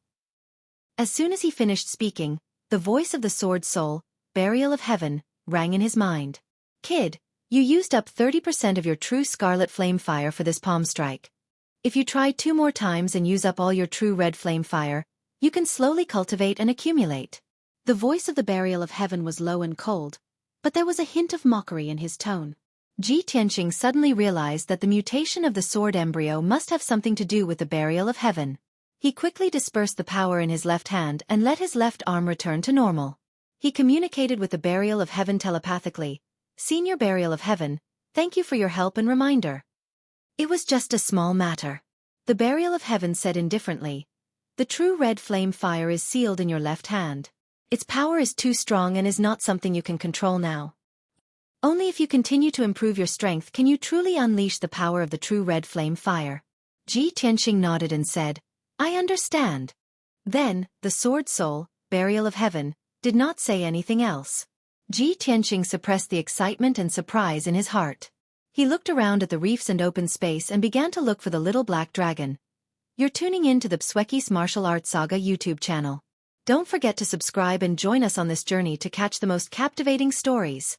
Speaker 1: As soon as he finished speaking, the voice of the sword soul, Burial of Heaven, rang in his mind. "Kid, you used up 30% of your true scarlet flame fire for this palm strike. If you try 2 more times and use up all your true red flame fire, you can slowly cultivate and accumulate." The voice of the Burial of Heaven was low and cold, but there was a hint of mockery in his tone. Ji Tianqing suddenly realized that the mutation of the sword embryo must have something to do with the Burial of Heaven. He quickly dispersed the power in his left hand and let his left arm return to normal. He communicated with the Burial of Heaven telepathically. "Senior Burial of Heaven, thank you for your help and reminder. It was just a small matter." The Burial of Heaven said indifferently, "The true red flame fire is sealed in your left hand. Its power is too strong and is not something you can control now. Only if you continue to improve your strength can you truly unleash the power of the true red flame fire." Ji Tianqing nodded and said, "I understand." Then, the sword soul, Burial of Heaven, did not say anything else. Ji Tianqing suppressed the excitement and surprise in his heart. He looked around at the reefs and open space and began to look for the little black dragon. You're tuning in to the Xueqi's Martial Arts Saga YouTube channel. Don't forget to subscribe and join us on this journey to catch the most captivating stories.